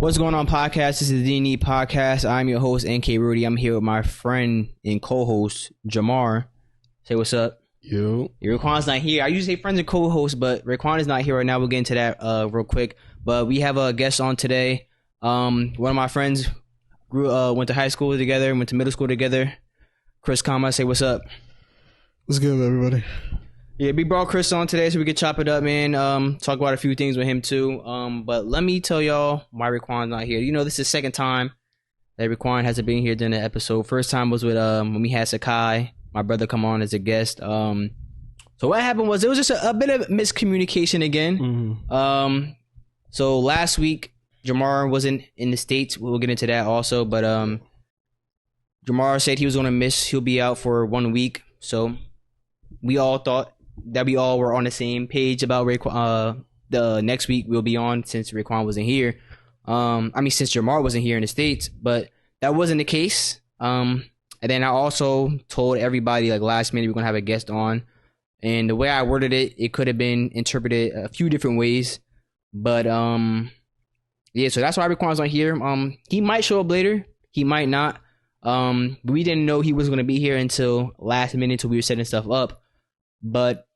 What's going on, podcast? This is the D&E Podcast. I'm your host, NK Rudy. I'm here with my friend and co-host, Jamar. Say what's up. Yo. Raquan's not here. I usually say friends and co-hosts, but Raquan is not here right now. We'll get into that real quick. But we have a guest on today. One of my friends went to high school together, went to middle school together. Chris Kama, say what's up. What's good, everybody? Yeah, we brought Chris on today so we could chop it up, man. Talk about a few things with him too. But let me tell y'all why Raquan's not here. You know, this is the second time that Raquan hasn't been here during the episode. First time was with when we had Sakai, my brother, come on as a guest. So what happened was it was just a bit of miscommunication again. Mm-hmm. So last week Jamar wasn't in the States. We'll get into that also. But Jamar said he was gonna miss. He'll be out for 1 week. So we all thought that we all were on the same page about Raquan. The next week we'll be on since Raquan wasn't here. Since Jamar wasn't here in the States, but that wasn't the case. And then I also told everybody like last minute we're gonna have a guest on, and the way I worded it, it could have been interpreted a few different ways. But yeah, so that's why Raquan's on here. He might show up later, he might not. We didn't know he was gonna be here until last minute, until we were setting stuff up. But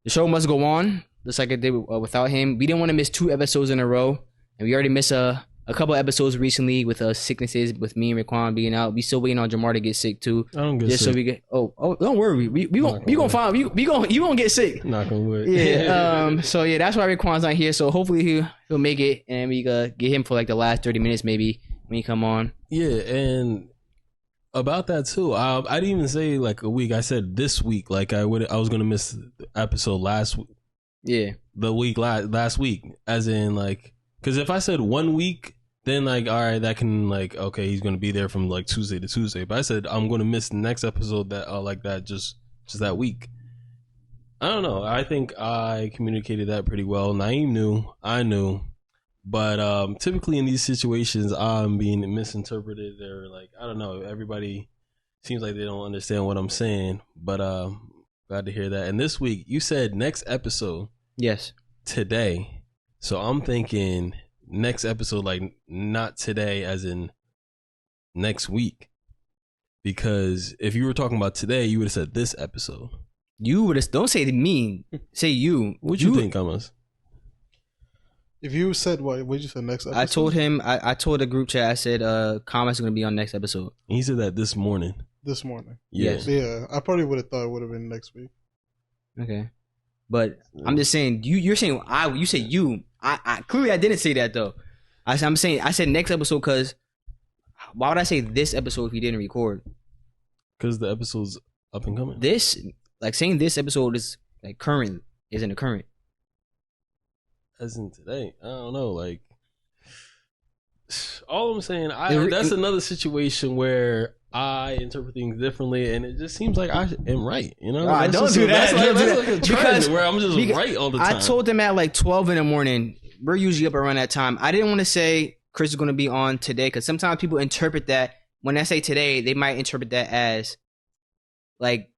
the show must go on, just like it did without him. We didn't want to miss 2 episodes in a row, and we already missed a couple episodes recently with sicknesses, with me and Raquan being out. We still waiting on Jamar to get sick too. I don't get just sick. So we get. Oh, don't worry. We gonna find you gonna get sick. Knock on wood. Yeah. So yeah, that's why Raquan's not here. So hopefully he'll make it, and we get him for like the last 30 minutes maybe when he come on. Yeah, and about that too, I didn't even say like a week. I said this week. Like I was gonna miss the episode last week. Yeah, the week last week, as in like, because if I said 1 week, then like all right, that can like okay, he's gonna be there from like Tuesday to Tuesday. But I said I'm gonna miss the next episode that like that just that week. I don't know. I think I communicated that pretty well. Naeem knew, I knew. But typically in these situations, I'm being misinterpreted, or like I don't know. Everybody seems like they don't understand what I'm saying. But glad to hear that. And this week, you said next episode. Yes. Today. So I'm thinking next episode, like not today, as in next week. Because if you were talking about today, you would have said this episode. You would have. Don't say me. Say you. What you think, Thomas? If you said what you said next episode? I told him, I told the group chat, I said, comments are going to be on next episode. And he said that this morning. This morning. Yes. Yeah, I probably would have thought it would have been next week. Okay. But I'm just saying, you're saying, you say you. I clearly I didn't say that though. I said next episode because why would I say this episode if you didn't record? Because the episode's up and coming. This, like saying this episode is like current, isn't a current. As in today, I don't know. Like, all I'm saying, that's another situation where I interpret things differently, and it just seems like I am right. You know, I don't do that. That's like a trend where I'm just right all the time. I told them at like 12 in the morning. We're usually up around that time. I didn't want to say Chris is going to be on today because sometimes people interpret that when I say today, they might interpret that as like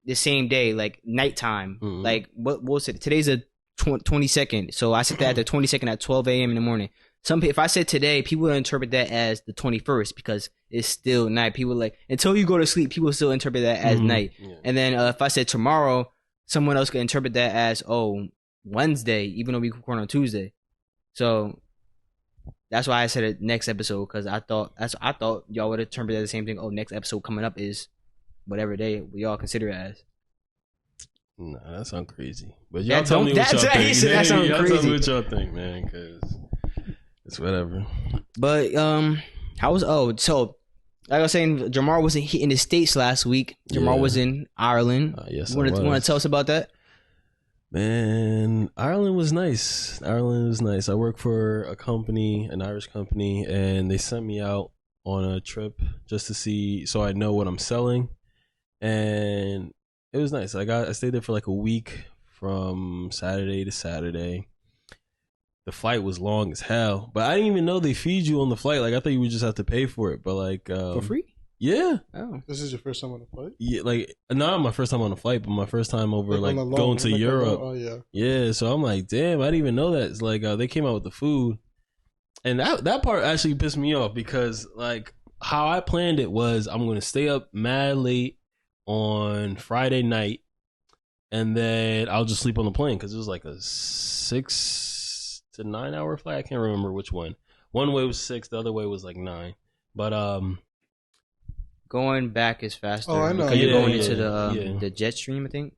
the same day, like nighttime. Mm-hmm. Like what was it? Today's a 22nd, so I said that at the 22nd at 12 a.m. in the morning. If I said today, people will interpret that as the 21st because it's still night. People like until you go to sleep, people still interpret that as night. Yeah. And then if I said tomorrow, someone else could interpret that as Wednesday, even though we record on Tuesday. So that's why I said it next episode because I thought y'all would interpret that the same thing. Oh, next episode coming up is whatever day we all consider it as. Nah, that sounds crazy. But y'all tell me what y'all think. That sounds y'all crazy. Tell me what y'all think, man, because it's whatever. But so like I was saying, Jamar wasn't in the States last week. Jamar was in Ireland. Yes, you want to tell us about that? Man, Ireland was nice. I work for a company, an Irish company, and they sent me out on a trip just to see, so I know what I'm selling, and it was nice. I stayed there for like a week from Saturday to Saturday. The flight was long as hell, but I didn't even know they feed you on the flight. Like I thought you would just have to pay for it, but like for free. Yeah. Oh. This is your first time on a flight? Yeah, like not my first time on a flight, but my first time over like going to Europe. Oh yeah. Yeah, so I'm like, damn, I didn't even know that. It's like they came out with the food, And that part actually pissed me off because like how I planned it was I'm going to stay up mad late on Friday night and then I'll just sleep on the plane because it was like a 6 to 9 hour flight. I can't remember which one. One way was 6, the other way was like 9. But going back is faster. Oh, I know. Because you're Yeah, going yeah, into the jet stream, I think,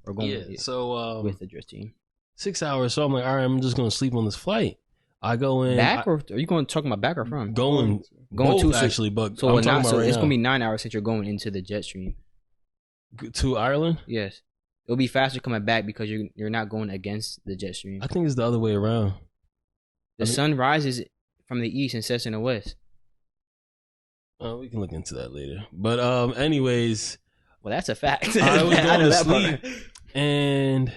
or going so with the jet stream. 6 hours. So I'm like, all right, I'm just going to sleep on this flight. I go in Back or are you going talking about back or from? going Both, to actually, but so I'm talking about right it's now. gonna be 9 hours since you're going into the jet stream. To Ireland. Yes, it'll be faster coming back because you're not going against the jet stream. I think it's the other way around. The sun rises from the east and sets in the west. We can look into that later. But anyways, Well, that's a fact. I was I going know to that sleep part. and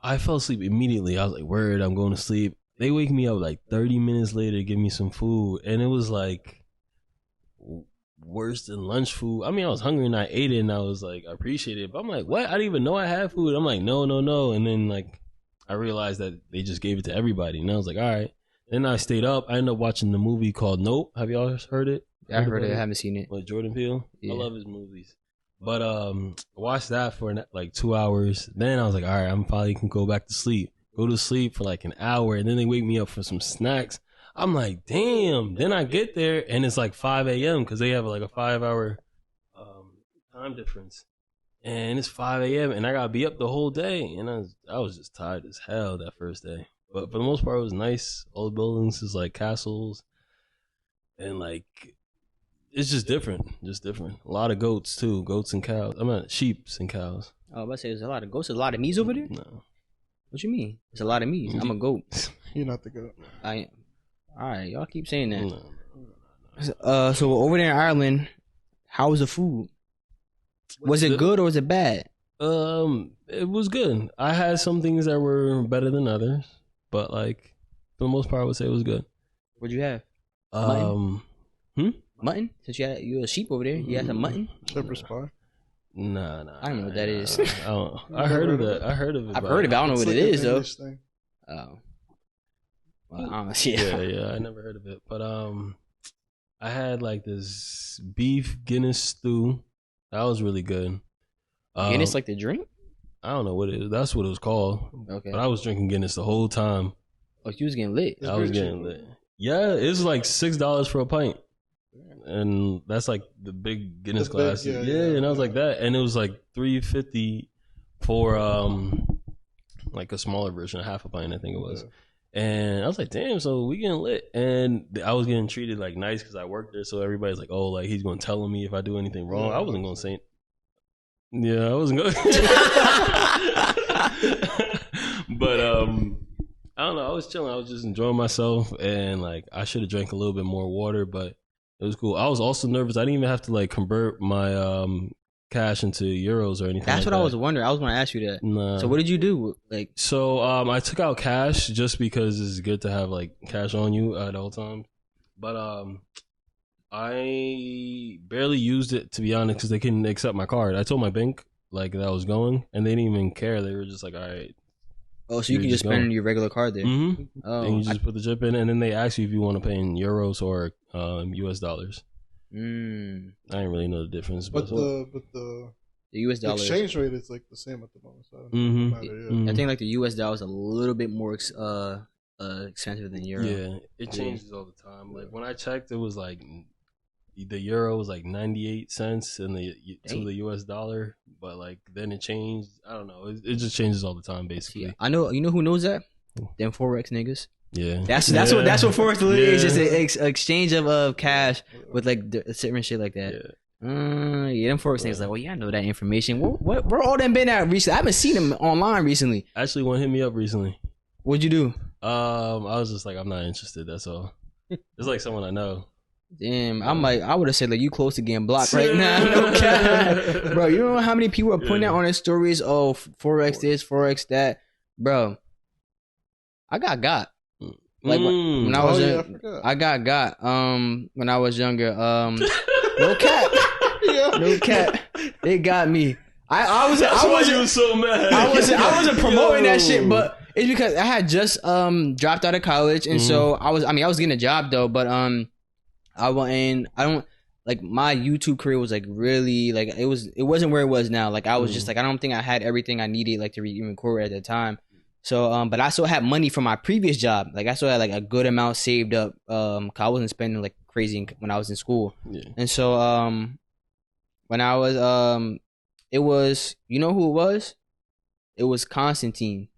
I fell asleep immediately. I was like, word, I'm going to sleep. They wake me up like 30 minutes later to give me some food. And it was like worse than lunch food. I mean, I was hungry and I ate it and I was like, I appreciate it. But I'm like, what? I didn't even know I had food. I'm like, no. And then like, I realized that they just gave it to everybody. And I was like, all right. Then I stayed up. I ended up watching the movie called Nope. Have y'all heard it? I heard it. I haven't seen it. With Jordan Peele. Yeah. I love his movies. But watched that for like 2 hours. Then I was like, all right, I'm probably can go back to sleep. Go to sleep for like an hour, and then they wake me up for some snacks. I'm like, damn. Then I get there, and it's like 5 a.m. because they have like a 5-hour time difference. And it's 5 a.m. and I gotta be up the whole day. And I was just tired as hell that first day. But for the most part, it was nice. All the buildings is like castles, and like it's just different. A lot of goats too, goats and cows. I mean, sheeps and cows. Oh, I was about to say there's a lot of goats. There's a lot of me's over there. No. What you mean? There's a lot of me's. I'm a goat. You're not the goat. I am. All right, y'all keep saying that. No. So over there in Ireland, how was the food? Was it good or was it bad? It was good. I had some things that were better than others, but like for the most part, I would say it was good. What'd you have? Mutton? Since you a sheep over there, you had some mutton. Shepherd's pie. Nah. I don't know what that is. I heard of it. I've heard of it. I've heard of it. I don't know It's what like it an is though. English thing. Oh. Well, yeah. Yeah. I never heard of it, but I had like this beef Guinness stew. That was really good. Guinness like the drink? I don't know what it is. That's what it was called. Okay. But I was drinking Guinness the whole time. Oh, you was getting lit. It's I was very getting cheap. lit. Yeah, it was like $6 for a pint. And that's like the big Guinness The big, glass. yeah, And I was yeah. like that. And it was like $3.50 for like a smaller version, half a pint, I think it was. Yeah. And I was like, damn, so we getting lit. And I was getting treated like nice because I worked there. So everybody's like, oh, like he's going to tell me if I do anything wrong. Yeah, I wasn't going to say. Yeah, I wasn't going But I don't know. I was chilling. I was just enjoying myself. And like, I should have drank a little bit more water, but it was cool. I was also nervous. I didn't even have to like convert my cash into euros or anything. That's like what I that. was wondering. I was going to ask you that. Nah. So what did you do? Like, So I took out cash just because it's good to have like cash on you at all times. But I barely used it, to be honest, because they couldn't accept my card. I told my bank like that I was going, and they didn't even care. They were just like, all right. oh, so you You're can just just spend going. your regular card there. Mm-hmm. Oh, And you just put the chip in, and then they ask you if you want to pay in euros or US dollars. I didn't really know the difference. But the the US dollar. exchange rate is like the same at the moment. So it Mhm. doesn't matter, yeah. Mhm. I think like the US dollar is a little bit more expensive than euro. Yeah, it changes all the time. Like when I checked, it was like the euro was like 98 cents and to the US dollar, but like then it changed. I don't know. It just changes all the time, basically. Yeah, I know. You know who knows that? Them forex niggas. Yeah, That's what forex really is. Just an exchange of cash with like certain shit like that. Yeah, them forex niggas like, well, yeah, I know that information. Where all them been at recently? I haven't seen them online recently. Actually, one hit me up recently. What'd you do? I was just like, I'm not interested. That's all. It's like someone I know. Damn, I'm like, I would have said like, you close to getting blocked right now. No cap. Bro, you know how many people are putting out on their stories? Oh, forex this, forex that, bro. I got. Like when I was I got when I was younger. No cap. No cap. They got me. I wasn't you was so mad. I wasn't promoting that shit, but It's because I had just dropped out of college, and so I was getting a job though, but I don't like my YouTube career was like really like it wasn't where it was now. Like I was just like I don't think I had everything I needed like to even record at the time. So but I still had money from my previous job. Like I still had like a good amount saved up. 'Cause I wasn't spending like crazy when I was in school. Yeah. And so when I was it was, you know who it was? It was Constantine.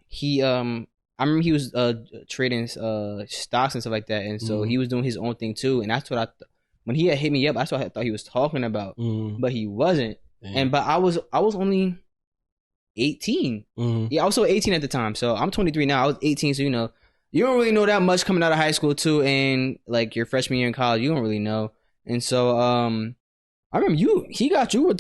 He I remember he was trading stocks and stuff like that, and so he was doing his own thing too. And that's what when he had hit me up, that's what I thought he was talking about, but he wasn't. Damn. But I was only 18. Yeah, I was so 18 at the time. So I'm 23 now. I was 18, so you know, you don't really know that much coming out of high school too, and like your freshman year in college, you don't really know. And so I remember he got you with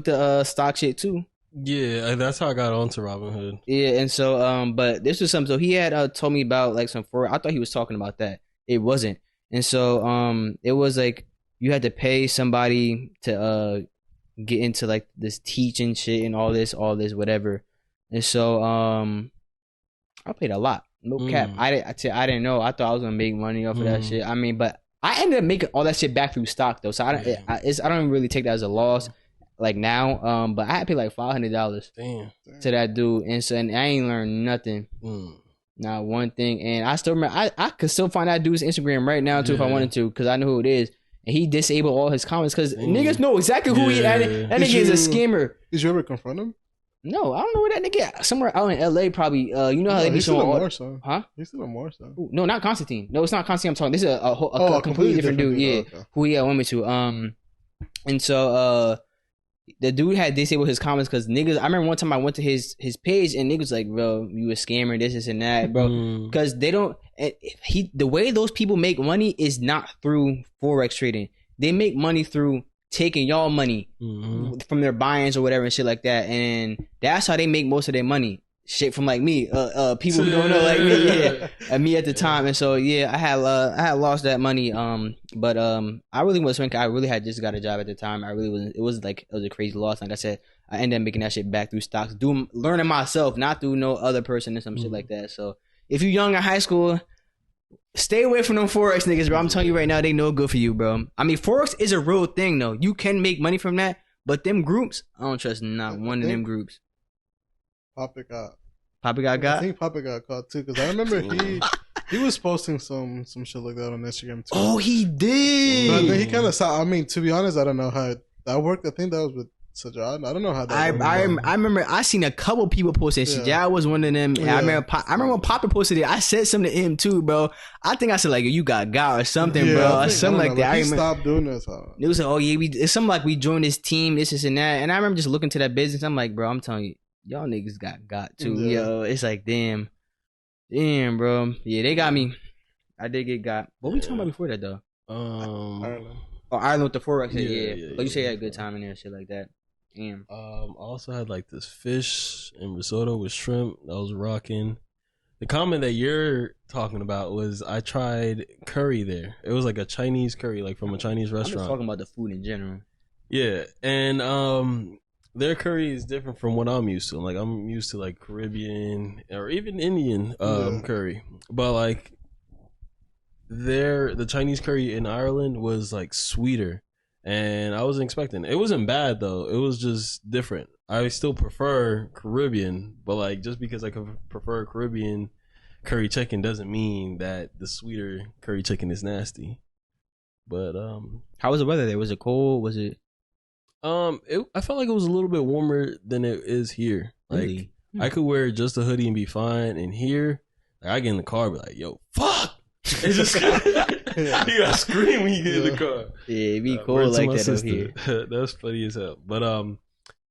the stock shit too. Yeah, that's how I got onto Robinhood. Yeah, and so but this was something. So he had told me about like some I thought he was talking about that. It wasn't. And so it was like you had to pay somebody to get into like this teaching shit and all this whatever. And so I paid a lot. No cap. I didn't know. I thought I was gonna make money off of that shit. I mean, but I ended up making all that shit back through stock though. So I don't really take that as a loss. Like now, but I had to pay like $500 to that dude, and so I ain't learned nothing, not one thing. And I still remember, I could still find that dude's Instagram right now too if I wanted to, because I know who it is. And he disabled all his comments because niggas know exactly who he is. That nigga is a scammer. Did you ever confront him? No, I don't know where that nigga. Somewhere out in LA, probably. You know how they be showing more so. Huh? He's still more so. No, not Constantine. No, it's not Constantine. I'm talking. This is a completely different dude. Yeah, okay. Who he went me to. And so the dude had disabled his comments because niggas. I remember one time I went to his page and niggas like, bro, you a scammer, this and that, bro. Because they don't. The way those people make money is not through forex trading. They make money through taking y'all money from their buy-ins or whatever and shit like that, and that's how they make most of their money. Shit from like me, people who don't know like me, and me at the time. And so yeah, I had lost that money. But I really was thinking I really had just got a job at the time. I really wasn't. It was a crazy loss. Like I said, I ended up making that shit back through stocks, learning myself, not through no other person or some shit like that. So if you're young in high school, stay away from them forex niggas, bro. I'm telling you right now, they no good for you, bro. I mean, forex is a real thing though. You can make money from that, but them groups, I don't trust not one of them groups. Poppy got. I think Poppy got caught too, because I remember he was posting some shit like that on Instagram too. Oh, he did. But then he kind of saw. I mean, to be honest, I don't know how that worked. I think that was with Sajad. I don't know how that. I remember I seen a couple people posting. Sajad was one of them. And I remember when Poppy posted it. I said something to him too, bro. I think I said like, you got or something, bro, or something like that. He stopped doing this. It was like, oh yeah, it's something like we joined this team, this and that. And I remember just looking to that business. I'm like, bro, I'm telling you. Y'all niggas got too. Yo, it's like damn, bro. Yeah, they got me. I did get got. What we talking about before that though? Ireland. Oh, Ireland with the forex. Yeah. But you say you had a good time in there, shit like that. Damn. I also had like this fish and risotto with shrimp that was rocking. The comment that you're talking about was I tried curry there. It was like a Chinese curry, like from a Chinese restaurant. I'm just talking about the food in general. Yeah, and their curry is different from what I'm used to. Like I'm used to like Caribbean or even Indian curry, but like the Chinese curry in Ireland was like sweeter, and I wasn't expecting it. It wasn't bad though. It was just different. I still prefer Caribbean, but like just because I prefer Caribbean curry chicken doesn't mean that the sweeter curry chicken is nasty. But how was the weather there? Was it cold? Was it? I felt like it was a little bit warmer than it is here. Like really? I could wear just a hoodie and be fine. And here, like, I get in the car, and be like, "Yo, fuck!" It's just you gotta scream when you get in the car. Yeah, it be cold like that up here. That's funny as hell. But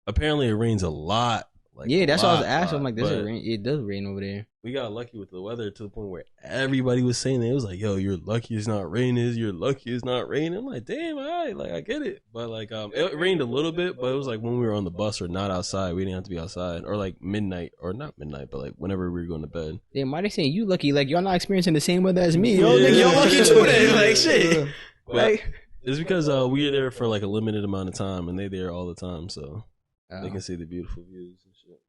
apparently it rains a lot. Like, yeah, that's what I was asking. I'm like, it does rain over there. We got lucky with the weather to the point where everybody was saying that. It was like, yo, you're lucky it's not raining. You're lucky it's not raining. I'm like, damn, all right. Like, I get it. But, like, it rained a little bit, but it was like when we were on the bus or not outside. We didn't have to be outside. Or, like, midnight. Or not midnight, but, like, whenever we were going to bed. Damn, why they saying you lucky? Like, y'all not experiencing the same weather as me. Yo, nigga, y'all lucky too then. Like, shit. But like, it's because we are there for, like, a limited amount of time, and they there all the time, so they can see the beautiful views and shit.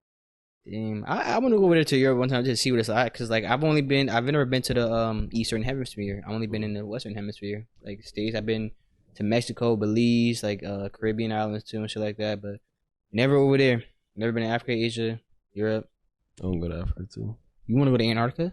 Damn, I want to go over there to Europe one time just to see what it's like. Cause like I've never been to the Eastern Hemisphere. I've only been in the Western Hemisphere, like States. I've been to Mexico, Belize, like Caribbean islands too and shit like that. But never over there. Never been to Africa, Asia, Europe. I want to go to Africa too. You want to go to Antarctica?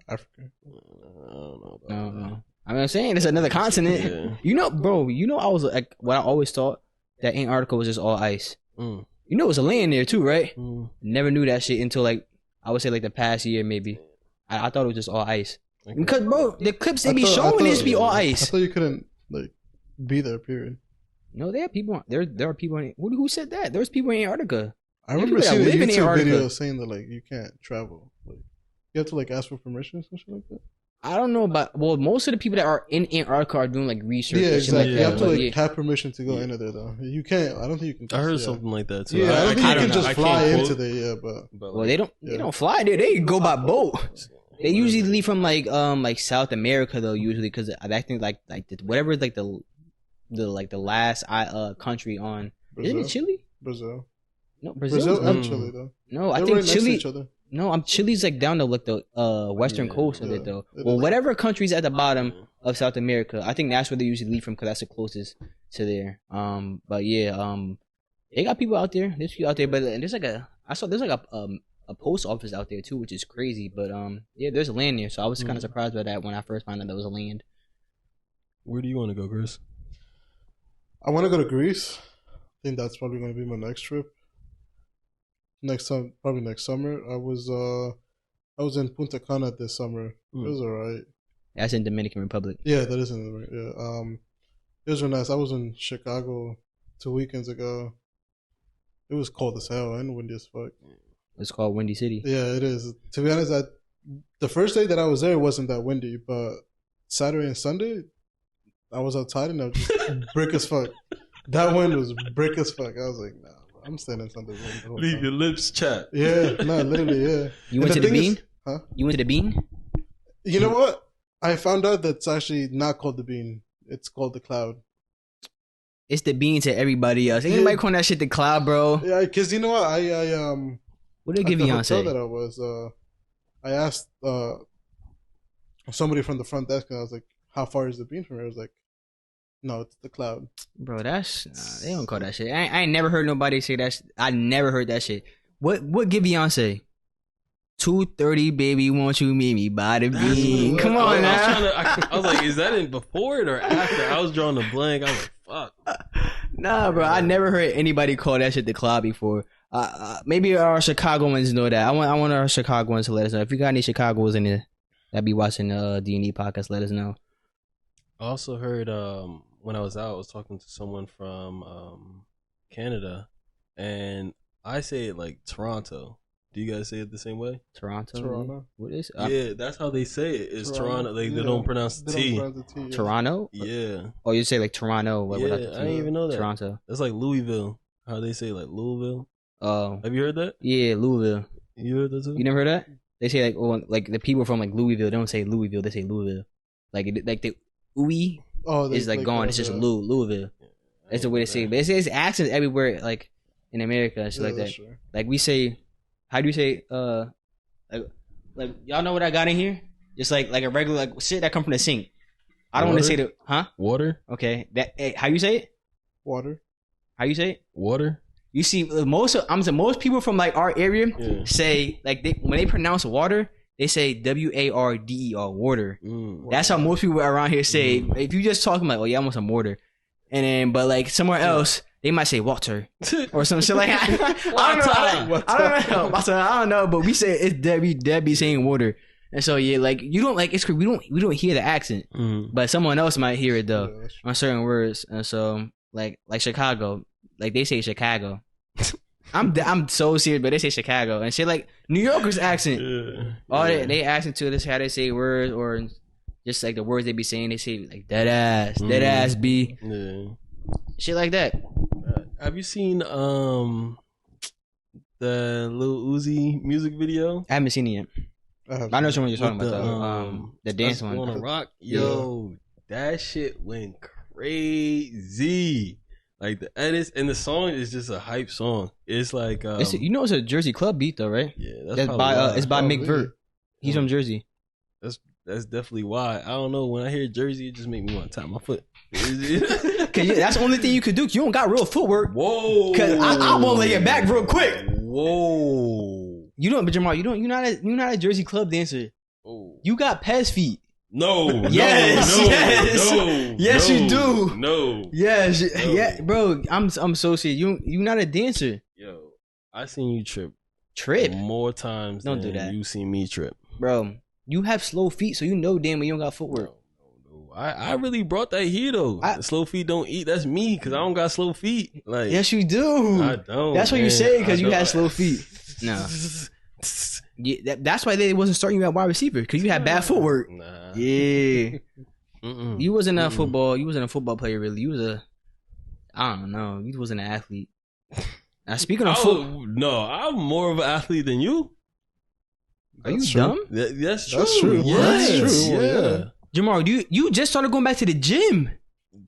Africa. I don't know. No. I mean, I'm saying it's another continent. Yeah. You know, bro. You know, I was like, what I always thought that Antarctica was just all ice. Mm. You know, it was a land there too, right? Mm. Never knew that shit until like I would say like the past year maybe. I thought it was just all ice. Okay. Because bro, the clips they be showing this be all I ice. thought you couldn't like be there. Period. No, there are people. There are people. Who said that? There's people in Antarctica. I remember people that seeing a live in YouTube Antarctica. video saying that like you can't travel. Like you have to like ask for permission or something like that. I don't know about. Well, most of the people that are in Antarctica are doing like research. Yeah, and shit like exactly. that. You have to But, like have permission to go into there though. You can't. I don't think you can. I heard yeah. something like that too. Yeah, I don't think you can know. just I fly can't into quote, there. Yeah, but well, they don't. Yeah. They don't fly there. They go by boat. They usually leave from like South America though. Usually because I think whatever is like the last country on. Isn't it Chile? Brazil. No, Brazil Brazil. and Chile though. No, I They're think right next to Chile. each other. No, Chile's like down to like the western coast of it though. It Well, is. whatever country's at the bottom of South America, I think that's where they usually leave from because that's the closest to there. But yeah, they got people out there. There's people out there, but there's like there's like a post office out there too, which is crazy. But yeah, there's a land there, so I was kind of surprised by that when I first found out there was a land. Where do you want to go, Chris? I want to go to Greece. I think that's probably going to be my next trip. Probably next summer. I was in Punta Cana this summer. It was alright. That's in Dominican Republic. Yeah, that is in the yeah. It was really nice. I was in Chicago 2 weekends ago. It was cold as hell and windy as fuck. It's called Windy City. Yeah, it is. To be honest, the first day that I was there, it wasn't that windy, but Saturday and Sunday, I was outside and I was just brick as fuck. That wind was brick as fuck. I was like, nah, I'm staying in Sunday. Leave your lips chapped. Yeah, no, literally, yeah. You went to the Bean? Huh? You went to the Bean? You know what? I found out that's actually not called the Bean. It's called the Cloud. It's the Bean to everybody else. Ain't nobody calling that shit the Cloud, bro. Yeah, because you know what? What did they give at the Beyonce? hotel that I was, I asked somebody from the front desk, and I was like, "How far is the Bean from here?" I was like, "No, it's the Cloud." Bro, they don't call that shit. I ain't never heard nobody say that. I never heard that shit. What give Beyonce? 2:30, baby, won't you meet me by the Bean? Come on now. I was like, is that in before it or after? I was drawing a blank. I was like, fuck. Nah, bro, I never heard anybody call that shit the Cloud before. Maybe our Chicagoans know that. I want our Chicagoans to let us know. If you got any Chicagoans in there that be watching the D&E podcast, let us know. I also heard when I was out, I was talking to someone from Canada, and I say it like Toronto. Do you guys say it the same way? Toronto. What is yeah, that's how they say it. It's Toronto. Like, they don't pronounce the T. Yeah. Toronto? Yeah. Oh, you say like Toronto. Yeah, I didn't even know that. Toronto. That's like Louisville. How they say like Louisville. Oh. Have you heard that? Yeah, Louisville. You heard that too? You never heard that? They say like the people from like Louisville, they don't say Louisville, they say Louisville. Like the ooey is like gone. It's just Louisville. That's the way they say it. But it's accents everywhere, like in America and shit like that. True. Like we say, how do you say? Like y'all know what I got in here? Just like a regular like shit that come from the sink. I don't want to say the water. Okay, how you say it? Water. How you say it? Water. You see, most people from like our area say like when they pronounce water, they say WARDER, water. That's how most people around here say. If you just talking like, oh yeah, I want some water, and then but like somewhere else they might say water or some shit like that. I don't know, but we say it's Debbie saying water, and so yeah, like you don't like it's we don't hear the accent, but someone else might hear it though on certain words, and so like Chicago. Like they say Chicago. I'm so serious, but they say Chicago and shit like New Yorkers accent. They accent too. This how they say words or just like the words they be saying. They say like dead ass B. Yeah. Shit like that. Have you seen the Lil Uzi music video? I haven't seen it yet. I know what you're talking about though. The dance one. On a rock, yo, that shit went crazy. Like the edits and the song is just a hype song. It's like It's a Jersey club beat though, right? yeah, That's by why. it's by Mick Vert. He's from Jersey. That's definitely why. I don't know. When I hear Jersey, it just make me want to tap my foot. Cause that's the only thing you could do. You don't got real footwork. Whoa! Cause I won't lay it back real quick. Whoa! You don't, but Jamal, you're not a Jersey club dancer. Oh. You got Pez feet. No. Yes, no, yes. no, Yes, no, you do. No. Yes, No. yeah, bro. I'm so serious. You not a dancer. Yo, I seen you trip Trip, more times Don't than do that. you seen me trip. bro. You have slow feet, so you know damn well you don't got footwork. No. I really brought that here though. Slow feet don't eat. That's me because I don't got slow feet. Like Yes, you do. I don't. That's what man. you say because I you don't. had slow feet. No, that's why they wasn't starting you at wide receiver because you had bad footwork. Nah. Yeah, Mm-mm. you wasn't a football. You wasn't a football player really. You was I don't know. You wasn't an athlete. Now speaking of football, No, I'm more of an athlete than you. are you That's true. dumb? That's true. That's true. Yes. That's true. Yeah. Yeah. Jamal, you just started going back to the gym.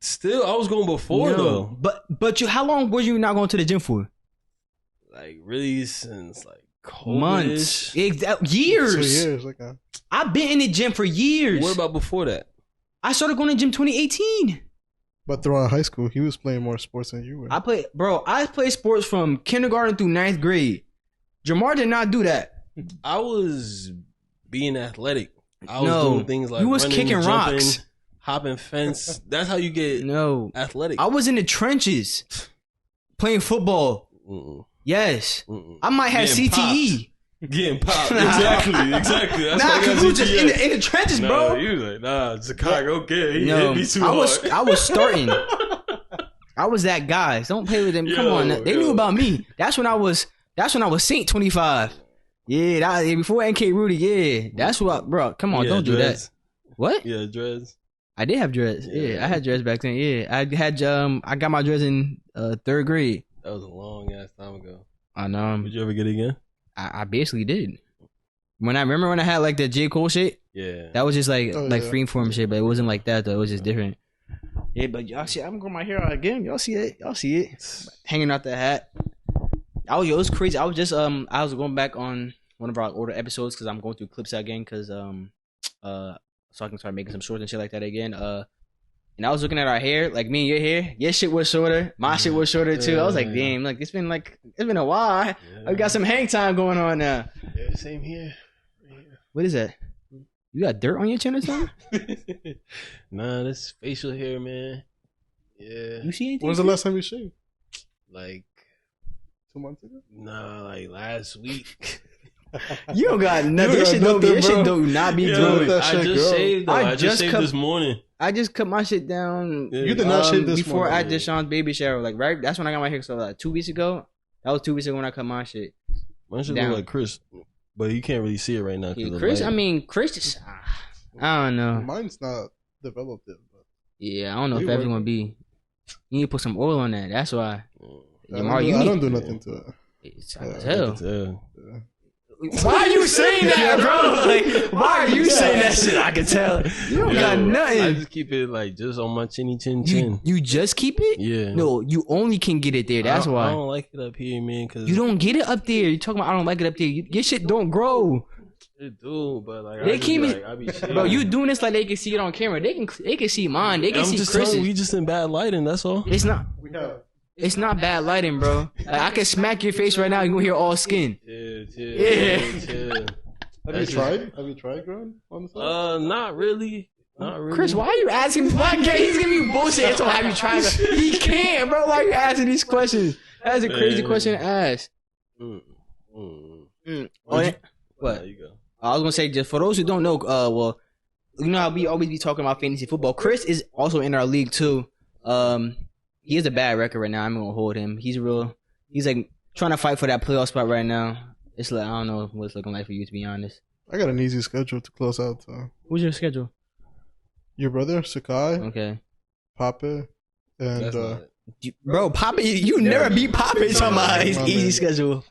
Still, I was going before No, though. but how long were you not going to the gym for? Like really since like COVID-ish. Months, Two years. years. Like I've been in the gym for years. What about before that? I started going to the gym 2018. but throughout high school, he was playing more sports than you were. I played sports from kindergarten through 9th grade. Jamar did not do that. I was being athletic. I was No, doing things like you was running, kicking jumping, rocks. hopping fence. That's how you get No, athletic. I was in the trenches playing football. Mm-mm, Yes, mm-mm. I might have Getting CTE. Getting popped. Exactly. That's Nah, why I got cause you just CTE. in the trenches, No, bro. you was like, nah, Zakar, okay. He No, hit me too I hard. was starting. I was that guy. Don't play with them. Come Yo, on, they yo. knew about me. That's when I was Saint 25. Yeah, before NK Rudy. Yeah, that's what, bro. Come on, Yeah, don't do dreads. that. What? Yeah, dreads. I did have dreads. Yeah, I had dreads back then. Yeah, I got my dreads in 3rd grade. That was a long ass time ago. I know. Would you ever get it again? I basically did. When I had like the J. Cole shit, Yeah. that was just like Oh, yeah. freeform shit, but it wasn't like that though. It was just different. Yeah, but y'all see, I'm growing my hair out again. Y'all see it? Hanging out the hat. It was crazy. I was just I was going back on one of our older episodes because I'm going through clips again because so I can start making some shorts and shit like that again. And I was looking at our hair, like me and your hair. Your shit was shorter. My shit was shorter too. I was like, damn, like it's been a while. Yeah. We got some hang time going on now. Yeah, same here. What is that? You got dirt on your chin or something? Nah, this facial hair, man. Yeah. You see anything? When was the last time you shaved? Like, 2 months ago. nah, like last week. You don't got nothing. You Your don't got shit nothing, do not be Yo, growing. that I shit just grow. shaved though. I I just just shaved cut- this morning. I just cut my shit down. Yeah. You did not shave this before morning. I did Sean's baby shower. Like right, that's when I got my hair. So like 2 weeks ago. That was 2 weeks ago when I cut my shit. Mine should Down. look like Chris, but you can't really see it right now. 'cause Yeah, of the Chris, light. I mean Chris just I don't know. Mine's not developed yet. But Yeah, I don't know if You that's work- gonna be. You need to put some oil on that. That's why. I Jamar, don't do nothing to it. It's, I Yeah, can I tell. can tell. Yeah. Why are you saying that, bro? Like, why are you saying that shit? I can tell. You don't got I nothing. just keep it like just on my chinny chin. You just keep it? Yeah. No, you only can get it there. That's I why. don't like it up here, man. Cause You don't get it up there. You talking about I don't like it up there. Your shit don't grow. It do, but like They I just keep be it- like, I be shaving. Bro, you doing this like they can see it on camera. They can see mine. They can I'm see just telling you, Chris's. we just in bad lighting. That's all. It's not bad lighting, bro. Like, I can smack your face right now. You gonna hear all skin. Yeah. chill. Have you tried? Have you tried growing on the side? Not really. Not really. Chris, why are you asking? Why can't he's giving you bullshit? So have you tried? He can't, bro. Why are you asking these questions? That's a crazy Man. question to ask. Mm. Oh, yeah. What? What? There you go. I was gonna say, just for those who don't know, well, you know how we always be talking about fantasy football. Chris is also in our league too. He has a bad record right now. I'm gonna hold him. He's like trying to fight for that playoff spot right now. It's like I don't know what it's looking like for you, to be honest. I got an easy schedule to close out. So. Who's your schedule? Your brother, Sakai, Okay, Papa, and That's not it. bro, Papa, you never beat Papa talking about his My easy man. schedule.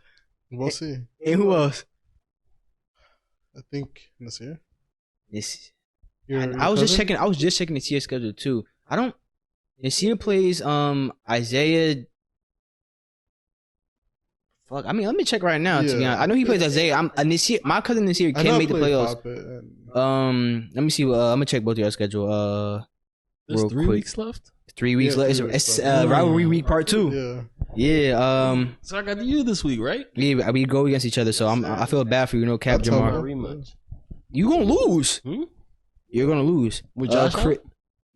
we'll see. And who else? I think Nasir. This. Your I was just cousin? checking. I was just checking the tier schedule too. I don't. Nasir plays Isaiah. Fuck, I mean, let me check right now. To be honest, I know he plays Isaiah. Nasir. My cousin Nasir can make the playoffs. Let me see. I'm gonna check both of your schedule. There's real 3 quick. weeks left. 3 weeks left. It's rivalry week part 2. Yeah. So I got you this week, right? Yeah, we go against each other, so I feel bad for you. No cap, Jamar. Rematch. You gonna lose. You're gonna lose With Josh Allen?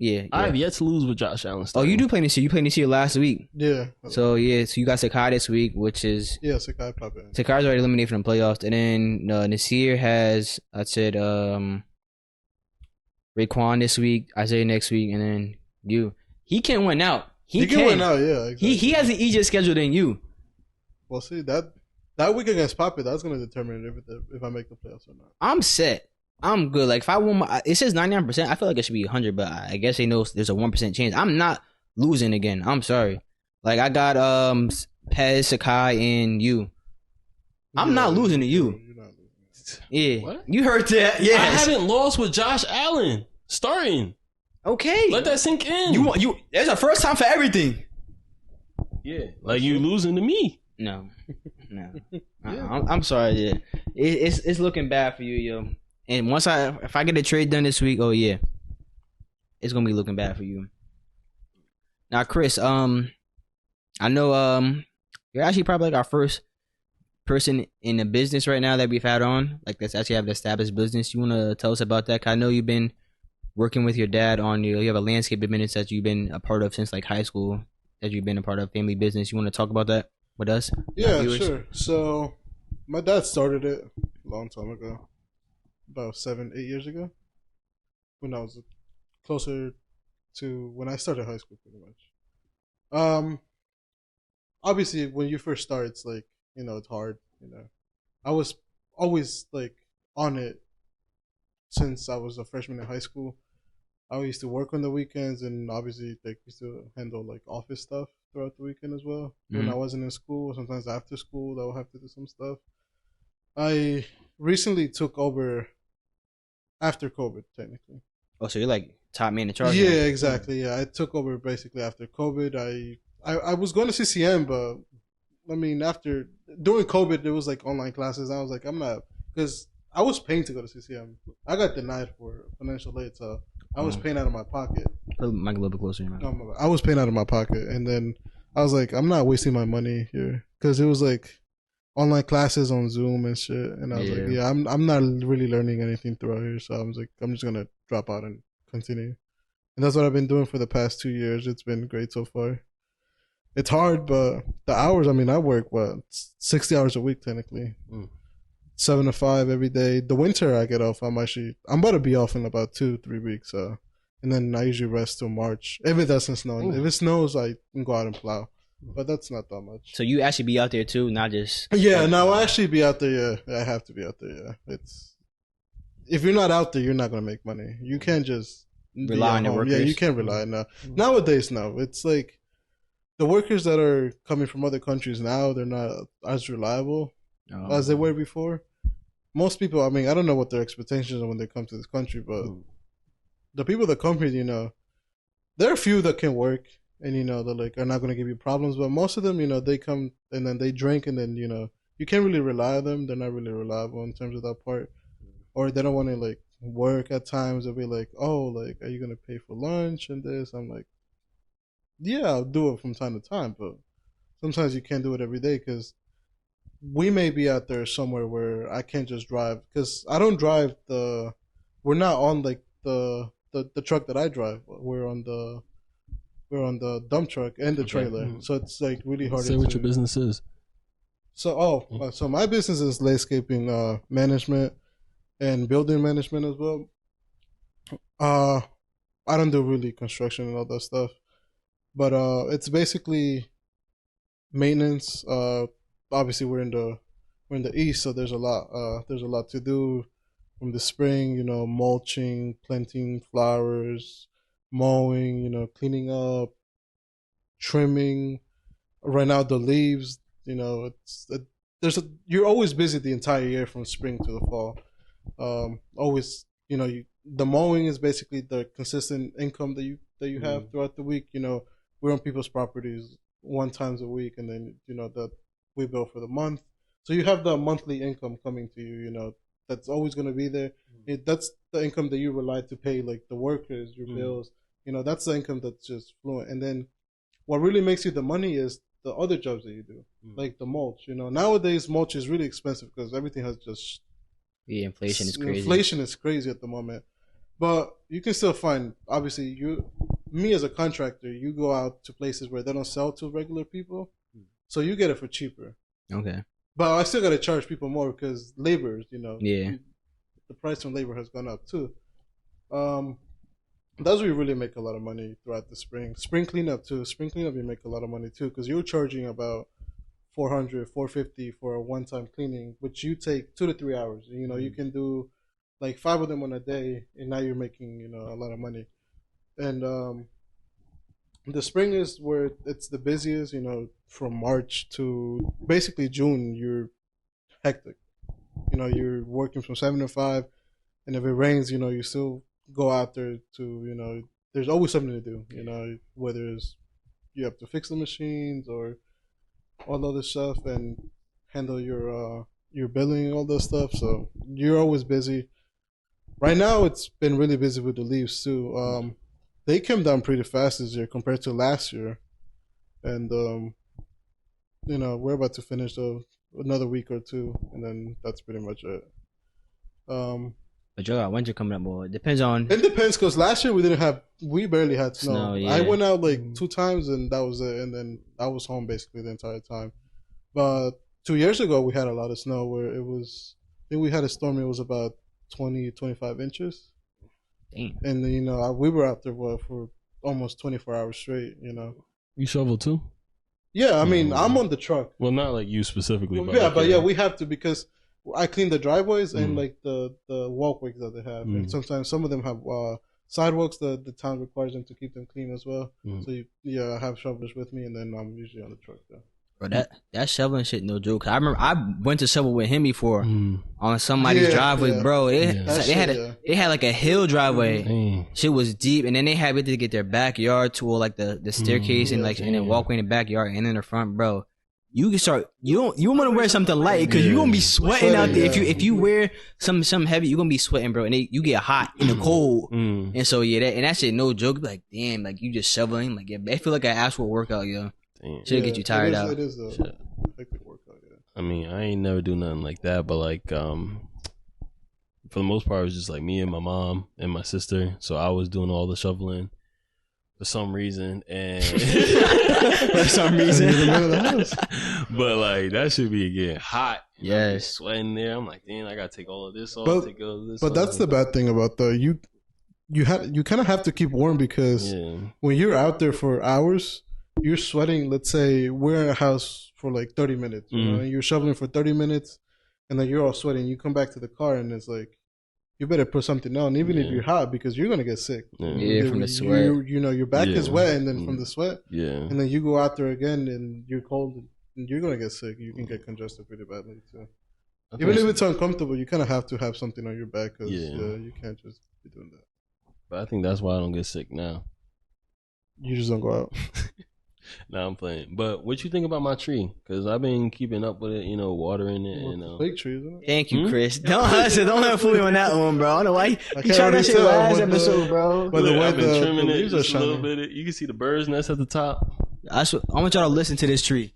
Yeah. I have yet to lose with Josh Allen. Oh, you do play this year. You played this year last week. Yeah. So you got Sakai this week, which is Sakai popping. Sakai's already eliminated from the playoffs, and then Nasir has Raquan this week, Isaiah next week, and then you. He can win out. He can win out. Yeah. Exactly. He has an easier schedule than you. Well, see that week against Poppy, that's gonna determine if I make the playoffs or not. I'm set. I'm good. Like if I won, it says 99%. I feel like it should be 100, but I guess they know there's a 1% chance. I'm not losing again. I'm sorry. Like I got Pez, Sakai, and you. I'm not losing to you. You're not losing. Yeah, what? You heard that? Yeah, I haven't lost with Josh Allen starting. Okay, let that sink in. You. There's a first time for everything. Yeah, like you losing to me. No. Yeah. I'm sorry. Yeah, it's looking bad for you, yo. And if I get a trade done this week, oh yeah, it's gonna be looking bad for you. Now, Chris, I know you're actually probably like our first person in the business right now that we've had on, like that's actually have an established business. You wanna tell us about that? 'Cause I know you've been working with your dad on you have a landscape business that you've been a part of since like high school, that you've been a part of family business. You want to talk about that with us? Yeah, sure. So my dad started it a long time ago. About 7-8 years ago, when I was closer to when I started high school, pretty much. Obviously, when you first start, it's like it's hard. I was always like on it since I was a freshman in high school. I used to work on the weekends, and obviously, like used to handle like office stuff throughout the weekend as well. When I wasn't in school, sometimes after school, I would have to do some stuff. I recently took over. After COVID, technically. Oh, so you're like top man in charge? Yeah, now. Exactly. Yeah, I took over basically after COVID. I was going to CCM, but I mean, during COVID, there was like online classes. I was like, I'm not, because I was paying to go to CCM. I got denied for financial aid, so I was paying out of my pocket. Put the mic a little bit closer. I was paying out of my pocket, and then I was like, I'm not wasting my money here, because it was like online classes on Zoom and shit, and I was like, yeah, I'm not really learning anything throughout here, so I was like, I'm just gonna drop out and continue, and that's what I've been doing for the past 2 years. It's been great so far. It's hard, but the hours, I mean, I work 60 hours a week technically, 7 to 5 every day. The winter I get off. I'm about to be off in about 2-3 weeks, and then I usually rest till March if it doesn't snow. If it snows, I can go out and plow. But that's not that much. So you actually be out there too, not just... Yeah, no, I'll actually be out there, yeah. I have to be out there, yeah. If you're not out there, you're not going to make money. You can't just... Rely on the workers? Yeah, you can't rely on that. Nowadays, no. It's like, the workers that are coming from other countries now, they're not as reliable as they were before. Most people, I mean, I don't know what their expectations are when they come to this country, but the people that come here, there are a few that can work. And, they're like, are not going to give you problems. But most of them, they come and then they drink and then, you can't really rely on them. They're not really reliable in terms of that part. Or they don't want to, like, work at times. They'll be like, oh, like, are you going to pay for lunch and this? I'm like, yeah, I'll do it from time to time. But sometimes you can't do it every day because we may be out there somewhere where I can't just drive. Because I don't drive we're not on, like, the truck that I drive. We're on the dump truck and the trailer, so it's like really hard. Say what your business is. So, so my business is landscaping management and building management as well. I don't do really construction and all that stuff, but it's basically maintenance. Obviously, we're in the east, so there's a lot to do from the spring. Mulching, planting flowers, mowing, cleaning up, trimming. Right now, the leaves, you're always busy the entire year from spring to the fall. Always, the mowing is basically the consistent income that you have throughout the week. You know, we're on people's properties 1 times a week, and then that we bill for the month. So you have the monthly income coming to you. You know, that's always going to be there. That's the income that you rely to pay like the workers, your bills. You know, that's the income that's just fluent. And then what really makes you the money is the other jobs that you do, like the mulch. You know, nowadays mulch is really expensive because everything has just inflation is crazy. Inflation is crazy at the moment, but you can still find. Obviously, me as a contractor, you go out to places where they don't sell to regular people, so you get it for cheaper. Okay. But I still gotta charge people more because labor, Yeah. The price on labor has gone up too. That's where you really make a lot of money throughout the spring. Spring cleanup too. Spring cleanup you make a lot of money too because you're charging about $400, $450 for a one-time cleaning, which you take 2 to 3 hours. You know, you can do like 5 of them on a day, and now you're making a lot of money. And the spring is where it's the busiest. You know, from March to basically June, you're hectic. You know, you're working from 7 to 5, and if it rains, you still go out there to there's always something to do. You know, whether it's you have to fix the machines or all other stuff and handle your billing and all that stuff. So you're always busy. Right now, it's been really busy with the leaves too. They came down pretty fast this year compared to last year, and we're about to finish another week or two, and then that's pretty much it. But you got winter coming up, boy. It depends because last year we barely had snow. Yeah. I went out like 2 times and that was it, and then I was home basically the entire time. But 2 years ago we had a lot of snow where I think we had a storm. It was about 20, 25 inches. Damn. And we were out there for almost 24 hours straight. You shovel too? Yeah, I mean I'm on the truck. Well, not like you specifically. But we have to because I clean the driveways and like the walkways that they have, and sometimes some of them have sidewalks that the town requires them to keep them clean as well. So I have shovelers with me, and then I'm usually on the truck there. Bro, that shoveling shit no joke. I remember I went to shovel with him before on somebody's driveway, bro. They had like a hill driveway. Shit was deep, and then they had to get their backyard to like the staircase and then walkway in the backyard and in the front, bro. You can start. You want to wear something light because you're gonna be sweating out there. If you wear something heavy, you're gonna be sweating, bro. And you get hot in the cold. And so that shit no joke. Like damn, like you just shoveling. Like I feel like an actual workout, yo. Should get you tired out. It is a hectic workout. Yeah. I mean, I ain't never do nothing like that, but like for the most part, it was just like me and my mom and my sister. So I was doing all the shoveling. For some reason, and for some reason, but like that should be getting hot. Yes, sweating there. I'm like, damn, I gotta take all of this off. But that's the bad thing about you kind of have to keep warm because when you're out there for hours, you're sweating. Let's say we're in a house for like 30 minutes, and you're shoveling for 30 minutes, and then you're all sweating. You come back to the car, and it's like, you better put something on, even if you're hot, because you're gonna get sick. From the sweat. Your back is wet, and then from the sweat. And then you go out there again, and you're cold, and you're gonna get sick. You can get congested pretty badly too. Even if it's uncomfortable, you kind of have to have something on your back because you can't just be doing that. But I think that's why I don't get sick now. You just don't go out. Nah, I'm playing. But what you think about my tree? Because I've been keeping up with it, watering it. And fake tree, isn't it? Thank you, Chris. Don't have fool me on that one, bro. I don't know why you tried that shit last episode, bro. But I've been trimming it just a little bit. You can see the bird's nest at the top. I want y'all to listen to this tree.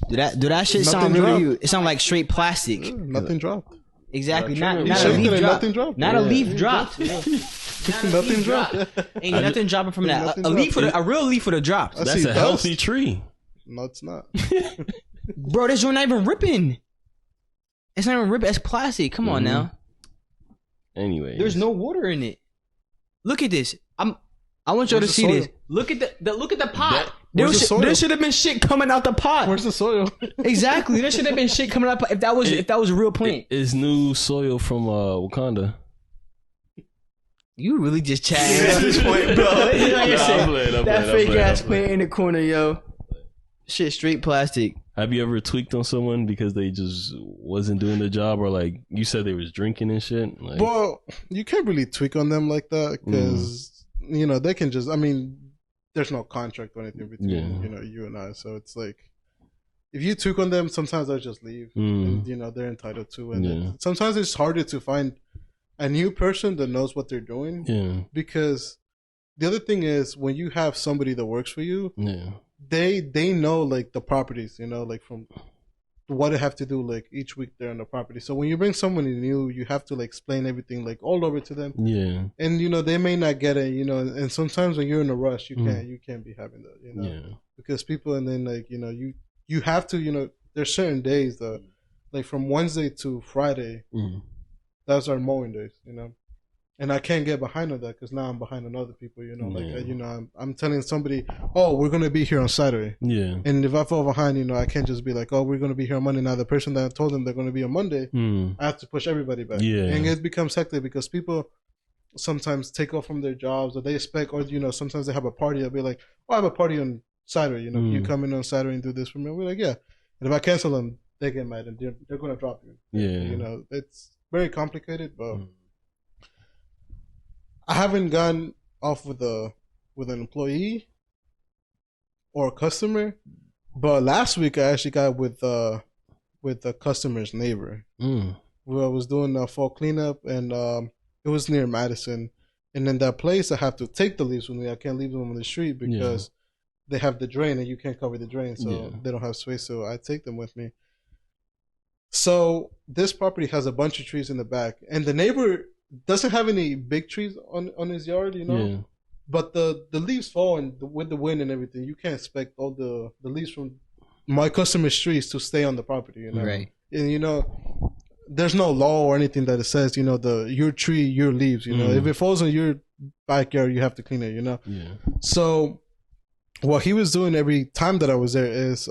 Do that shit sound real to you? It sound like straight plastic. Yeah, nothing dropped. Exactly. Not a leaf drop. Nothing dropped. Not a leaf dropped. Nothing dropped. Ain't nothing dropping from that. A real leaf would have dropped. That's a healthy tree. No, it's not. Bro, this joint not even ripping. It's not even ripping. It's plastic. Come on now. Anyway, there's no water in it. Look at this. I want y'all to see this. Look at the pot. There should have been shit coming out the pot. Where's the soil? Exactly. There should have been shit coming out. If that was a real plant. It's new soil from Wakanda. You really just chatting at this point, bro. That fake ass plant in the corner, yo. Shit, straight plastic. Have you ever tweaked on someone because they just wasn't doing the job, or like you said they was drinking and shit? Like, well, you can't really tweak on them like that because you know they can just. I mean, there's no contract or anything between you and I, so it's like if you tweak on them, sometimes they'll just leave, and they're entitled to. And sometimes it's harder to find a new person that knows what they're doing, because the other thing is when you have somebody that works for you, they know like the properties, like from what they have to do like each week they're on the property. So when you bring someone new, you have to like explain everything like all over to them. And they may not get it, and sometimes when you're in a rush, you can't be having that, because people, and then like you have to, there's certain days that like from Wednesday to Friday, that's our mowing days, and I can't get behind on that because now I'm behind on other people, I'm telling somebody, oh, we're going to be here on Saturday. And if I fall behind, I can't just be like, oh, we're going to be here on Monday. Now the person that I told them they're going to be on Monday, I have to push everybody back. And it becomes hectic because people sometimes take off from their jobs, or they expect, or, sometimes they have a party. I'll be like, oh, I have a party on Saturday. You come in on Saturday and do this for me. I'll be like, yeah. And if I cancel them, they get mad and they're going to drop you. It's very complicated, but I haven't gone off with an employee or a customer, but last week I actually got with a customer's neighbor. Where I was doing a fall cleanup, and it was near Madison, and in that place I have to take the leaves with me. I can't leave them on the street because they have the drain and you can't cover the drain, so they don't have space. So I take them with me. So this property has a bunch of trees in the back, and the neighbor doesn't have any big trees on his yard, but the leaves fall, and with the wind and everything, you can't expect all the leaves from my customer's trees to stay on the property, Right. And there's no law or anything that it says, your tree, your leaves, if it falls in your backyard, you have to clean it, So what he was doing every time that I was there is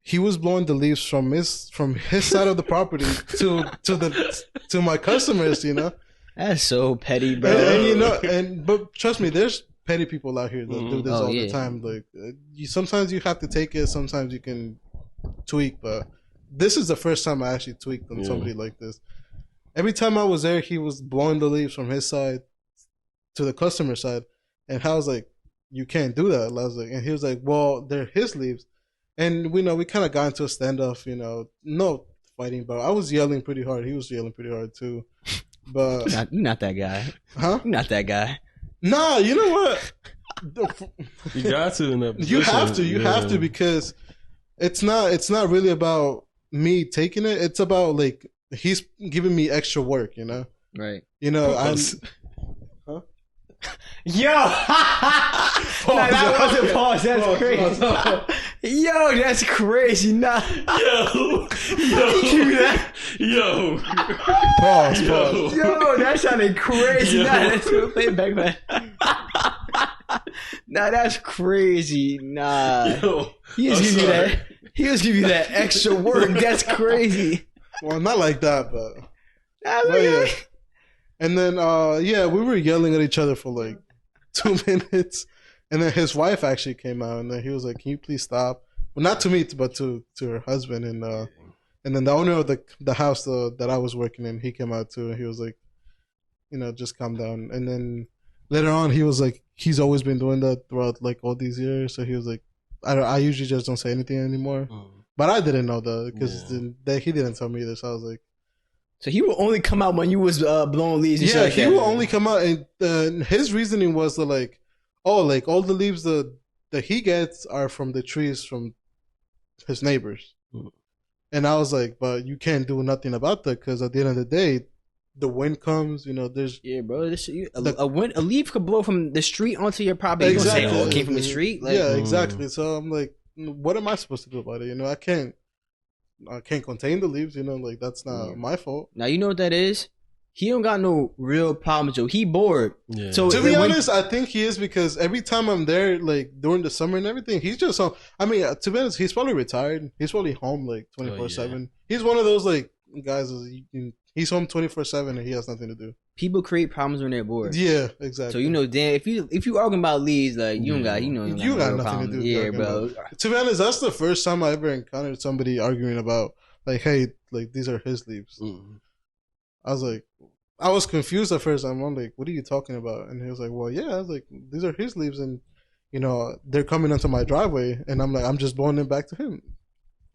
he was blowing the leaves from his side of the property to my customers, That's so petty, bro. But trust me, there's petty people out here that do this all the time. Like sometimes you have to take it, sometimes you can tweak, but this is the first time I actually tweaked on somebody like this. Every time I was there, he was blowing the leaves from his side to the customer side, and I was like, "You can't do that." I was like, and he was like, "Well, they're his leaves." And we kind of got into a standoff, no fighting, but I was yelling pretty hard. He was yelling pretty hard too. But you're not that guy. Huh? You're not that guy. Nah, you know what? You got to in that position. You have to, because it's not really about me taking it. It's about like he's giving me extra work, Right. I'm. Huh? Yo, nah, that wasn't pause. That's crazy. Yo, that's crazy. Nah. Yo. Pause. Yo, that sounded crazy. Yo. Nah, let's play it back, man. Nah, that's crazy. Nah. Yo, He was giving you that. He was giving you that extra work. That's crazy. Well, not like that, but. Nah, Well, yeah. And then, we were yelling at each other for like 2 minutes. And then his wife actually came out, and then he was like, "Can you please stop?" Well, not to me, but to her husband. And then the owner of the house that I was working in, he came out too, and he was like, just calm down. And then later on, he was like, he's always been doing that throughout like all these years. So he was like, I usually just don't say anything anymore. But I didn't know that because he didn't tell me either. So I was like. So he will only come out when you was blowing leaves. And shit like he that. will only come out, and his reasoning was that like, oh, like all the leaves that he gets are from the trees from his neighbors. And I was like, but you can't do nothing about that because at the end of the day, the wind comes. There's bro. A leaf could blow from the street onto your property. Exactly. You gonna say, "Oh, it came from the street." Like, exactly. So I'm like, what am I supposed to do about it? I can't contain the leaves, like that's not my fault. Now you know what that is? He don't got no real problems, Joe. He bored. Yeah. So to be honest, I think he is because every time I'm there, like during the summer and everything, he's just home. I mean, to be honest, he's probably retired. He's probably home like 24/7. He's one of those like guys that He's home 24/7 and he has nothing to do. People create problems when they're bored. Yeah, exactly. So you know, damn, if you arguing about leads, like you don't got, you got nothing to do. Yeah, bro. To be honest, that's the first time I ever encountered somebody arguing about like, hey, like these are his leaves. I was like, I was confused at first. I'm like, what are you talking about? And he was like, well, yeah. I was like, these are his leaves, and you know they're coming onto my driveway, and I'm like, I'm just blowing them back to him.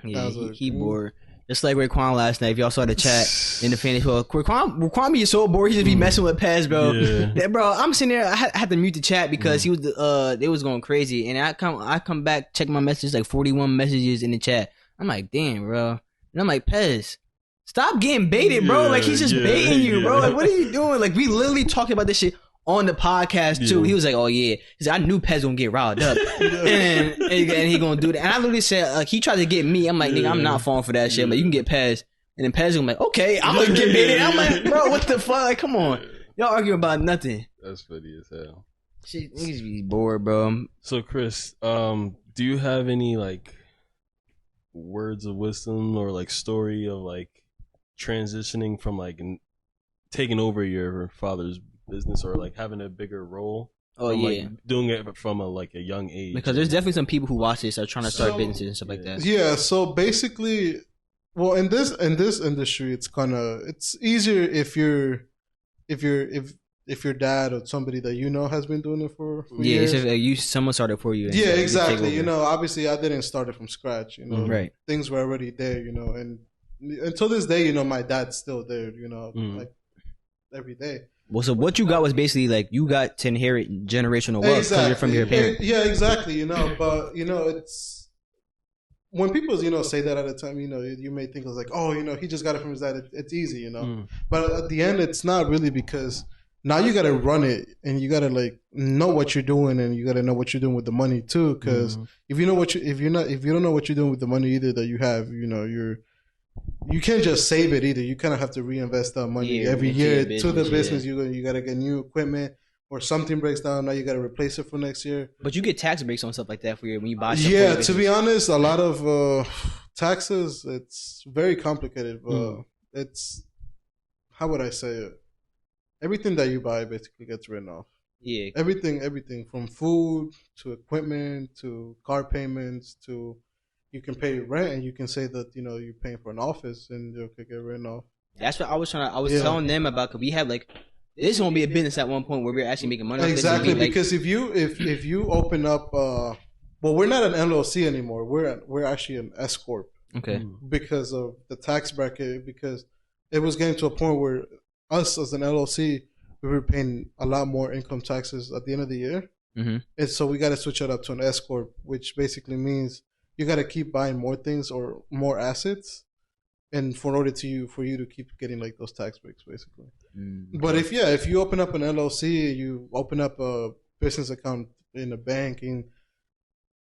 Yeah, he bored. Just like Raquan last night. If y'all saw the chat in the fantasy world, Raquan be so bored. He just be messing with Pez, bro. Yeah, bro, I'm sitting there. I had to mute the chat because he was they was going crazy, and I come back, check my messages, like 41 messages in the chat. I'm like, damn, bro. And I'm like, Pez, stop getting baited, bro. Like he's just baiting you, bro. Like what are you doing? Like we literally talking about this shit on the podcast too. He was like, oh yeah. He said, I knew Pez gonna get riled up. and he gonna do that. And I literally said, like, he tried to get me. I'm like, nigga, I'm not falling for that shit. Like, you can get Pez. And then Pez gonna be like, okay, I'm gonna get baited. I'm like, bro, what the fuck? Like, come on. Y'all arguing about nothing. That's funny as hell. Shit, niggas be bored, bro. So Chris, do you have any like words of wisdom or like story of like transitioning from like taking over your father's business or like having a bigger role? Oh from, yeah, like, doing it from a young age. Because there's definitely some people who watch this are trying to start businesses and stuff like that. Yeah, so basically, well, in this industry, it's easier if your dad or somebody that you know has been doing it for years. It's if someone started for you. Yeah, exactly. You know, obviously, I didn't start it from scratch. You know, right? Things were already there. You know, and until this day, you know, my dad's still there. You know, like every day. Well, so what you got was basically like you got to inherit generational wealth coming from your parents. Yeah, exactly. You know, but you know, it's when people say that at a time, you know, you may think it's like, oh, you know, he just got it from his dad. It's easy, you know, but at the end, it's not really because now you got to run it and you got to like know what you're doing and you got to know what you're doing with the money too. Because if you know if you don't know what you're doing with the money either that you have, you know, you can't just save it either. You kind of have to reinvest that money every year to the business. You got to get new equipment or something breaks down. Now you got to replace it for next year. But you get tax breaks on stuff like that when you buy stuff. Yeah, to be honest, a lot of taxes, it's very complicated. It's, how would I say it? Everything that you buy basically gets written off. Yeah. Everything from food to equipment to car payments to... You can pay rent, and you can say that you're paying for an office, and it could get written off. That's what I was trying to. I was telling them about because we have like this won't be a business at one point where we're actually making money. Exactly, because if you open up, well, we're not an LLC anymore. We're actually an S corp. Okay. Because of the tax bracket, because it was getting to a point where us as an LLC we were paying a lot more income taxes at the end of the year, and so we got to switch it up to an S corp, which basically means you got to keep buying more things or more assets, and for you to keep getting like those tax breaks, basically. But if you open up an LLC, you open up a business account in a bank, and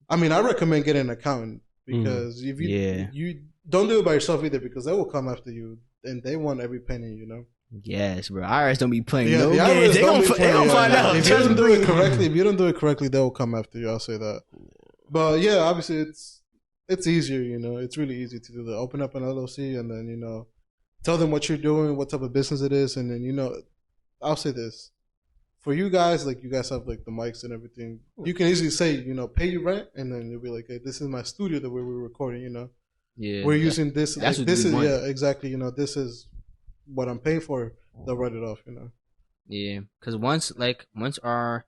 I mean, I recommend getting an accountant because if you don't do it by yourself either, because they will come after you and they want every penny, you know. Yes, bro. IRS don't be playing no games. They gonna find out. If you don't do it correctly, they will come after you. I'll say that. But yeah, obviously it's easier, you know. It's really easy to do that. Open up an LLC and then, tell them what you're doing, what type of business it is, and then, I'll say this. For you guys, like you guys have like the mics and everything, you can easily say, pay your rent, and then you'll be like, hey, this is my studio that we're recording, Yeah. We're using this. That's like, this is exactly, this is what I'm paying for. They'll write it off, Yeah, because once our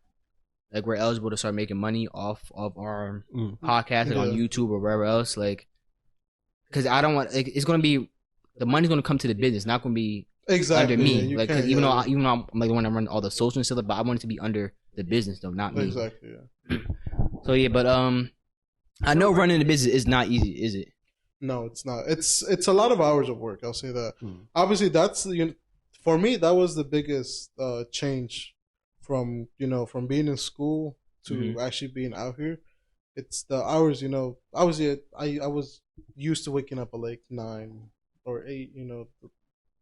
we're eligible to start making money off of our podcast on YouTube or wherever else, because I don't want it's gonna be the money's gonna come to the business, not gonna be under me. Yeah, cause even though I'm like the one that run all the social and stuff, but I want it to be under the business though, not me. Exactly. Yeah. So yeah, but I know running the business is not easy, is it? No, it's not. It's a lot of hours of work. I'll say that. Obviously, that's for me. That was the biggest change from being in school to actually being out here. It's the hours. I was used to waking up at like 9 or 8.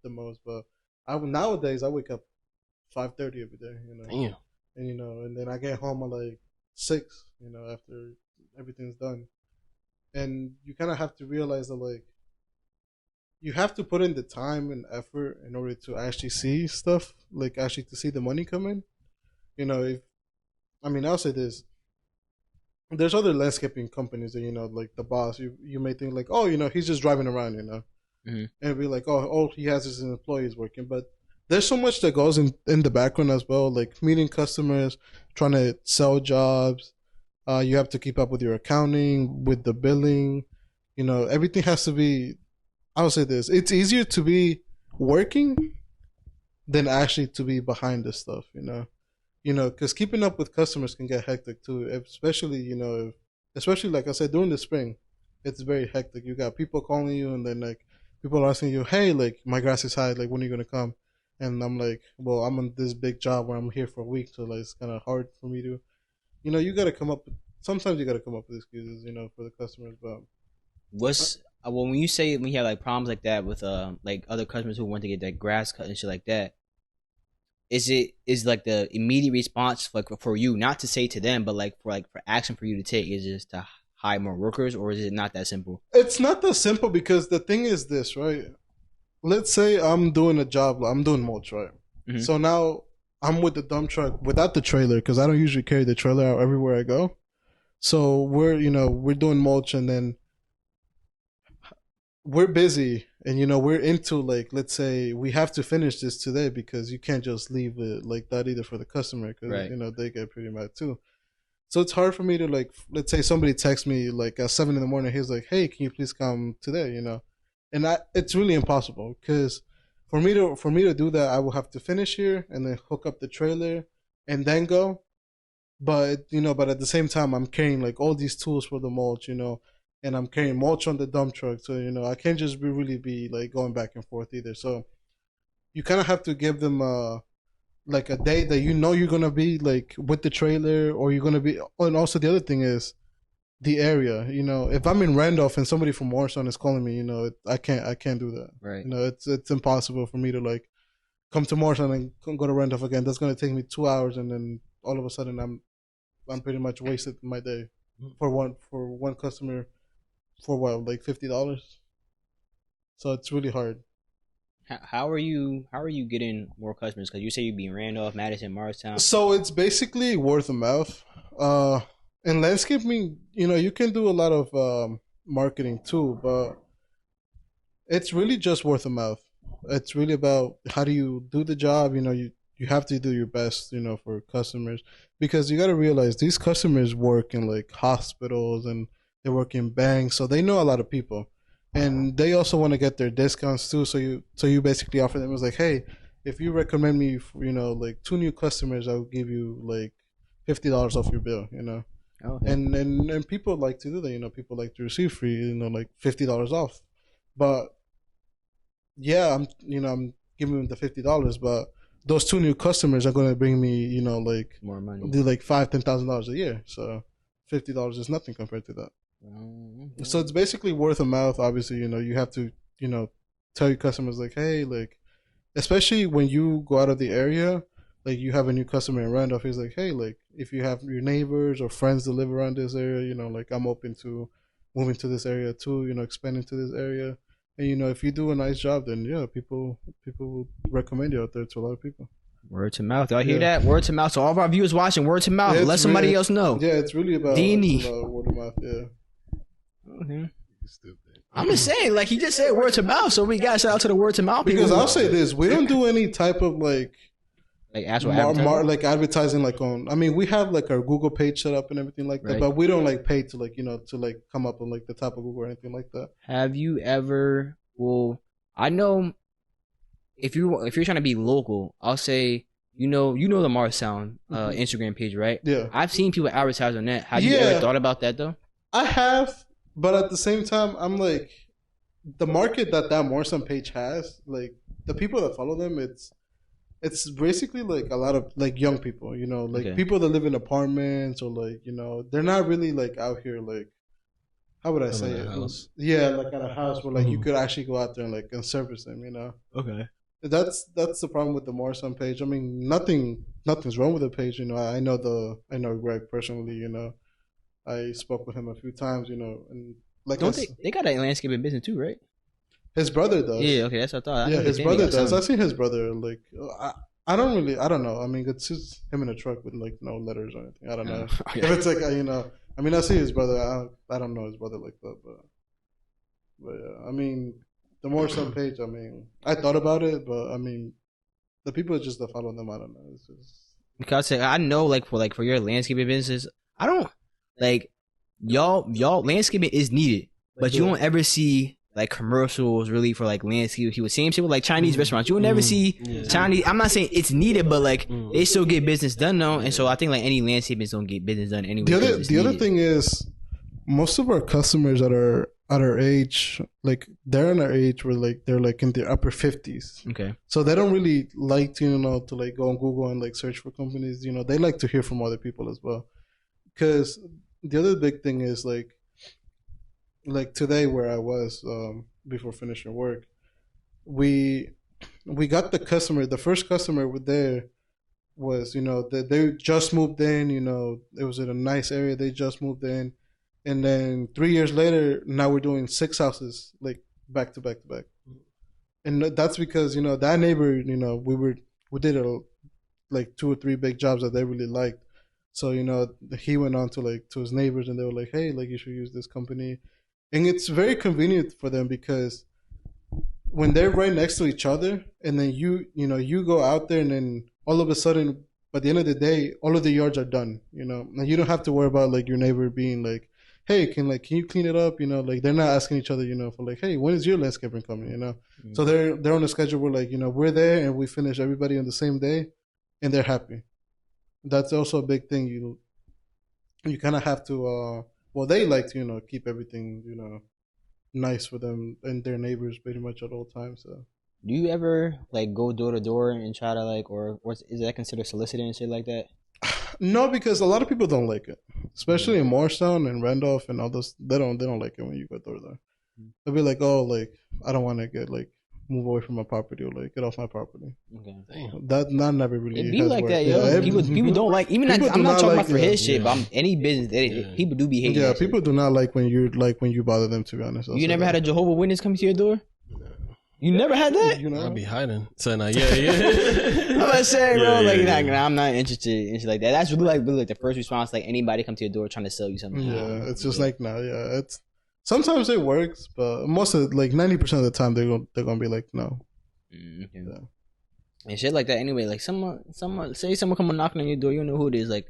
The most. But nowadays I wake up 5:30 every day. Damn. And then I get home at like 6. After everything's done. And you kind of have to realize that, like, you have to put in the time and effort in order to actually see stuff, like actually to see the money come in. If I mean, I'll say this: there's other landscaping companies that like the boss. You may think like, oh, he's just driving around, and be like, oh, all he has is his employees working, but there's so much that goes in the background as well, like meeting customers, trying to sell jobs. You have to keep up with your accounting, with the billing. Everything has to be. I'll say this: it's easier to be working than actually to be behind this stuff. Because keeping up with customers can get hectic too, especially especially like I said during the spring, it's very hectic. You got people calling you, and then like people are asking you, "Hey, like my grass is high. Like when are you gonna come?" And I'm like, "Well, I'm on this big job where I'm here for a week, so like it's kind of hard for me to, you got to come up. Sometimes you got to come up with excuses, for the customers, but." What's well, when you say when you have like problems like that with like other customers who want to get that grass cut and shit like that, is like the immediate response like for you not to say to them, but like for action for you to take is just to hire more workers, or is it not that simple? It's not that simple because the thing is this, right? Let's say I'm doing a job, I'm doing mulch, right? Mm-hmm. So now I'm with the dump truck without the trailer because I don't usually carry the trailer out everywhere I go. So we're doing mulch, and then we're busy, and we're into like, let's say we have to finish this today because you can't just leave it like that either for the customer because Right. they get pretty mad too. So it's hard for me to like, let's say somebody texts me like at 7 in the morning. He's like, "Hey, can you please come today?" And it's really impossible because for me to do that, I will have to finish here and then hook up the trailer and then go. But at the same time, I'm carrying like all these tools for the mulch, and I'm carrying mulch on the dump truck. So I can't just really be like going back and forth either. So you kind of have to give them like a day that you're gonna be like with the trailer, or you're gonna be. Oh, and also the other thing is the area. If I'm in Randolph and somebody from Warsaw is calling me, I can't do that. Right. It's impossible for me to like come to Warsaw and go to Randolph again. That's gonna take me 2 hours, and then all of a sudden I'm pretty much wasted my day for one customer for what, like $50. So it's really hard. How are you getting more customers? Because you say you be in Randolph, Madison, Morristown. So it's basically word of mouth. In landscaping, you can do a lot of marketing too, but it's really just word of mouth. It's really about how do you do the job. You have to do your best, for customers, because you got to realize these customers work in like hospitals and they work in banks, so they know a lot of people, and they also want to get their discounts too. So you basically offer them, it's like, hey, if you recommend me, for, like 2 new customers, I'll give you like $50 off your bill. Oh, And people like to do that. People like to receive free, like $50 off. But yeah, I'm giving them the $50, but those 2 new customers are going to bring me, like more money. do like $5,000-$10,000 a year. So $50 is nothing compared to that. Okay. So it's basically word of mouth. Obviously, you have to, tell your customers like, hey, like, especially when you go out of the area, like you have a new customer in Randolph, he's like, hey, like if you have your neighbors or friends that live around this area, like I'm open to moving to this area too, expanding to this area. And if you do a nice job, then yeah, people will recommend you out there to a lot of people. Word to mouth. Y'all hear that? Word to mouth. So all of our viewers watching, word to mouth. Yeah, Let somebody else know. Yeah, it's really about, D&E. it's about word of mouth. Yeah. Okay. I'm just saying, like he just said, word to mouth. So we got shout out to the word to mouth people. Because I'll say this, we don't do any type of like actual advertising? like advertising like on. I mean, we have like our Google page set up and everything like that, Right. but we don't like pay to like to like come up on like the top of Google or anything like that. Have you ever? Well, I know if you're trying to be local, I'll say you know the Mars Sound Instagram page, right? Yeah, I've seen people advertise on that. Have you ever thought about that though? I have, but at the same time, I'm like the market that Morrison page has, like the people that follow them, it's basically like a lot of like young people, like Okay. people that live in apartments or like they're not really like out here like. How would I say at it? a house? Yeah, like at a house where like you Mhm. could actually go out there and service them. Okay. That's the problem with the Morrison page. I mean, nothing's wrong with the page. I know Greg personally. I spoke with him a few times. And like Don't they got a landscaping business too, right? His brother does. Yeah, okay, that's what I thought. Yeah, his brother does. I've seen his brother. Like, I don't know. I mean, it's just him in a truck with like no letters or anything. I don't know. Yeah. If it's like, I mean, I see his brother. I don't know his brother like that, but yeah. I mean, the more some page. I mean, I thought about it, but I mean, the people just that follow them. I don't know. It's just Because I know, like for your landscaping business, I don't like y'all landscaping is needed, but you won't ever see like commercials really for like landscape. He was same shit with like Chinese restaurants. You will never see Chinese. I'm not saying it's needed, but like they still get business done though. And so I think like any landscaping don't get business done anyway. The other thing is, most of our customers that are at our age, like they're in our age where like they're like in their upper 50s. Okay. So they don't really like to, to like go on Google and like search for companies. They like to hear from other people as well. Because the other big thing is like today where I was before finishing work, we got the first customer there was, they just moved in, it was in a nice area. They just moved in. And then 3 years later, now we're doing 6 houses like back to back to back. And that's because, that neighbor, we did like 2 or 3 big jobs that they really liked. So, he went on to his neighbors and they were like, hey, like you should use this company. And it's very convenient for them because when they're right next to each other and then you go out there and then all of a sudden, by the end of the day, all of the yards are done, and you don't have to worry about like your neighbor being like, hey, can you clean it up? Like they're not asking each other, for like, hey, when is your landscaping coming? Mm-hmm. So they're on a schedule where like, we're there and we finish everybody on the same day and they're happy. That's also a big thing. You kind of have to, they like to, keep everything, nice for them and their neighbors pretty much at all times. So. Do you ever like go door to door and try to like, or is that considered soliciting and shit like that? No, because a lot of people don't like it, especially in Morristown and Randolph and all those. They don't like it when you go door to door. They'll be like, oh, like I don't want to get like move away from my property or like get off my property. Okay, that never really. It be like worked. That, yo. Yeah, people don't like. Even like, I'm not talking about for his shit, but any business, people do be hating. Yeah, people do not like when you bother them. To be honest, you never had a Jehovah's Witness come to your door. You never had that? I'll be hiding. So now, yeah. I'm about to say, bro, I'm not interested in shit like that. That's really like the first response. Like anybody come to your door trying to sell you something. Yeah, it's just like no, yeah. It's sometimes it works, but most of like 90% of the time they're gonna be like no. Mm-hmm. Yeah. And shit like that. Anyway, like someone say someone come knocking on your door, you don't know who it is. Like,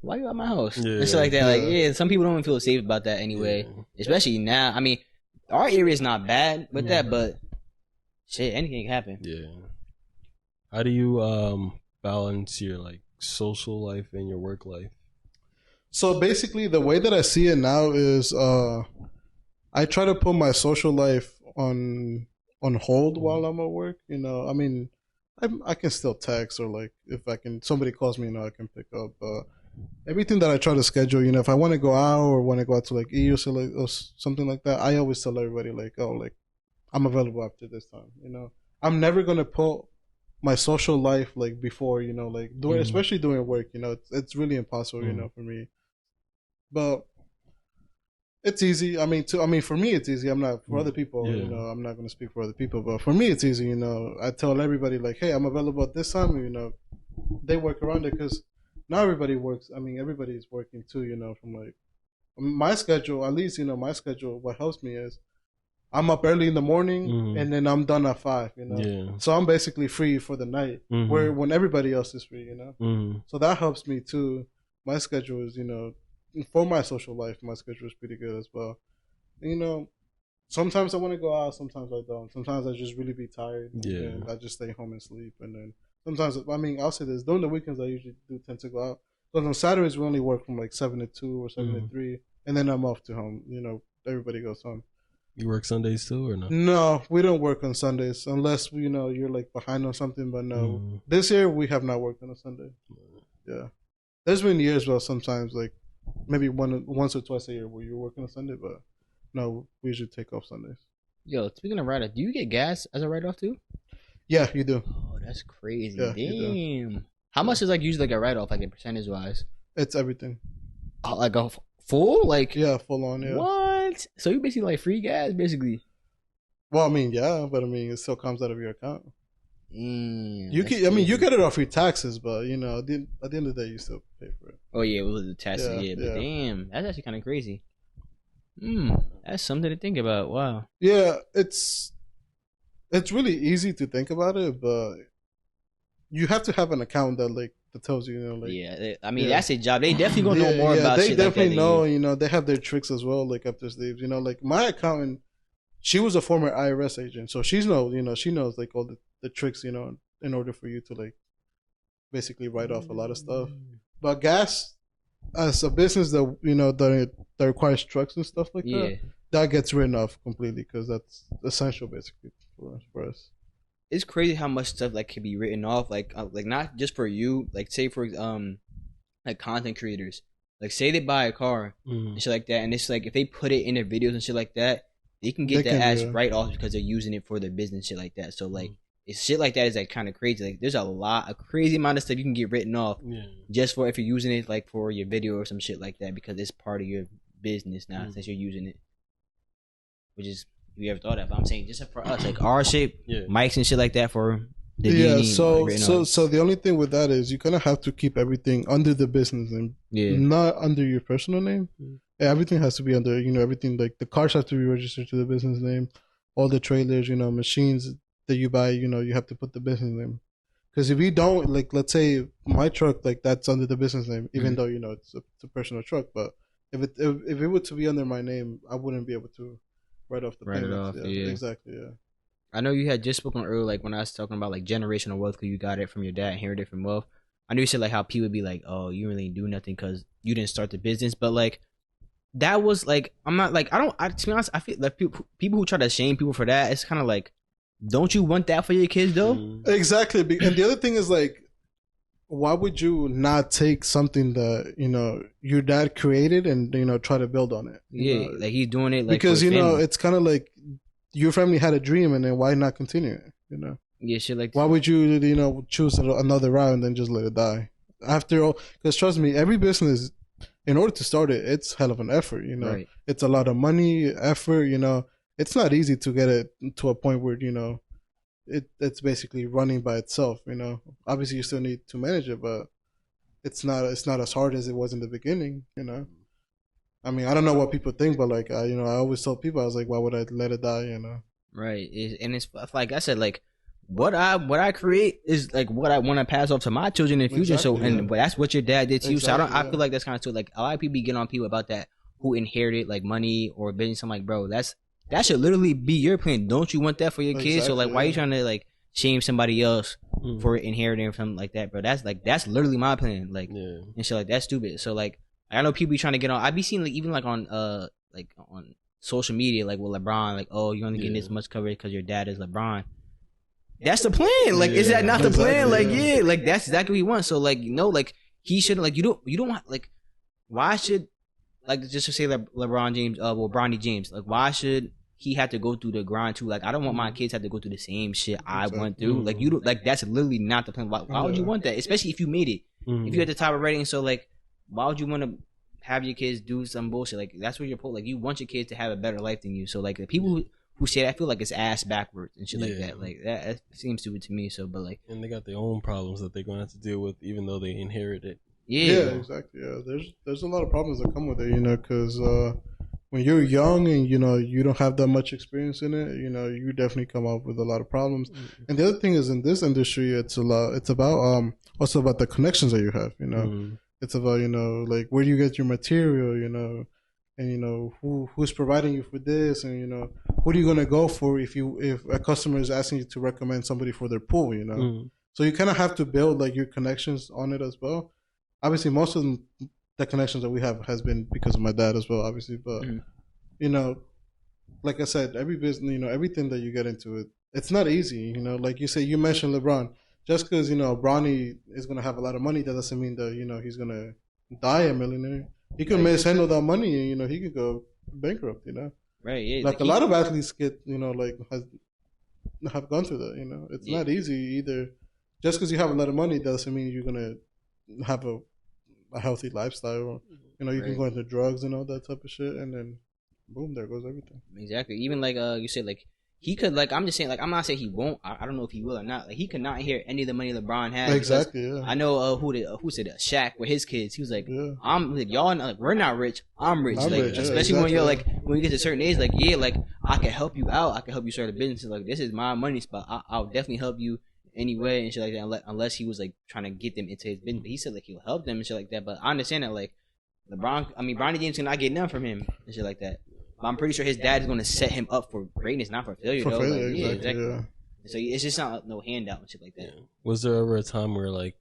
why you at my house? Yeah. And shit like that. Like, some people don't even feel safe about that anyway. Yeah. Especially now. I mean, our area is not bad with that, but. Shit, anything can happen. Yeah. How do you balance your like social life and your work life? So basically, the way that I see it now is, I try to put my social life on hold while I'm at work. I mean, I can still text or like if somebody calls me, I can pick up. Everything that I try to schedule, if I want to go out or want to go out to like eat or something like that, I always tell everybody like, oh, like. I'm available after this time, I'm never going to put my social life like before, like doing, especially doing work, it's really impossible, for me. But it's easy. I mean, for me, it's easy. I'm not, for other people, I'm not going to speak for other people, but for me, it's easy, I tell everybody like, hey, I'm available at this time, they work around it because now everybody works. I mean, everybody's working too, from like my schedule, at least, my schedule, what helps me is, I'm up early in the morning and then I'm done at 5, So I'm basically free for the night when everybody else is free, So that helps me too. My schedule is, for my social life, my schedule is pretty good as well. Sometimes I want to go out, sometimes I don't. Sometimes I just really be tired. Yeah. And I just stay home and sleep. And then sometimes, I'll say this, during the weekends I usually do tend to go out. Because on Saturdays we only work from like 7 to 2 or 7 to 3. And then I'm off to home, everybody goes home. You work Sundays too, or no? No, we don't work on Sundays unless you're like behind on something. But no, this year we have not worked on a Sunday. Yeah, there's been years where sometimes like maybe once or twice a year where you're working on Sunday, but no, we usually take off Sundays. Yo, speaking of write-off, do you get gas as a write-off too? Yeah, you do. Oh, that's crazy. Yeah, damn. How much is like usually like a write-off, like percentage wise? It's everything. Like a full, like yeah, full on. Yeah. What? So you basically like free gas, basically. Well, I mean, yeah, but I mean, it still comes out of your account. You That's can, I mean, you crazy. get it off your taxes, but you know, at the end of the day, you still pay for it. Oh yeah, it was the taxes. Yeah, Yeah, but yeah, damn, that's actually kind of crazy. That's something to think about. Wow. yeah. It's really easy to think about it, but you have to have an account that tells you, like, Yeah, I mean yeah. that's a job. They definitely gonna know Yeah, more yeah, about they shit like that definitely than know. you. You know, they have their tricks as well, like up their sleeves. You know, like my accountant, she was a former IRS agent, so she knows like all the tricks. You know, in order for you to like basically write off a lot of stuff. But gas, as a business that requires trucks and stuff like Yeah, that gets written off completely because that's essential basically for us. it's crazy how much stuff like can be written off. Like not just for you. Like say for like content creators. Like say they buy a car and shit like that, and it's like if they put it in their videos and shit like that, they can They get that can, as yeah. write off because they're using it for their business shit like that. So like it's shit like that is like kind of crazy. Like there's a crazy amount of stuff you can get written off Yeah. just for if you're using it like for your video or some shit like that because it's part of your business now since you're using it. Which is you ever thought of? But I'm saying just for us, like our shit, Yeah. mics and shit like that for the Yeah, D&D, so written so off. so the only thing with that is you kind of have to keep everything under the business name, Yeah. not under your personal name. Yeah, everything has to be under, everything like the cars have to be registered to the business name, all the trailers, machines that you buy, you have to put the business name. Because if you don't, like, let's say my truck, like that's under the business name, even though it's a personal truck, but if it were to be under my name, I wouldn't be able to write off the Write it payments. off, Yeah, yeah. exactly. Yeah. I know you had just spoken earlier, like when I was talking about like generational wealth because you got it from your dad, inherited from wealth. I know you said like how people would be like, "Oh, you really do nothing because you didn't start the business," but like that was like I'm not like I don't. To be honest, I feel like people who try to shame people for that, it's kind of like, don't you want that for your kids though? Exactly. And the other thing is like, why would you not take something that your dad created and try to build on it? Yeah, like he's doing it like because for his family. it's kind of like your family had a dream, and then why not continue it? Yeah, shit like Why would you choose another route and then just let it die? After all, because trust me, every business, in order to start it, it's hell of an effort. Right. It's a lot of money, effort. It's not easy to get it to a point where it's basically running by itself. Obviously you still need to manage it, but it's not as hard as it was in the beginning. I mean, I don't know what people think, but like I always tell people, I was like, why would I let it die? Right, and it's like I said, like what I create is like what I want to pass off to my children in the future. Exactly, So and but that's what your dad did to you. So Exactly, I yeah. feel like that's kind of too. Like a lot of people be getting on people about that who inherited like money or business. I'm like, bro, that should literally be your plan. Don't you want that for your kids? So like, Exactly, why you yeah. trying to like shame somebody else for inheriting something like that, bro? That's literally my plan. Like and shit like that's stupid. So like I know people be trying to get on. I be seeing like even like on social media like with LeBron, like, oh, you only getting this much coverage because your dad is LeBron. That's the plan. Like, is that not the plan? Exactly, Like, yeah. yeah, like that's exactly what he wants. So like, like he shouldn't like you don't want like why should like just to say like LeBron James, Bronny James, like why should he have to go through the grind too? Like I don't want my kids have to go through the same shit I went through. Like you don't like that's literally not the plan. Why would you want that? Especially if you made it. If you're at the top of rating, so like why would you want to have your kids do some bullshit? Like that's where you're like you want your kids to have a better life than you. So like the people who say that, I feel like it's ass backwards and shit like that. Like that seems stupid to me. So but like And they got their own problems that they're gonna have to deal with, even though they inherit it. Yeah, exactly. Yeah, there's a lot of problems that come with it, because when you're young and you don't have that much experience in it, you definitely come up with a lot of problems. And the other thing is, in this industry, it's about also about the connections that you have. It's about like where do you get your material, and who's providing you for this, and who are you gonna go for if a customer is asking you to recommend somebody for their pool, So you kind of have to build like your connections on it as well. Obviously, most of the connections that we have has been because of my dad as well, obviously. But like I said, every business, everything that you get into, it's not easy. Like you say, you mentioned LeBron. Just because Bronny is gonna have a lot of money, that doesn't mean that he's gonna die a millionaire. He could mishandle that money, and he could go bankrupt. Right. Yeah. Like a lot of athletes get, like have gone through that. It's not easy either. Just because you have a lot of money doesn't mean you're gonna have a healthy lifestyle. You can go into drugs and all that type of shit, and then boom, there goes everything. Exactly. Even like you said, like he could, like, I'm just saying, like, I'm not saying he won't. I don't know if he will or not. Like, he could not hear any of the money LeBron has. Exactly. Yeah. I know who said Shaq with his kids. He was like, Yeah. I'm like, y'all, like, we're not rich. I'm rich. I'm like, rich, yeah, especially when exactly. you're like, when you get to a certain age, like, yeah, like, I can help you out. I can help you start a business. Like, this is my money spot. I'll definitely help you anyway and shit like that. Unless he was like trying to get them into his business. But he said like he'll help them and shit like that. But I understand that like Bronny James cannot get none from him and shit like that. But I'm pretty sure his dad is going to set him up for greatness, not for failure. For though. failure, Like, exactly. Yeah. So it's just not no handout and shit like that. Yeah. Was there ever a time where like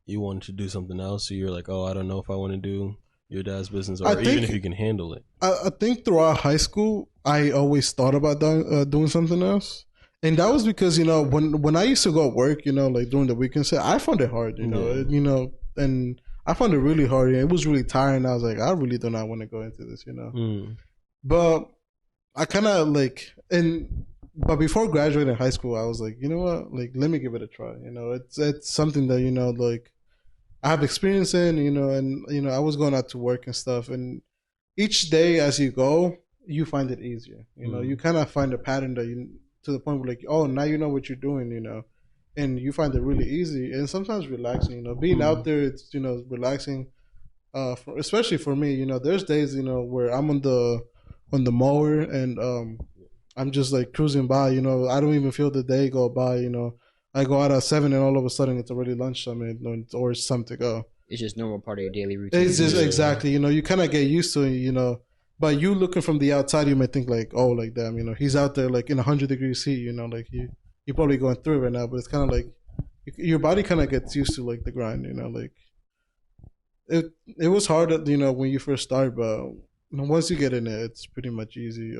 you wanted to do something else, so you're like, oh, I don't know if I want to do your dad's business, or even if you can handle it? I think throughout high school, I always thought about doing something else. And that was because, you know, when I used to go work, you know, like during the weekends, I found it hard, you know, and I found it really hard. And it was really tiring. I was like, I really do not want to go into this, you know. But I kind of like, but before graduating high school, I was like, you know what, like, let me give it a try. You know, it's something that, you know, like I have experience in, you know, and, you know, I was going out to work and stuff. And each day as you go, you find it easier. You know, you kind of find a pattern that to the point where like, oh, now you know what you're doing, you know, and you find it really easy and sometimes relaxing, you know, being out there, it's, you know, relaxing, especially for me, you know, there's days, you know, where I'm on the mower and I'm just like cruising by, you know, I don't even feel the day go by, you know, I go out at 7 and all of a sudden it's already lunchtime or it's time to go. It's just normal part of your daily routine. It's just exactly, you know, you kind of get used to it, you know. But you looking from the outside, you might think like, oh, like damn, you know, he's out there like in 100-degree heat, you know, like you're probably going through it right now. But it's kind of like your body kind of gets used to like the grind, you know, like it was hard, you know, when you first start, but once you get in it, it's pretty much easy.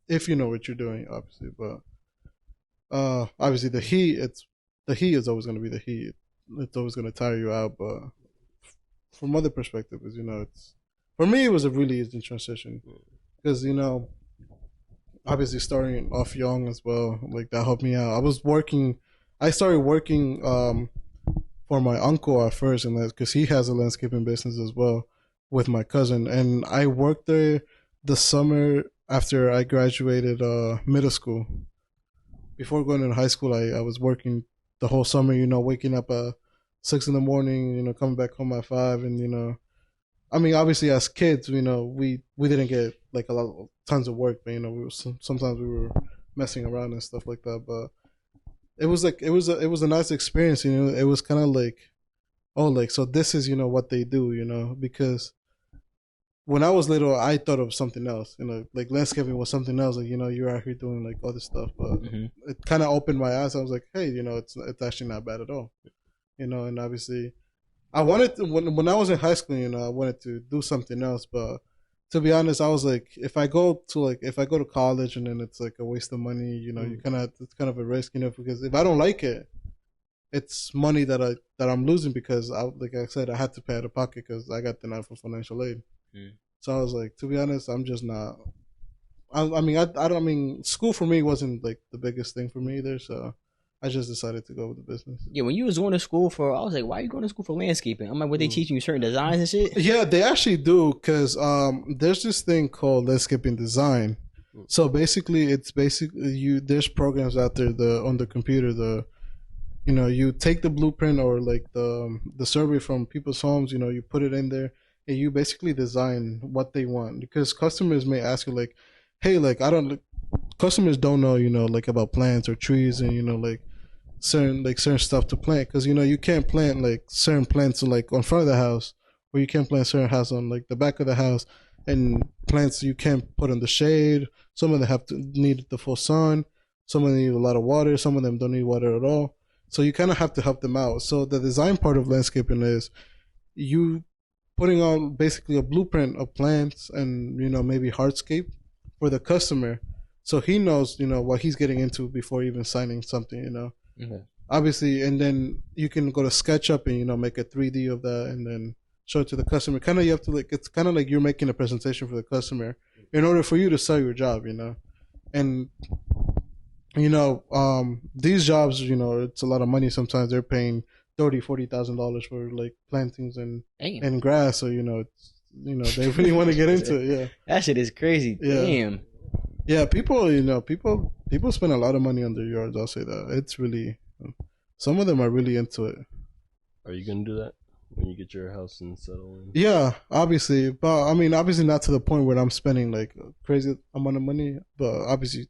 If you know what you're doing, obviously. But obviously the heat is always going to be the heat. It's always going to tire you out. But from other perspectives, you know, for me, it was a really easy transition because, you know, obviously starting off young as well, like that helped me out. I started working for my uncle at first, and because he has a landscaping business as well with my cousin. And I worked there the summer after I graduated middle school. Before going into high school, I was working the whole summer, you know, waking up at 6 a.m, you know, coming back home at 5, and, you know, I mean, obviously, as kids, you know, we didn't get like tons of work, but, you know, sometimes we were messing around and stuff like that. But it was a nice experience, you know. It was kind of like, oh, like, so this is, you know, what they do, you know, because when I was little, I thought of something else, you know, like landscaping was something else, like, you know, you're out here doing like all this stuff, but it kind of opened my eyes. I was like, hey, you know, it's actually not bad at all, you know. And obviously, I wanted to, when I was in high school, you know, I wanted to do something else, but to be honest, I was like, if I go to college and then it's like a waste of money, you know, it's kind of a risk, you know, because if I don't like it, it's money that I'm losing because like I said, I had to pay out of pocket because I got denied for financial aid. So I was like, to be honest, I'm just not. I mean, school for me wasn't like the biggest thing for me either, so I just decided to go with the business. Yeah, when you was going to school I was like, why are you going to school for landscaping? I'm like, were they teaching you certain designs and shit? Yeah, they actually do, because there's this thing called landscaping design. So basically, there's programs out there on the computer. You know, you take the blueprint or like the survey from people's homes. You know, you put it in there and you basically design what they want, because customers may ask you like, hey, like customers don't know, you know, like about plants or trees and, you know, like certain stuff to plant, because, you know, you can't plant like certain plants like on front of the house, or you can't plant certain house on like the back of the house, and plants you can't put in the shade. Some of them need the full sun, some of them need a lot of water, some of them don't need water at all. So you kind of have to help them out. So the design part of landscaping is you putting on basically a blueprint of plants and, you know, maybe hardscape for the customer, so he knows, you know, what he's getting into before even signing something, you know. Obviously, and then you can go to SketchUp and, you know, make a 3D of that and then show it to the customer. Kind of, you have to like, it's kind of like you're making a presentation for the customer in order for you to sell your job, you know. And, you know, these jobs, you know, it's a lot of money. Sometimes they're paying $30,000-$40,000 for like plantings and grass. So, you know, it's, you know, they really want to get into it. Yeah, that shit is crazy. Yeah. Damn. Yeah, people spend a lot of money on their yards. I'll say that. It's really, some of them are really into it. Are you gonna do that when you get your house and settle in? Yeah, obviously, but I mean, obviously not to the point where I'm spending like a crazy amount of money. But obviously,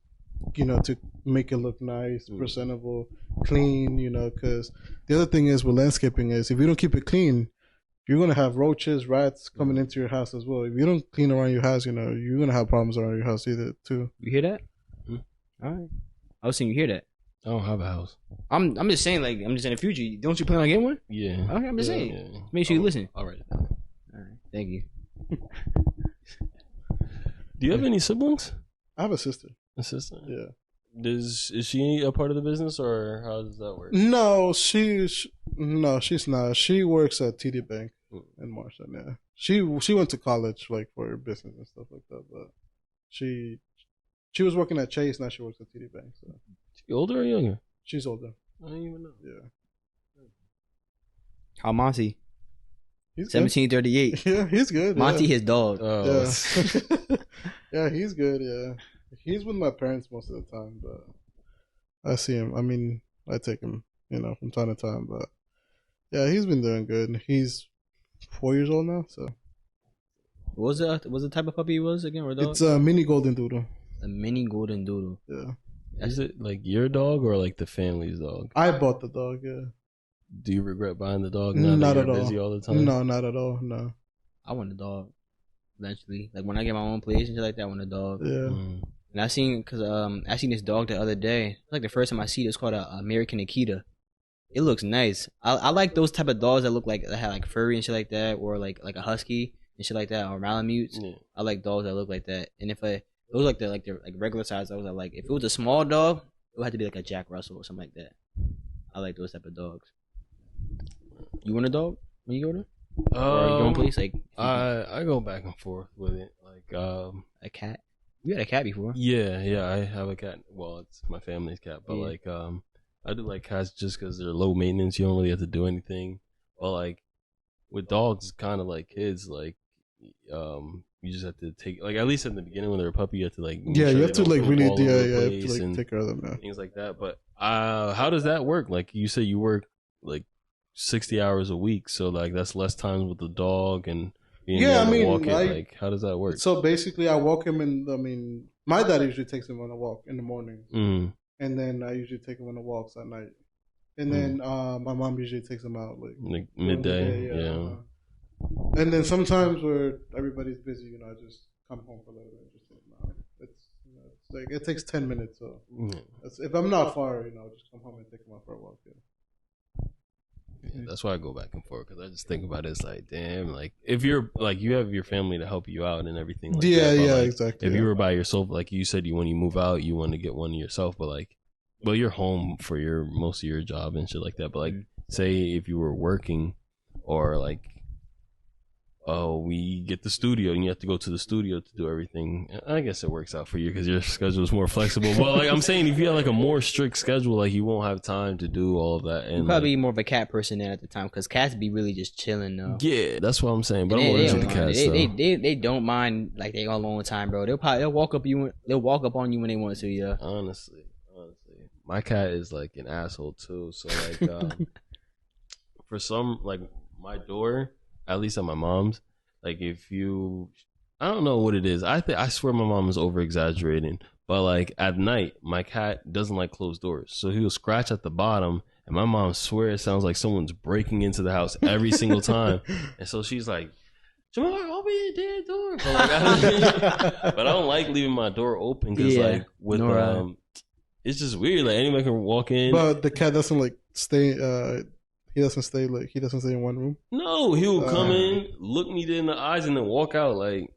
to make it look nice, presentable, clean. Because the other thing is with landscaping is if you don't keep it clean, you're gonna have roaches, rats coming into your house as well. If you don't clean around your house, you're gonna have problems around your house either too. You hear that? All right. I was saying you hear that. I don't have a house. I'm just saying, like, I'm just in the future. Don't you plan on getting one? Yeah. Okay, I'm just saying. Yeah. Make sure you listen. All right. All right. Thank you. Do you have any siblings? I have a sister. A sister? Yeah. Is she a part of the business, or how does that work? No, she's not. She works at TD Bank in Marston. Yeah. She went to college like for business and stuff like that, but she was working at Chase. Now she works at TD Bank. So. She older or younger? She's older. I don't even know. Yeah. How Monty? He's 1738. Yeah, he's good. Monty, yeah. his dog. Oh. Yeah. Yeah, he's good. Yeah, he's with my parents most of the time, but I see him. I mean, I take him, from time to time. But yeah, he's been doing good. He's 4 years old now. So. What was the type of puppy he was again? Or dog? It's a mini golden doodle. A mini golden doodle. Yeah. Is it like your dog or like the family's dog? I bought the dog. Yeah. Do you regret buying the dog now Not that at you're all. busy all the time? No, not at all. No. I want a dog. Eventually, like when I get my own place and shit like that, I want a dog. Yeah. And I seen this dog the other day. It's like the first time I see it. It's called a American Akita. It looks nice. I like those type of dogs that look like that have like furry and shit like that, or like a husky and shit like that, or Malamutes. Yeah. I like dogs that look like that. And if those like the regular size dogs, I like. If it was a small dog, it would have to be like a Jack Russell or something like that. I like those type of dogs. You want a dog when you go there? Or your own place? Like I go back and forth with it. Like a cat. You had a cat before. Yeah, I have a cat. Well, it's my family's cat, but like I do like cats just because they're low maintenance. You don't really have to do anything. But like with dogs, it's kind of like kids. Like you just have to take, like, at least in the beginning when they're a puppy, you have to like you have to like really you have to like take care of them, things like that. But how does that work? Like you say, you work like 60 hours a week, so like that's less time with the dog and being able to walk it. Like, how does that work? So basically, I walk him my dad usually takes him on a walk in the morning, and then I usually take him on the walks at night, and then my mom usually takes him out like midday. Yeah. And then sometimes where everybody's busy, I just come home for a little bit and just take him out. It's like it takes 10 minutes, so if I'm not far, I'll just come home and take him out for a walk. Yeah, that's why I go back and forth, because I just think about it. It's like, damn, like if you're like you have your family to help you out and everything. Like that, exactly. If you were by yourself, like you said, when you move out, you want to get one yourself, but like, well, you're home for most of your job and shit like that. But like, say if you were working, or like, we get the studio and you have to go to the studio to do everything. I guess it works out for you because your schedule is more flexible. But like I'm saying, if you have like a more strict schedule, like you won't have time to do all of that. And you're probably more of a cat person then at the time, because cats be really just chilling though. Yeah, that's what I'm saying. But I'm allergic to cats. They don't mind, like they all alone time, bro. They'll walk up on you when they want to. Yeah. Honestly, my cat is like an asshole too. So like, for some, like my door, at least at my mom's, like I don't know what it is. I swear my mom is over exaggerating, but like at night, my cat doesn't like closed doors, so he'll scratch at the bottom, and my mom swear it sounds like someone's breaking into the house every single time, and so she's like, "Jamal, open your damn door." But I don't like leaving my door open because like with it's just weird. Like anybody can walk in, but the cat doesn't like stay. He doesn't stay in one room. No, he'll come in, look me in the eyes, and then walk out. Like,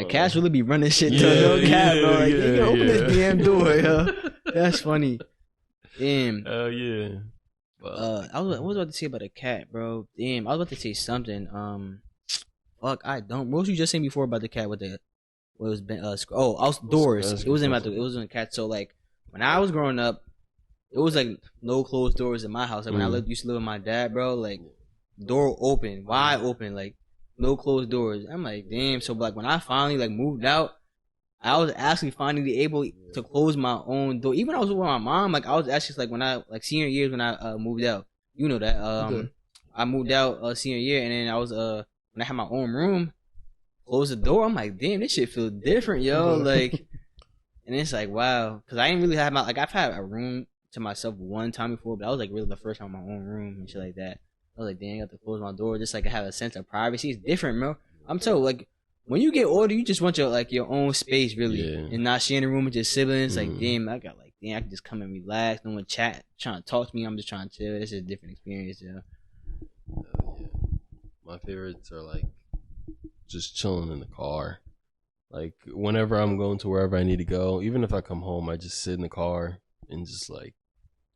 cats really be running shit to no cat, bro. Like, you open this damn door, yo. That's funny. Damn. Yeah. But, I was about to say about a cat, bro. Damn, I was about to say something. Fuck, I don't. What was you just saying before about the cat with the? What was outdoors? It wasn't about it wasn't a cat. So like when I was growing up, it was like no closed doors in my house. Like when I used to live with my dad, bro, like door open, wide open, like no closed doors. I'm like, damn. So like when I finally like moved out, I was actually finally able to close my own door. Even when I was with my mom, like I was actually like when I like senior years when I moved out. You know that I moved out senior year, and then I was when I had my own room, close the door. I'm like, damn, this shit feel different, yo. Like, and it's like, wow, because I didn't really have I've had a room to myself one time before, but that was like really the first time in my own room and shit like that. I was like, damn, I got to close my door just like I have a sense of privacy. It's different, bro. I'm told like. When you get older, you just want your own space, really, and not sharing a room with your siblings. Like, damn, I can just come and relax. No one trying to talk to me. I'm just trying to chill. It's a different experience, yeah. My favorites are like just chilling in the car. Like whenever I'm going to wherever I need to go, even if I come home, I just sit in the car and just like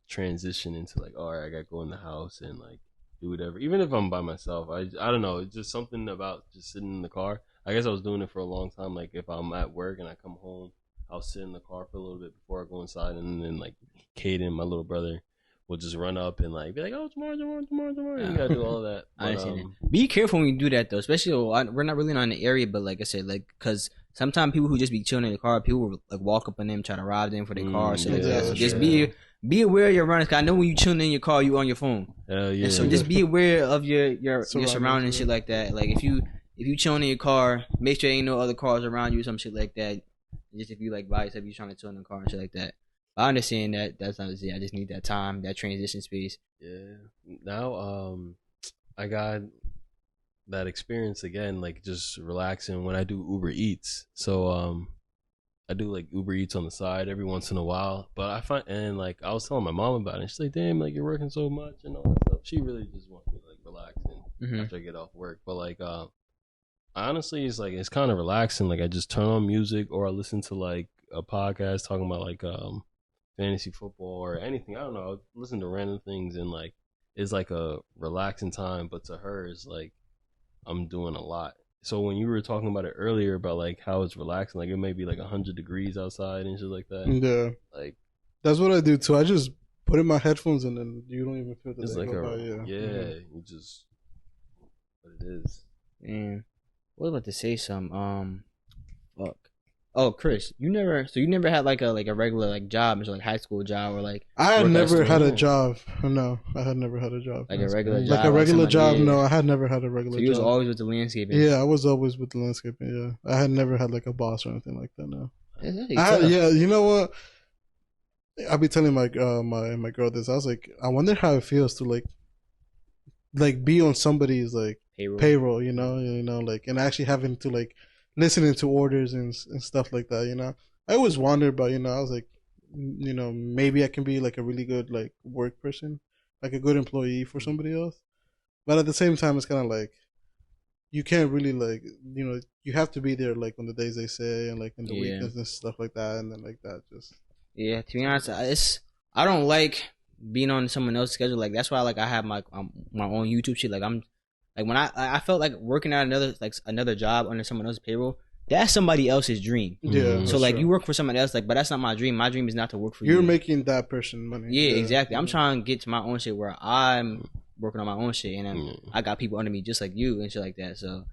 transition into like, all right, I gotta go in the house and like do whatever. Even if I'm by myself, I don't know. It's just something about just sitting in the car. I guess I was doing it for a long time. Like if I'm at work and I come home, I'll sit in the car for a little bit before I go inside, and then like Caden, my little brother, will just run up and like be like, "Oh, tomorrow." You gotta do all of that. I understand that. Be careful when you do that though, especially we're not really on the area, but like I said, like because sometimes people who just be chilling in the car, people will like walk up on them, try to rob them for their car, so like that. So just be aware of your runners. Cause I know when you chilling in your car, you on your phone. Yeah. And so just be aware of your surroundings and shit like that. Like if you chilling in your car, make sure there ain't no other cars around you or some shit like that. Just if you like by yourself, you trying to chill in the car and shit like that. But I understand that's not it. I just need that time, that transition space. Yeah. Now, I got that experience again, like just relaxing when I do Uber Eats. So, I do like Uber Eats on the side every once in a while. But I find, and like I was telling my mom about it, and she's like, "Damn, like you're working so much and all that stuff." She really just wants me to like relax after I get off work. But like, honestly, it's kind of relaxing. Like I just turn on music or I listen to like a podcast talking about like fantasy football or anything. I don't know. I listen to random things and like it's like a relaxing time. But to her, it's like I'm doing a lot. So when you were talking about it earlier about like how it's relaxing, like it may be like 100 degrees outside and shit like that. Yeah, like that's what I do too. I just put in my headphones and then you don't even feel the it's like you just what it is. Man. What was I about to say fuck. Oh, Chris, you never had like a regular like job, like high school job or like I had never had a job. No, I had never had a job. Like a regular job. Like a regular job, no, I had never had a regular job. So you was always with the landscaping? Yeah, I was always with the landscaping, yeah. I had never had like a boss or anything like that, no. Yeah, you know what? I'll be telling my my girl this. I was like, I wonder how it feels to like be on somebody's like payroll, you know, like, and actually having to like listening to orders and stuff like that, you know. I always wondered, but you know, I was like, you know, maybe I can be like a really good like work person, like a good employee for somebody else. But at the same time, it's kind of like you can't really like, you know, you have to be there like on the days they say and like in the weekends and stuff like that, and then like that just. Yeah, to be honest, I don't like being on someone else's schedule. Like that's why like I have my own YouTube shit. Like I'm like when I felt like working at another job under someone else's payroll. That's somebody else's dream. Yeah. So like you work for someone else, like, but that's not my dream. My dream is not to work for you. You're making that person money. Yeah, exactly. I'm trying to get to my own shit where I'm working on my own shit, and I got people under me just like you and shit like that. So,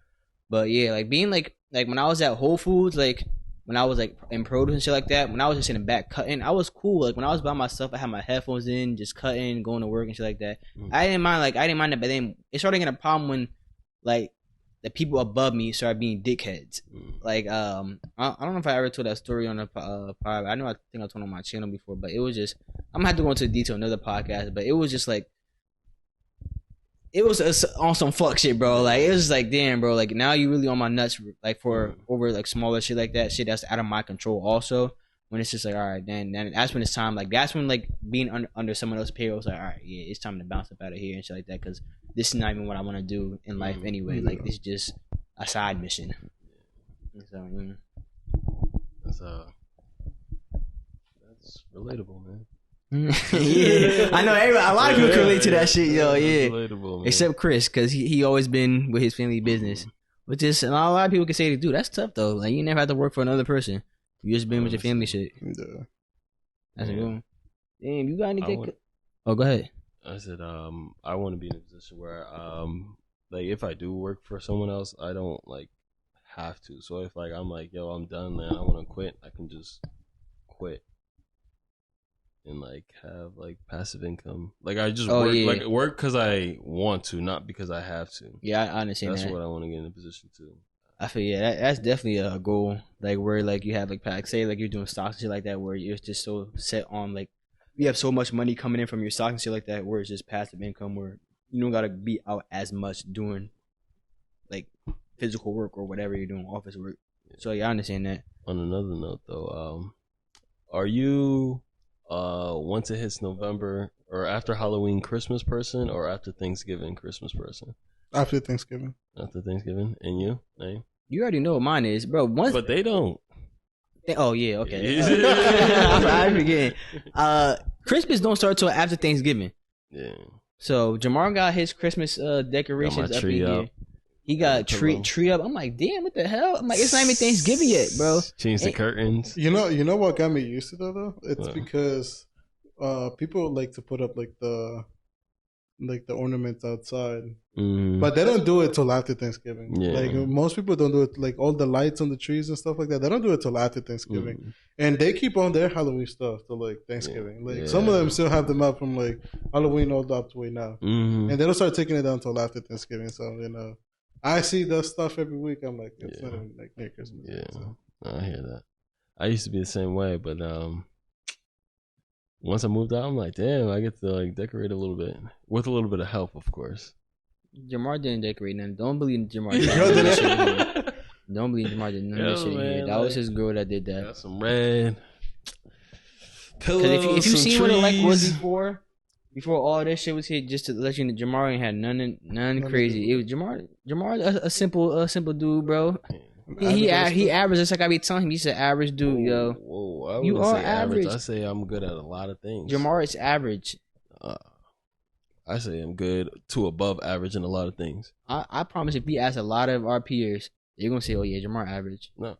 but yeah, like being like when I was at Whole Foods, like when I was like in produce and shit like that, when I was just in the back cutting, I was cool. Like when I was by myself, I had my headphones in, just cutting, going to work and shit like that. I didn't mind it, but then it started getting a problem when like the people above me started being dickheads. Like I don't know if I ever told that story on a pod. I think I told on my channel before, but it was just I'm gonna have to go into detail in another podcast. But it was just like it was on some fuck shit, bro. Like it was just like damn, bro. Like now you really on my nuts, like for over like smaller shit like that, shit that's out of my control. Also, when it's just like all right, then that's when it's time. Like that's when like being under someone else's payroll is like all right, yeah, it's time to bounce up out of here and shit like that because this is not even what I want to do in life anyway. Like this is just a side mission. So that's relatable, man. Yeah, I know a lot of people can relate to that shit, yo. Yeah, relatable, man. Except Chris, because he always been with his family business. But just a lot of people can say, dude, that's tough though. Like you never have to work for another person. You just been with your family shit. Yeah. That's a good one. Damn, you got any good? Oh, go ahead. I said, I want to be in a position where, like, if I do work for someone else, I don't like have to. So if like I'm like, yo, I'm done, man, I want to quit, I can just quit and like have like passive income. Like I just work because I want to, not because I have to. Yeah, I understand. That's what I want to get in a position to. I feel that's definitely a goal. Like where like you have like say like you're doing stocks and shit like that, where you're just so set on like you have so much money coming in from your stocks and shit like that, where it's just passive income, where you don't gotta be out as much doing like physical work or whatever you're doing, office work. So yeah, I understand that. On another note though, are you once it hits November or after Halloween Christmas person or after Thanksgiving Christmas person? After Thanksgiving. After Thanksgiving. And you? Name? You already know what mine is, bro. But they don't. Oh yeah, okay. I forget. Christmas don't start till after Thanksgiving. Yeah. So Jamar got his Christmas decorations up in here. He got tree up. I'm like, damn, what the hell? I'm like, it's not even Thanksgiving yet, bro. Change the curtains. You know what got me used to that though? It's because people like to put up like the ornaments outside, but they don't do it till after Thanksgiving. Yeah. Like most people don't do it. Like all the lights on the trees and stuff like that, they don't do it till after Thanksgiving, and they keep on their Halloween stuff till like Thanksgiving. Like some of them still have them up from like Halloween all up to way now, and they don't start taking it down till after Thanksgiving. So I see that stuff every week. I'm like, it's not even like near Christmas. Yeah, so. I hear that. I used to be the same way, but once I moved out, I'm like, damn, I get to like decorate a little bit with a little bit of help, of course. Jamar didn't decorate none. Don't believe Jamar. Don't believe Jamar did none of this shit here. That was his girl that did that. Got some red pillows. If you see what it like was before all this shit was hit, just to let you know, Jamar ain't had none crazy. It was Jamar a simple dude, bro. He average. It's like I be telling him, he's an average dude, yo. Whoa, you are average. I say I'm good at a lot of things. Jamar is average. I say I'm good to above average in a lot of things. I promise if we ask a lot of our peers, they're gonna say, "Oh yeah, Jamar average." No.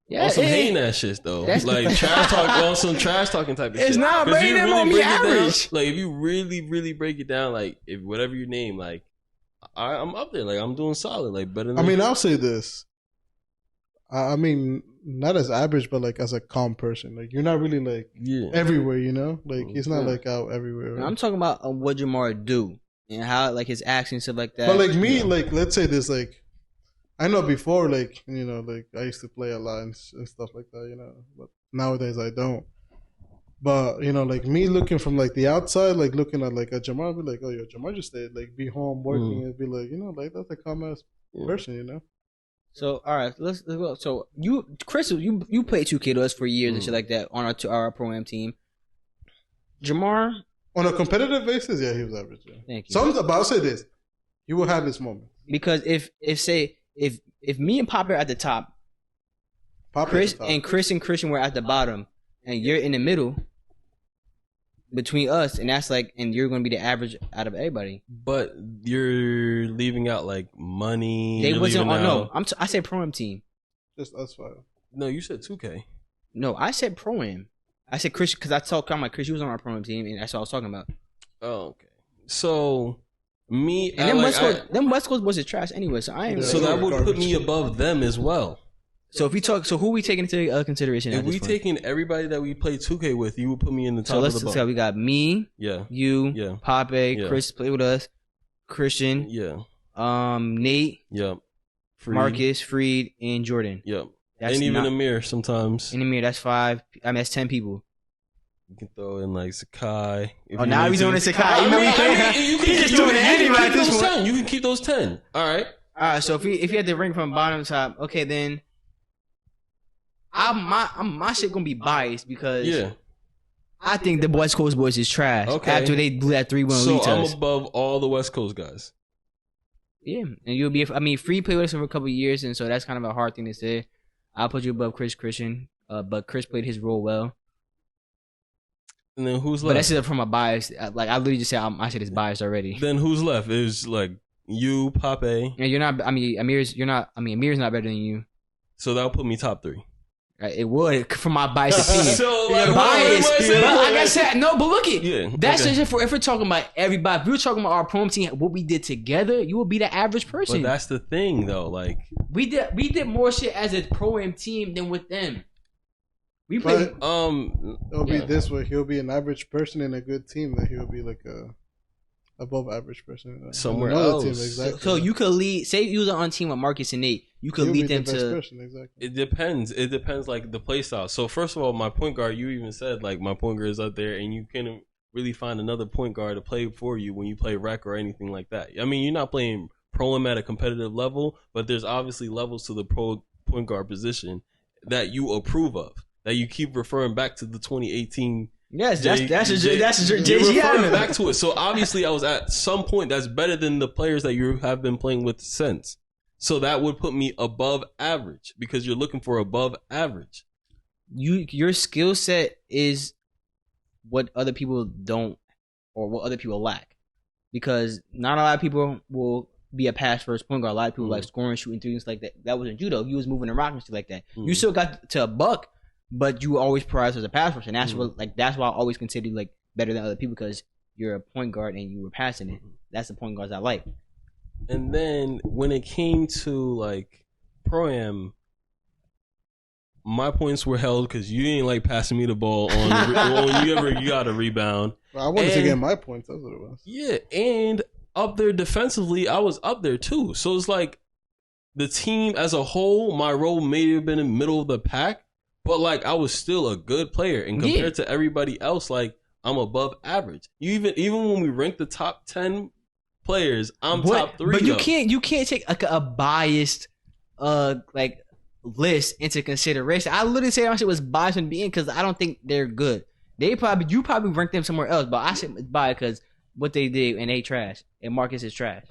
Yeah, on some hating that shit though. Like trash talk, on some trash talking type of shit. It's not bringing them on me average. Like if you really break it down, like if whatever your name, like I'm up there. Like I'm doing solid. Like better than. I mean, I'll say this. I mean, not as average, but like as a calm person. Like you're not really like everywhere, Like he's not like out everywhere. Right? I'm talking about what Jamar do and how like his actions stuff like that. But like me, like let's say this, like I know before, like like I used to play a lot and stuff like that, But nowadays I don't. But like me looking from like the outside, like looking at like a Jamar, I'd be like, oh yo, Jamar just stayed, like be home working, and be like, like that's a calm ass person, So all right, let's go. So Chris, you played 2K to us for years and shit like that on our pro-am team. Jamar, on a competitive basis, yeah, he was average. Yeah. Thank you. But I'll say this: you will have this moment because if me and Pop are at the top, Chris and Christian were at the bottom, and you're in the middle between us, and that's like, and you're gonna be the average out of everybody. But you're leaving out like money. They wasn't on. No, I said pro-am team. Just us five. No, you said 2K. No, I said pro-am. I said Chris because I'm like Chris. You was on our pro-am team, and that's what I was talking about. Oh, okay. So me and them West Coast boys is trash anyway. So I ain't. So that would put me above them as well. So if we talk, so who we taking into consideration? If we taking everybody that we play 2K with, you would put me in the top of the boat. So we got me, you, Pape, Chris play with us, Christian, Nate, Marcus, Freed, and Jordan. And even Amir sometimes. And Amir, that's 5. I mean, that's 10 people. You can throw in like Sakai. Now he's doing a Sakai. You can just doing it anyway at this point. You can keep those 10. All right. So if you had to rank from bottom to top, okay, then my shit gonna be biased because I think the West Coast boys is trash. Okay. After they blew that 3-1 lead. So I'm above all the West Coast guys. Yeah, and you'll be. I mean, Free played with us for a couple of years, and so that's kind of a hard thing to say. I'll put you above Christian, but Chris played his role well. And then who's left? But that's just from a bias. Like I literally just said, my shit is biased already. Then who's left? Is like you, Pape. And you're not. I mean, Amir's. You're not. I mean, Amir's not better than you. So that'll put me top 3. It would for my biased opinion. So, Bias. But like I said, no, but look at that's okay. just if we're talking about everybody. If we were talking about our promo team, what we did together, you would be the average person. But that's the thing, though. Like we did more shit as a pro-am team than with them. We played. It'll be this way. He'll be an average person in a good team. That he'll be like a above average person somewhere else. Team, exactly. So you could lead. Say you was on team with Marcus and Nate. You could lead them to. Person, exactly. It depends. It depends, like the play style. So first of all, my point guard. You even said like my point guard is out there, and you can't really find another point guard to play for you when you play rec or anything like that. I mean, you're not playing pro-am at a competitive level, but there's obviously levels to the pro point guard position that you approve of. That you keep referring back to the 2018. Yes, that's JG back to it. So obviously, I was at some point that's better than the players that you have been playing with since. So that would put me above average because you're looking for above average. Your skill set is what other people don't or what other people lack. Because not a lot of people will be a pass first point guard. A lot of people like scoring, shooting things like that. That wasn't you though. You was moving and rocking shit like that. You still got to a buck, but you always prize as a pass first, and that's what that's why I always consider you like better than other people because you're a point guard and you were passing it. That's the point guards I like. And then when it came to like pro-am, my points were held because you ain't like passing me the ball on you got a rebound. I wanted to get my points. That's what it was. Yeah, and up there defensively, I was up there too. So it's like the team as a whole, my role may have been in the middle of the pack, but like I was still a good player, and compared to everybody else, like I'm above average. Even when we rank the top 10 players, I'm top 3. But you can't take like a biased like list into consideration. I literally say that shit was biased in being because I don't think they're good. You probably rank them somewhere else, but I said it's biased because what they did and they trash and Marcus is trash.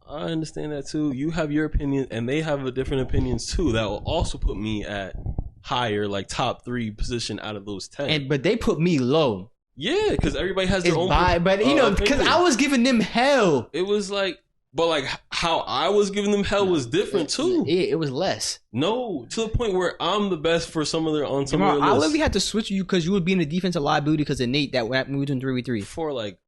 I understand that too. You have your opinion and they have a different opinions too. That will also put me at higher, like top 3 position out of those 10. But they put me low. Yeah, because everybody has their own. But you know, because I was giving them hell. It was like, but like how I was giving them hell was different too. It was less. No, to the point where I'm the best for some of their on some of their lists. I literally had to switch you because you would be in a defensive liability because of Nate that when we were doing 3v3 for like.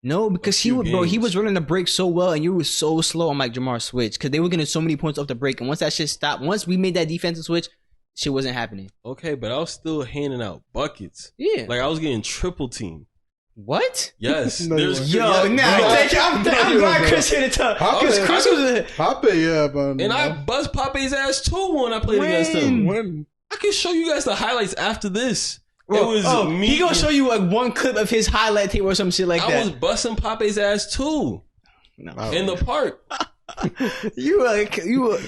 No, because he was running the break so well and you were so slow. I'm like, Jamar, switch because they were getting so many points off the break, and once that shit stopped, once we made that defensive switch, shit wasn't happening. Okay, but I was still handing out buckets. Yeah, like I was getting triple team. What? Yes. No, I'm glad Chris hit it tough. Chris was Pape, but and I bust Pape's ass too when I played against him. When? I can show you guys the highlights after this. Well, it was me. He gonna show you like one clip of his highlight tape or some shit like that. I was busting Pape's ass too. No. In the park.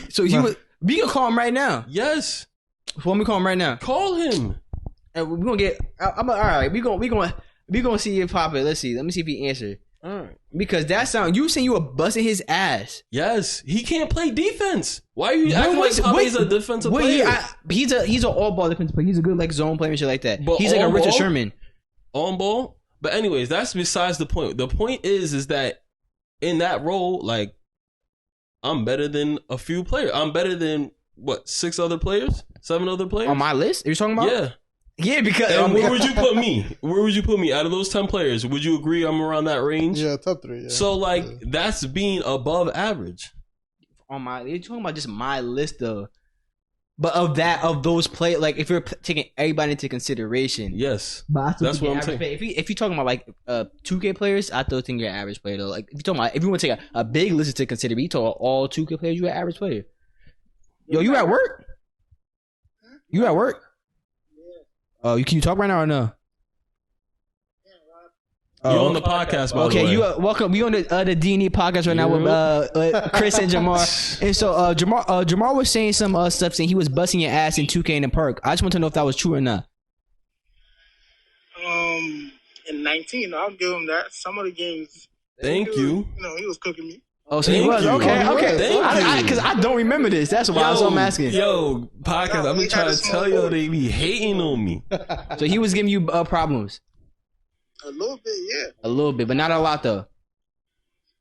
So he was. We can call him right now. Yes. Let me call him right now. Call him. And we're gonna get. All right. We gonna see if Pape. Let's see. Let me see if he answered. All right. Because that sound you saying you were busting his ass. Yes, he can't play defense. Why are you acting like Pape's a defensive player? He's an all ball defensive player. He's a good like zone player and shit like that. But he's like a Richard Sherman. On ball. But anyways, that's besides the point. The point is that in that role, like I'm better than a few players. I'm better than what 6 other players, 7 other players on my list. Are you talking about? Yeah. Yeah, because where would you put me? Where would you put me out of those 10 players? Would you agree I'm around that range? Yeah, top 3. Yeah. So like that's being above average. You're talking about just my list though, but of those players, like if you're taking everybody into consideration, yes, but that's what I'm saying. If you're talking about like 2K players, I still think you're an average player though. Like if you want to take a big list to consider, but you talk about all 2K players, you're an average player. Yo, you at work? You at work? Oh, can you talk right now or no? You're on the podcast, by the way. Okay, you welcome. We on the D&E podcast right now with Chris and Jamar. And so Jamar was saying some stuff saying he was busting your ass in 2K in the park. I just want to know if that was true or not. In 19, I'll give him that. Some of the games. Thank you. He was cooking me. Oh, so he was okay. Because I don't remember this. That's why I'm asking. Yo, podcast. I've been trying to tell you they be hating on me. So he was giving you problems. A little bit, yeah. A little bit, but not a lot though.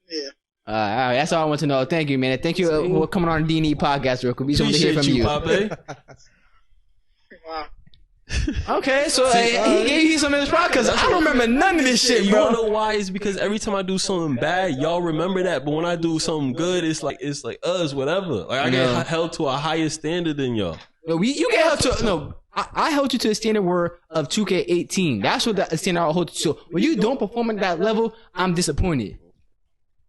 Yeah. All right, that's all I want to know. Thank you, man. Thank you for coming on the D&E podcast real quick. We just want to hear from you. Wow. Okay, so he gave you some of his pride because I don't remember none of this shit, You bro. wanna know why? It's because every time I do something bad, y'all remember that, but when I do something good, it's whatever. Like I get held to a higher standard than y'all. No, you get held to no. I held you to the standard word of 2K18. That's what the standard I hold you to. When you don't perform at that level, I'm disappointed.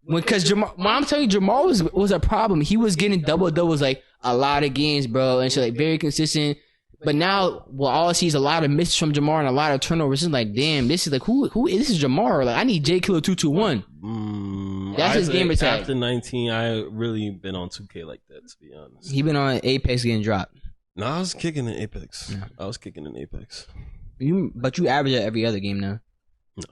Because when I'm telling you, Jamal was a problem. He was getting doubles like a lot of games, bro, and shit, like very consistent. But now, all I see is a lot of misses from Jamar and a lot of turnovers. It's like, damn, this is like who this is Jamar? Like, I need J Killer 221. That's his gamer tag. After 19, I really been on 2K like that, to be honest. He been on Apex getting dropped. No, I was kicking in Apex. Yeah. But you average at every other game now. No.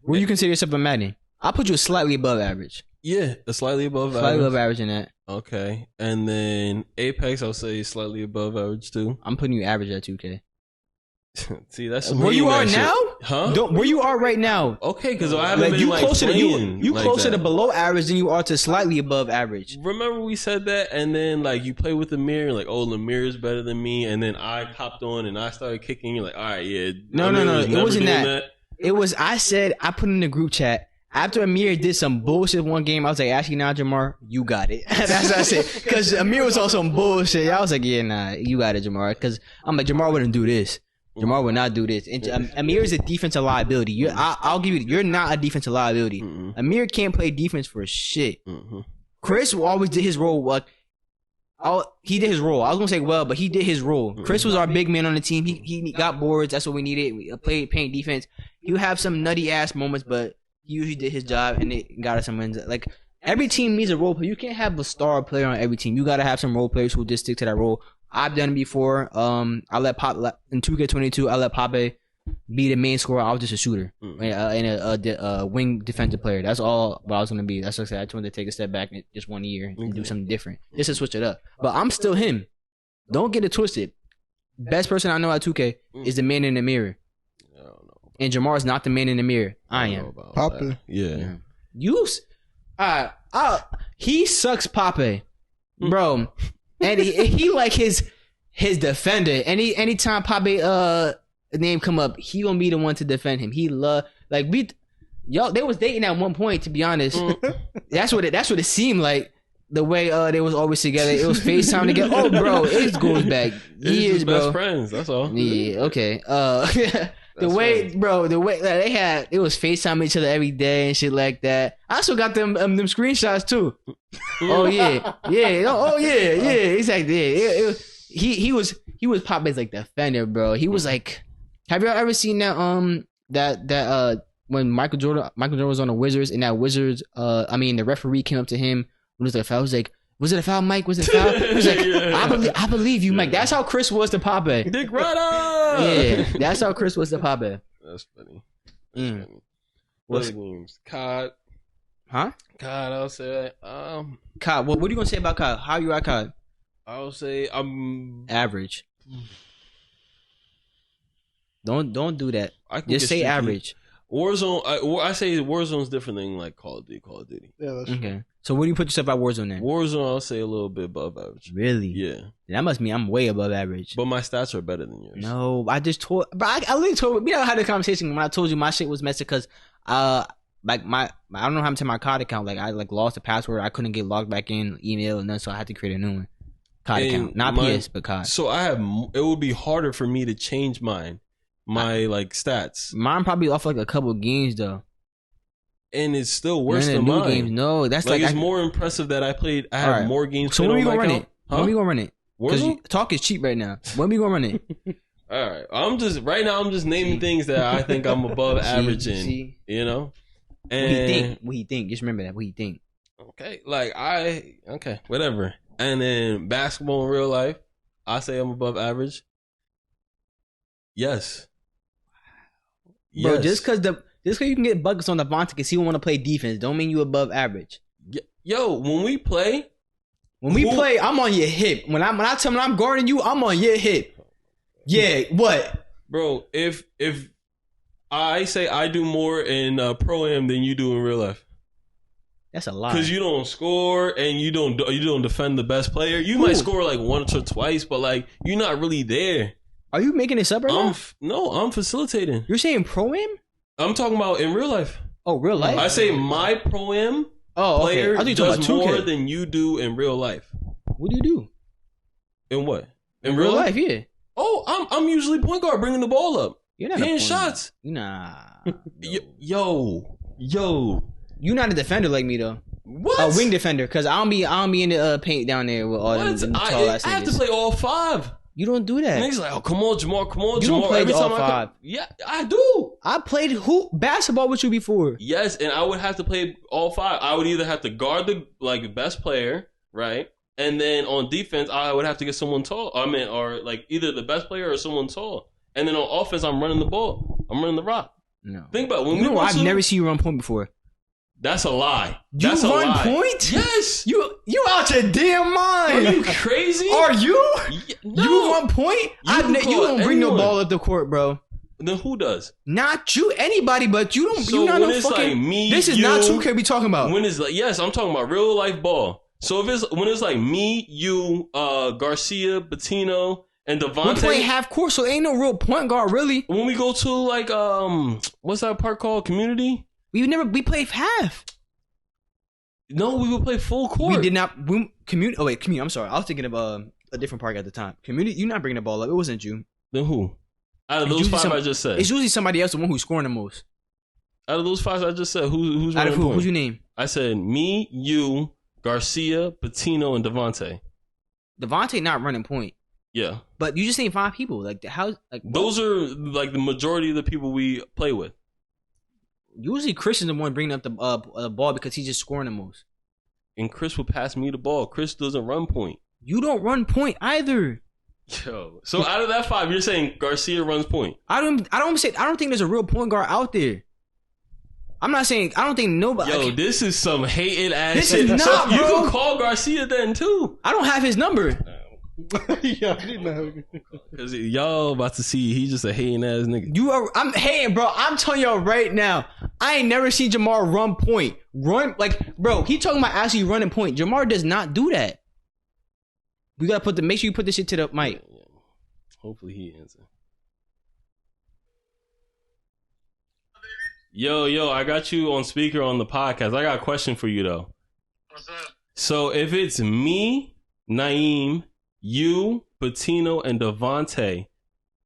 Where you consider yourself a Madden? I'll put you slightly above average. Yeah, slightly above average. Slightly above average in that. Okay. And then Apex, I'll say slightly above average too. I'm putting you average at 2K. See, that's where you are now? Huh? Where you are right now? Okay, because I haven't been you like closer playing. You like closer that. to below average than you are to slightly above average. Remember we said that, and then like you play with Amir, like Amir is better than me, and then I hopped on and I started kicking. You're like, all right, yeah. No, it wasn't that. It was I put in the group chat. After Amir did some bullshit one game, I was like, actually, now, Jamar, you got it. That's what I said. Because Amir was on some bullshit. I was like, yeah, nah, you got it, Jamar. Because I'm like, Jamar wouldn't do this. Jamar would not do this. And Amir is a defensive liability. I'll give you, you're not a defensive liability. Mm-hmm. Amir can't play defense for shit. Mm-hmm. Chris always did his role. He did his role. I was going to say but he did his role. Mm-hmm. Chris was our big man on the team. He got boards. That's what we needed. We played paint defense. He would have some nutty ass moments, but he usually did his job and it got us some wins. Like, every team needs a role player. You can't have a star player on every team. You got to have some role players who just stick to that role. I've done it before. I let Pop in 2K22. I let Pape be the main scorer. I was just a shooter and a wing defensive player. That's all what I was gonna be. That's what I said. I just wanted to take a step back in just 1 year and do something different, just to switch it up. But I'm still him. Don't get it twisted. Best person I know at 2K is the man in the mirror. And Jamar is not the man in the mirror. I am. Pape. Yeah. He sucks, Pape, bro. And he like his defender. Anytime Pape name come up, he gonna be the one to defend him. He they was dating at one point. To be honest, that's what it seemed like. The way they was always together, it was FaceTime together. Oh, bro, it goes back years, bro. Best friends. That's all. Yeah. Okay. The way it was FaceTime each other every day and shit like that. I also got them screenshots too. Oh yeah. Exactly. Yeah. He was Pape's like defender, bro. He was like, have you ever seen that when Michael Jordan was on the Wizards and that Wizards the referee came up to him when it was like a foul. I was like, was it a foul, Mike? Was it a foul? He was like, I believe you, Mike. That's how Chris was to Pape. Dick Rider! Yeah, that's how Chris was to Pape. That's funny. Funny. What other games? COD. Huh? COD, I'll say. COD. What are you gonna say about COD? How you at COD? I'll say I'm average. Don't do that. Just say strictly average. Warzone. I say Warzone's different than like Call of Duty. Yeah, that's okay. true. So where do you put yourself at Warzone then? Warzone, I'll say a little bit above average. Really? Yeah. That must mean I'm way above average. But my stats are better than yours. No, I just told. But I literally told. We never had a conversation when I told you my shit was messy because I don't know how to tell my COD account. Like I lost the password. I couldn't get logged back in email and then so I had to create a new one. COD account, not PS, but COD. So it would be harder for me to change mine. My stats. Mine probably off like a couple of games though. And it's still worse than mine. Games. No, that's it's more impressive that I have more games. So when we gonna run it? Huh? When we gonna run it? Because Warzone? talk is cheap right now. When we gonna run it? All right, I'm just naming things that I think I'm above average in. You know, and what he think. Just remember that. What he think. Okay, whatever. And then basketball in real life, I say I'm above average. Yes. Bro, just because you can get buckets on the Devontae because he don't want to play defense, don't mean you above average. Yo, when we play, I'm on your hip. When I'm guarding you, I'm on your hip. Yeah, what? Bro, if I say I do more in pro-am than you do in real life. That's a lie. Because you don't score and you don't defend the best player. You might score like once or twice, but like you're not really there. Are you making this up right now? No, I'm facilitating. You're saying pro-am? I'm talking about in real life. Oh, real life? I say my pro-am okay. player I thought you does talking about more 2K. than you do in real life. What do you do? In what? In real life, yeah. Oh, I'm usually point guard, bringing the ball up, You're not hitting shots. Nah. Yo. You're not a defender like me though. What? A wing defender, because I don't be in the paint down there with all them tall ass I have to niggas. play all 5. You don't do that. Niggas like, oh, come on, Jamar, come on, You Jamar. don't play Every all time I 5. yeah, I do. I played basketball with you before. Yes, and I would have to play all 5. I would either have to guard the best player, right? And then on defense, I would have to get someone tall. Or like either the best player or someone tall. And then on offense, I'm running the ball. I'm running the rock. No. Think about it. When You know, I've never seen you run point before. That's a lie. You That's a run lie. point? Yes. You out your damn mind. Are you crazy? Are you? No. You run point? You don't bring no anyone. ball up the court, bro. Then who does? Not you, anybody, but you don't. So You not when no it's fucking. like me, this is you, not 2K we talking about. When it's like, yes, I'm talking about real life ball. So when it's like me, you, Garcia, Bettino, and We're Devontae. playing half court, so ain't no real point guard really. When we go to like what's that park called? Community? We played half. No, we would play full court. We did not. Community. I'm sorry, I was thinking of a different park at the time. Community. You're not bringing the ball up. It wasn't you. Then who? Out of It's those usually 5 I just said. It's usually somebody else, the one who's scoring the most. Out of those 5 I just said, who's Out of running who? point? Who's your name? I said me, you, Garcia, Bettino, and Devontae. Devontae not running point, Yeah. but you just named 5 people. Like how? Like Those are like the majority of the people we play with. usually Christian's the one bringing up the ball because he's just scoring the most. And Chris would pass me the ball. Chris doesn't run point. You don't run point either. Yo. So out of that 5, you're saying Garcia runs point. I don't think there's a real point guard out there. I'm not saying I don't think nobody. Yo, this is some hated ass This shit. is not, so you bro. can call Garcia then too. I don't have his number. Yeah, I didn't know. Cause y'all about to see he's just a hating ass nigga. I'm hating, bro. I'm telling y'all right now. I ain't never seen Jamar run point. Bro. He talking about actually running point. Jamar does not do that. We gotta make sure you put this shit to the mic. Yeah. Hopefully he answers. Yo, I got you on speaker on the podcast. I got a question for you though. What's up? So if it's me, Naeem, you, Bettino, and Devontae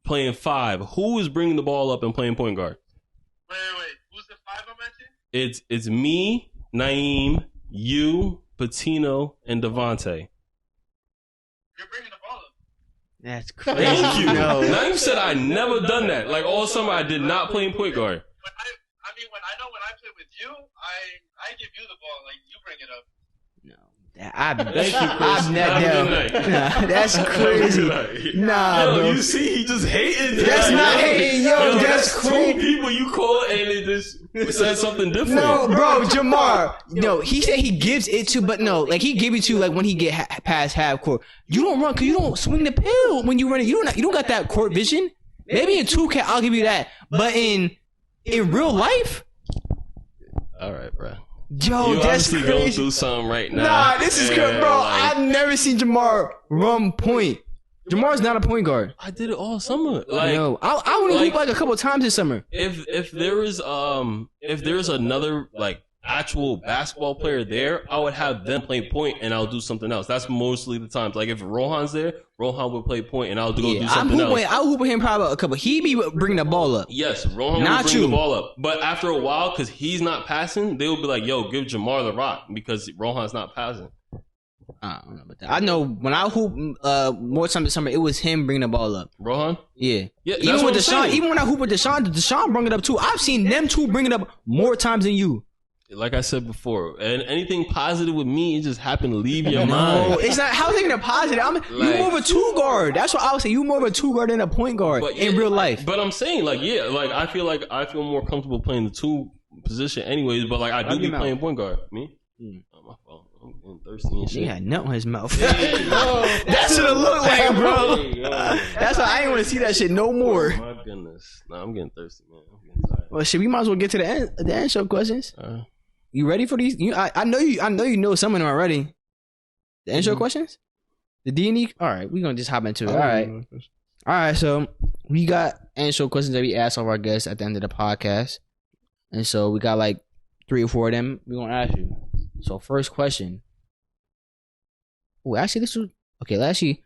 playing 5, who is bringing the ball up and playing point guard? Wait. Who's the 5 I mentioned? It's me, Naeem, you, Bettino, and Devontae. You're bringing the ball up. That's crazy. Thank you. No. Naeem said I never done that. Like all summer, I did not play in point guard. When I play with you, I give you the ball. Like you bring it up. Thank you, Chris. That's crazy. Nah, Yo, bro. you see, he just hating. That's not hating, yo. That's two crazy. people you call and it just said something different. No, bro, Jamar. No, he said he gives it to, but no, like he give it to like when he get past half court. You don't run because you don't swing the pill when you run it. You don't got that court vision. Maybe in 2K I'll give you that, but in real life, All right, bro. yo, You that's obviously going crazy. through something right now. Nah, this is good, bro. Like, I've never seen Jamar run point. Jamar's not a point guard. I did it all summer. Like, No, I only hoop like a couple times this summer. if there is another like actual basketball player there, I would have them play point and I'll do something else. That's mostly the times. Like if Rohan's there, Rohan would play point and I'll do Yeah, something else. I'll hoop with him probably a couple. He be bringing the ball up. Yes, Rohan Not will bring you. the ball up. But after a while, because he's not passing, they'll be like, yo, give Jamar the rock because Rohan's not passing. I don't know about that. I know when I hoop more times this summer, it was him bringing the ball up. Rohan? Yeah. Yeah, that's Even what with I'm Deshaun, saying. even when I hoop with Deshaun bring it up too. I've seen them two bring it up more times than you. Like I said before, and anything positive with me, it just happened to leave your No, mind. it's not. How's it even a positive? You more of a two guard. That's what I would say. You more of a two guard than a point guard in real life. But I'm saying, like I feel more comfortable playing the 2 position anyways, but like I do be playing point guard. Me? Oh, my fault. I'm getting thirsty and shit. He had nut on his mouth. Hey, yo. That's what it looked like, bro. Hey, yo. That's why I ain't want to see that shit no more. Oh, my goodness. Nah, I'm getting thirsty, man. I'm getting tired. Well, shit, we might as well get to the end show questions. You ready for these? I know you know some of them already. The intro questions? The D&E? All right, we're going to just hop into it. All right. All right, so we got answer questions that we ask all of our guests at the end of the podcast, and so we got like 3 or 4 of them we're gonna ask you. So first question. Oh, actually, this was okay. Actually,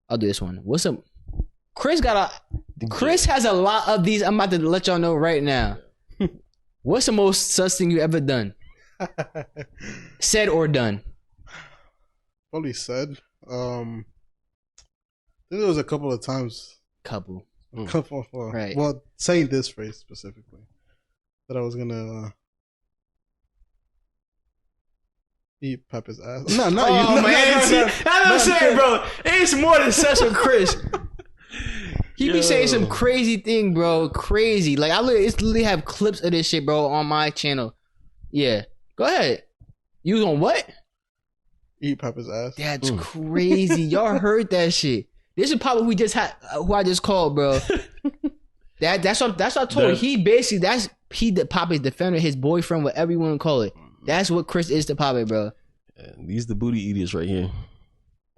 I'll do this one. What's up? Chris has a lot of these. I'm about to let y'all know right now. What's the most sus thing you ever done? Said or done? Probably said. I think there was a couple of times. Couple. Right. Well, saying this phrase specifically, that I was gonna eat Pepper's ass. No, not you. Oh man, that's what I'm saying, bro. It's more than sus with Chris. He be saying some crazy thing, bro. Crazy. Like I literally have clips of this shit, bro, on my channel. Yeah. Go ahead. You was on what? Eat Pepper's ass. That's crazy. Y'all heard that shit. This is probably who I just called, bro. That's what I told him. He basically the Poppy's defender, his boyfriend, whatever you want to call it. That's what Chris is to Poppy, bro. These the booty eaters right here.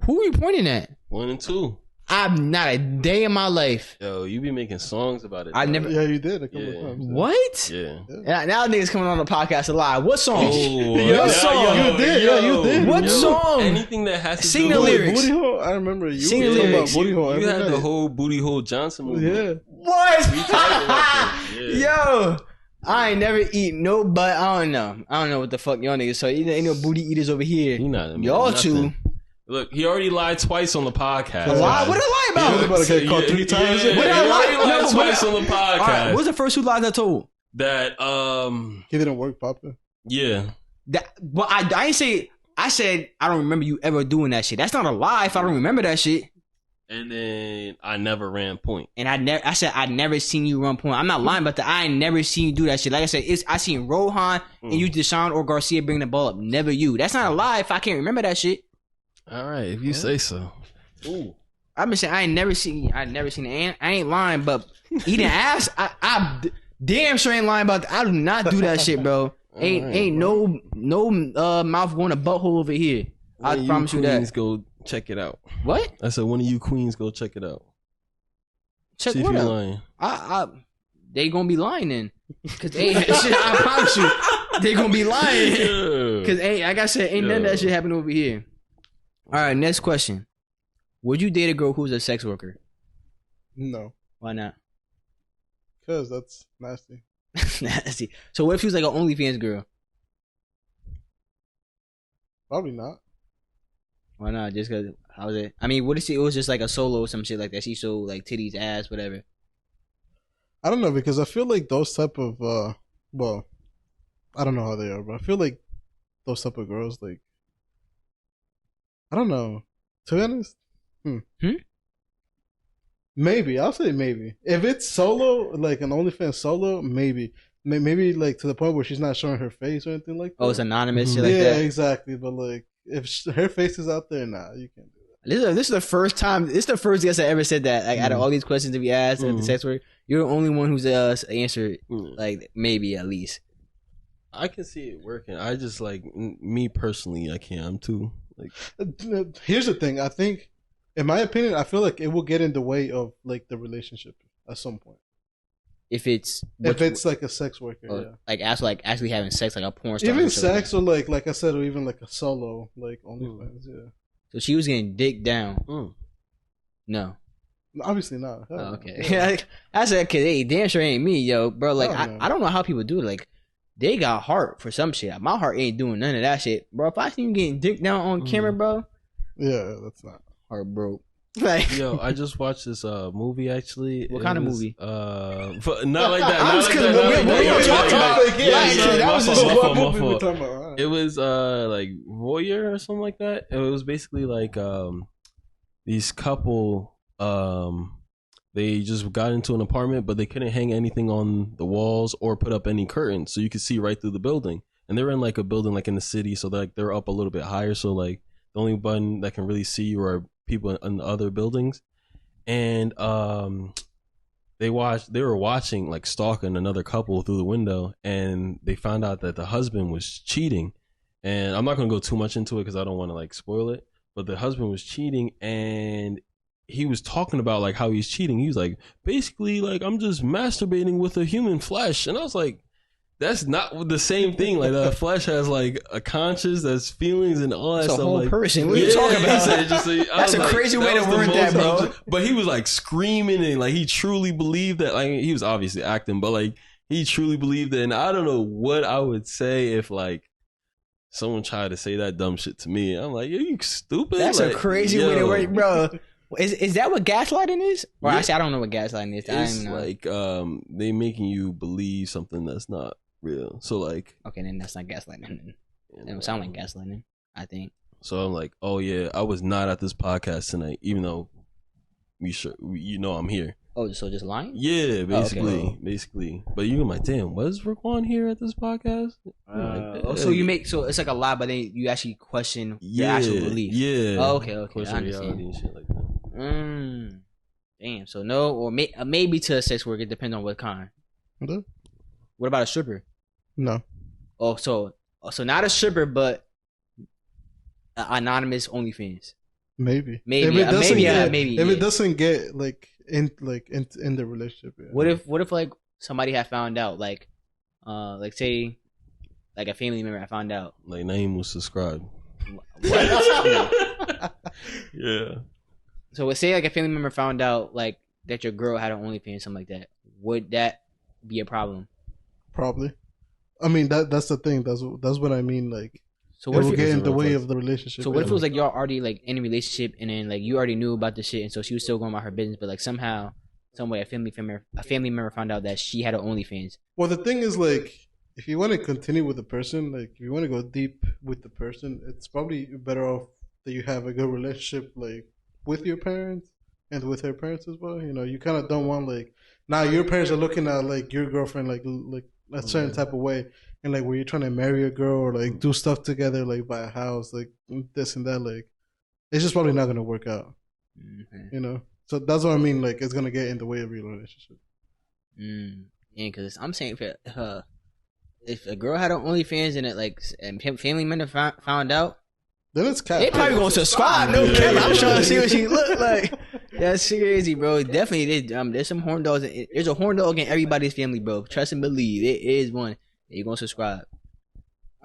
Who are you pointing at? 1 and 2. I'm not a day in my life. Yo, you be making songs about it. I never. Yeah, you did a couple of times. What? Yeah. Now niggas coming on the podcast a lot. What song? What song? You did. What song? Anything that has to Sing do the with lyrics. Booty hole. I remember you. Sing the talking about lyrics. Booty hole. You had every the night. whole Booty Hole Johnson movie. Yeah. What? We talked about this. Yeah. Yo, I ain't never eat no butt. I don't know what the fuck y'all niggas. So ain't no booty eaters over here. He not Y'all nothing. two. Look, he already lied twice on the podcast. A lie? What did I lie about? You about to get caught 3 times. Yeah, What did I he lie? already lied No, twice on the podcast. All right, what's the first 2 lies I told? That He didn't work, Papa. yeah. Well, I ain't say. I said I don't remember you ever doing that shit. That's not a lie if I don't remember that shit. And then I never ran point. And I said I never seen you run point. I'm not lying, but I ain't never seen you do that shit. Like I said, I seen Rohan and you Deshaun or Garcia bring the ball up. Never you. That's not a lie if I can't remember that shit. All right, if you say so. Ooh. I've been saying I ain't never seen it. I ain't lying, but eating ass, I damn sure ain't lying about that. I do not do that shit, bro. Ain't no mouth going a butthole over here. I promise you that. Queens, go check it out. What? I said one of you queens go check it out. Check See what if you're out? lying. They gonna be lying then. Cause shit, I promise you, they gonna be lying. Cause like I said, ain't none of that shit happening over here. All right, next question. Would you date a girl who's a sex worker? No. Why not? Because that's nasty. Nasty. So what if she was like an OnlyFans girl? Probably not. Why not? Just cause how was it? I mean, what if it was just like a solo or some shit like that? She showed like titties, ass, whatever. I don't know, because I feel like those type of well, I don't know how they are, but I feel like those type of girls, like, I don't know. To be honest, maybe I'll say maybe. If it's solo, like an OnlyFans solo, maybe like to the point where she's not showing her face or anything like that. Oh, it's anonymous shit like yeah, that. exactly. But like, if her face is out there, nah, you can't do that. This is the first time. This is the first guest I ever said that. Like out of all these questions to be asked at the sex work, you're the only one who's answered like maybe at least. I can see it working. I just like me personally, I can't. I'm too like. Here's the thing. I think, in my opinion, I feel like it will get in the way of like the relationship at some point. If it's like a sex worker, yeah. like actually having sex, like a porn star, even sex or like I said, or even like a solo, like OnlyFans, yeah. So she was getting dick down. No, obviously not. Oh, okay, yeah. I said, "Cause hey, damn sure ain't me, yo, bro." Like I don't know how people do it. Like they got heart for some shit. My heart ain't doing none of that shit, bro. If I see you getting dick down on camera, bro, yeah, that's not heart broke. Like, yo, I just watched this movie actually. What kind of movie? Not like that. It was like Voyeur or something like that. It was basically like these couple they just got into an apartment, but they couldn't hang anything on the walls or put up any curtains, so you could see right through the building. And they were in like a building like in the city, so like they're up a little bit higher, so like the only one that can really see you are people in other buildings. And they were watching, like stalking another couple through the window, and they found out that the husband was cheating. And I'm not gonna go too much into it because I don't want to like spoil it, but the husband was cheating, and he was talking about like how he's cheating. He was like, basically, like I'm just masturbating with a human flesh, and I was like, that's not the same thing. Like the flesh has like a conscience, that's feelings and all that It's a stuff. whole Like, person. What are you talking about? That's a crazy way to word that, bro. But he was like screaming and like he truly believed that. Like he was obviously acting, but like he truly believed it. And I don't know what I would say if like someone tried to say that dumb shit to me. I'm like, are you stupid? That's like, a crazy way to word, bro. Is that what gaslighting is? Or Yeah. actually, I don't know what gaslighting is. I It's don't know. like they making you believe something that's not real. So like, Okay, then that's not gaslighting. Then. It don't sound like gaslighting, I think. so I'm like, oh yeah, I was not at this podcast tonight, even though you know I'm here. Oh, so just lying? Yeah, basically, okay. basically. But you're like, damn, was Raquan here at this podcast? So you make so it's like a lie, but then you actually question your actual belief. Yeah. Oh, okay, I Question understand. reality and shit like that. Damn. So no, or maybe to a sex worker. It depends on what kind. Okay. What about a stripper? No. Oh, so not a stripper, but anonymous OnlyFans. Maybe. Maybe. If it doesn't Maybe. If it doesn't get like in the relationship. Yeah. What if like somebody had found out, like say, like a family member had found out. Like Naeem was subscribed. What? Yeah. So let's say like a family member found out like that your girl had an OnlyFans, something like that. Would that be a problem? Probably. I mean that's the thing. That's what I mean. Like, So it what will if get it, in the way of the relationship. so what if it yeah. was like y'all already like in a relationship and then like you already knew about the shit and so she was still going about her business, but like somehow, some way a family member found out that she had an OnlyFans. Well, the thing is, like, if you want to continue with the person, like, if you want to go deep with the person, it's probably better off that you have a good relationship, like, with your parents and with her parents as well. You know, you kind of don't want, like, now your parents are looking at, like, your girlfriend, like a certain type of way. And, like, where you're trying to marry a girl or, like, do stuff together, like, buy a house, like, this and that, like, it's just probably not going to work out. Mm-hmm. You know? So that's what I mean, like, it's going to get in the way of your relationship. Yeah, because I'm saying if a girl had an OnlyFans and it like and family member found out, Then it's cat. they probably gonna subscribe. No cap. I'm trying to see what she look like. That's crazy, bro. Definitely, there's some horn dogs. There's a horn dog in everybody's family, bro. Trust and believe. It is one. You're gonna subscribe.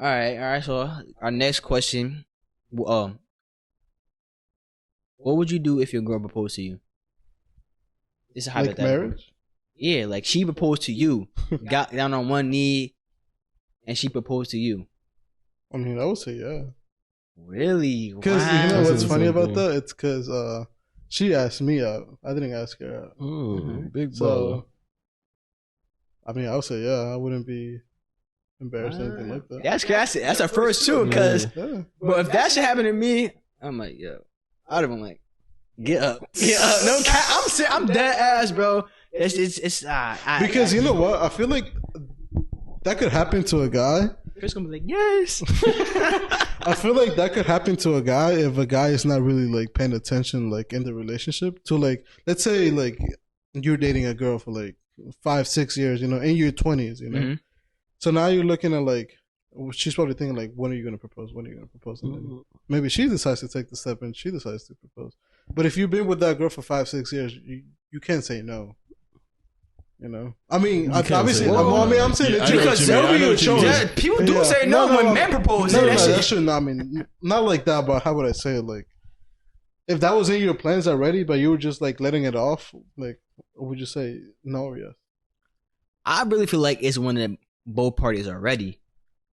All right. So our next question, what would you do if your girl proposed to you? This is Like hypothetical. marriage? Yeah, like she proposed to you, got down on one knee, and she proposed to you. I mean, I would say yeah. Really? Because Wow. you know That's what's funny insane. about that? It's because she asked me out. I didn't ask her out. Big So, baller. I mean, I would say yeah. I wouldn't be embarrassed or anything like that. That's a first too, because Yeah. but if that should happen to me, I'm like, yo, I'd have been like, get up. No cap. I'm dead ass, bro. It's Because you know what? I feel like that could happen to a guy. Chris gonna be like, yes. I feel like that could happen to a guy if a guy is not really like paying attention, like in the relationship. To like, let's say like you're dating a girl for like 5-6 years, you know, in your 20s, you know. Mhm. So now you're looking at like, she's probably thinking like, when are you gonna propose? When are you gonna propose? And then maybe she decides to take the step and she decides to propose. But if you've been with that girl for 5-6 years, you can't say no. You know, I mean, You can't obviously, say no. I'm saying Yeah, it's I know because what you mean. I know you what you chose. mean. Yeah, people do Yeah. say no, when men propose. No, that shit. that shouldn't. I mean, not like that. But how would I say it? Like, if that was in your plans already, but you were just like letting it off, like, would you say no or yes? I really feel like it's when both parties are ready.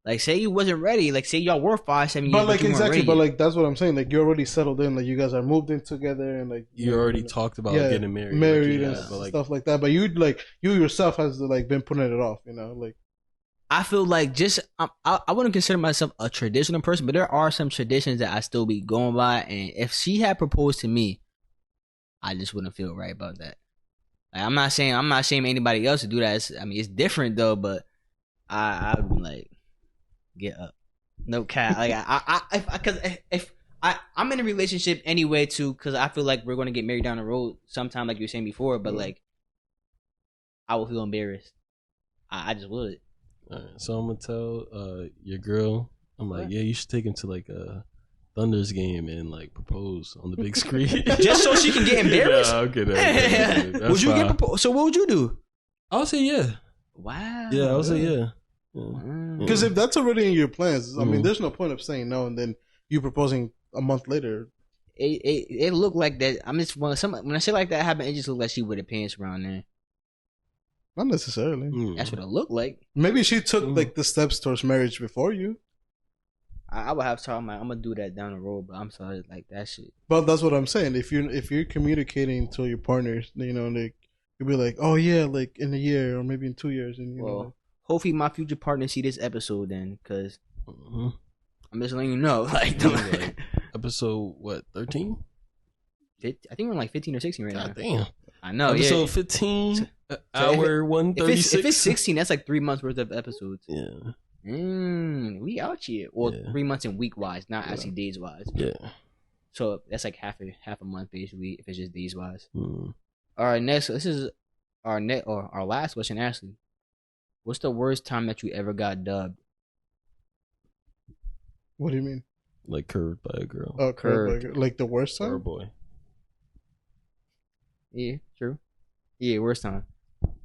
Like, say you wasn't ready. Like, say y'all were 5-7 years, But like you weren't exactly. ready But yet. like that's what I'm saying. Like you're already settled in. Like you guys are moved in together, and like You already talked about yeah, getting married. married like, and but, like, stuff like that. But you yourself has like been putting it off. You know, like I feel like I wouldn't consider myself a traditional person, but there are some traditions that I still be going by. And if she had proposed to me, I just wouldn't feel right about that. Like, I'm not saying anybody else to do that. It's different though, but I would be like, get up, no cap. Like I'm in a relationship anyway too, because I feel like we're gonna get married down the road sometime, like you were saying before. But like, I would feel embarrassed. I just would. all right, so I'm gonna tell your girl. I'm like, What? yeah, you should take him to like Thunder's game and like propose on the big screen Just so she can get embarrassed. Yeah, okay. Would you get proposed? So what would you do? I would say yeah. Wow. Yeah, I would say yeah. Because if that's already in your plans, I mean, there's no point of saying no and then you proposing a month later. It looked like that. I'm just when I say like that happened, it just looked like she with her pants around there. Not necessarily. That's what it looked like. Maybe she took like the steps towards marriage before you. I would have to talk. I'm gonna do that down the road, but I'm sorry, like that shit. But that's what I'm saying. If you're communicating to your partners, you know, like you'll be like, oh yeah, like in a year or maybe in 2 years, and you know. Hopefully my future partner see this episode then, cause I'm just letting you know, like episode what 13? I think we're like 15 or 16 right now. Damn. I know. Episode 15, hour 136. If it's 16, that's like 3 months worth of episodes. Yeah. We out here. Well, 3 months in week wise, not actually days wise. Yeah. So that's like half a month basically if it's just days wise. Mm. All right, next. This is our last question, Ashley. What's the worst time that you ever got dubbed? What do you mean? Like curved by a girl. Oh, curved. Like the worst time? Or a boy. Yeah, true. Yeah, worst time.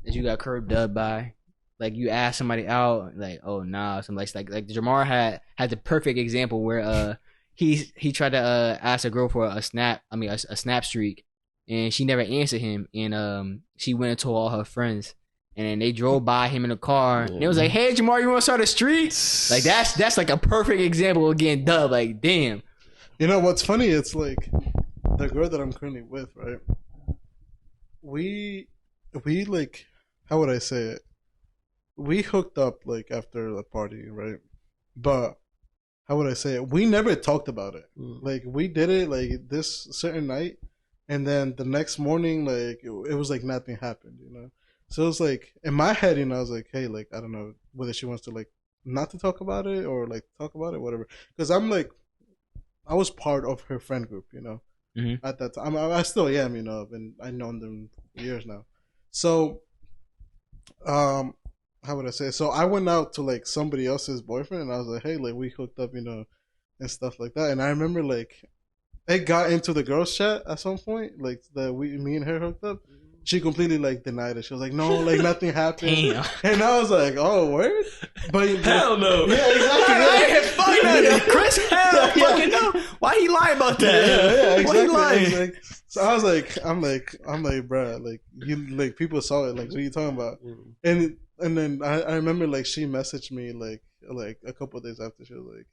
That you got curved up by. Like you asked somebody out, like, oh nah, something like Jamar had the perfect example where he tried to ask a girl for a snap streak, and she never answered him, and she went and told all her friends, and then they drove by him in a car, and it was like, hey Jamar, you want to start a streak? Like that's like a perfect example of getting dubbed. Like damn. You know what's funny? It's like the girl that I'm currently with, right? We like, how would I say it? We hooked up like after the party, right? But how would I say it? We never talked about it. Like we did it like this certain night, and then the next morning, like it was like nothing happened, you know. So it was like in my head, you know, I was like, hey, like I don't know whether she wants to like not to talk about it or like talk about it, whatever. Because I'm like, I was part of her friend group, you know. At that time, I still am, you know, and I've known them for years now. So, how would I say? So I went out to like somebody else's boyfriend, and I was like, hey, like we hooked up, you know, and stuff like that. And I remember like it got into the girls' chat at some point, like me and her hooked up. She completely like denied it. She was like, "No, like nothing happened." Damn. And I was like, "Oh, word?" But hell no. Yeah, exactly. Yeah. Chris, hell fucking no. Why he lying about that? Yeah, exactly. Why he lying? Like, so I was like, I'm like, bro, like you, like people saw it. Like, what are you talking about? And then I remember like she messaged me like a couple of days after. She was like,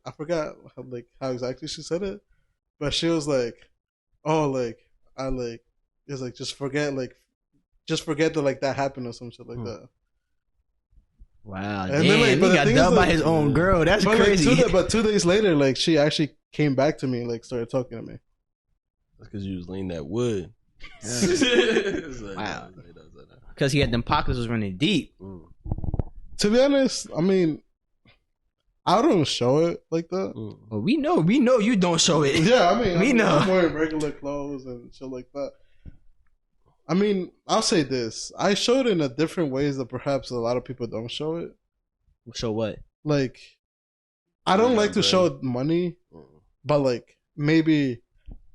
I forgot how exactly she said it, but she was like, "Oh, like I like." It's like just forget that like that happened or some shit like that. Wow, and damn, then, like, he got dubbed by his own girl. That's crazy. Like, but 2 days later, like she actually came back to me, like started talking to me. That's because you was laying that wood. Wow, because he had them pockets was running deep. To be honest, I mean, I don't show it like that. Well, we know you don't show it. Yeah, I mean, we know. I'm wearing regular clothes and shit like that. I mean, I'll say this. I show it in a different ways that perhaps a lot of people don't show it. Show what? Like, I don't like to show money, but like maybe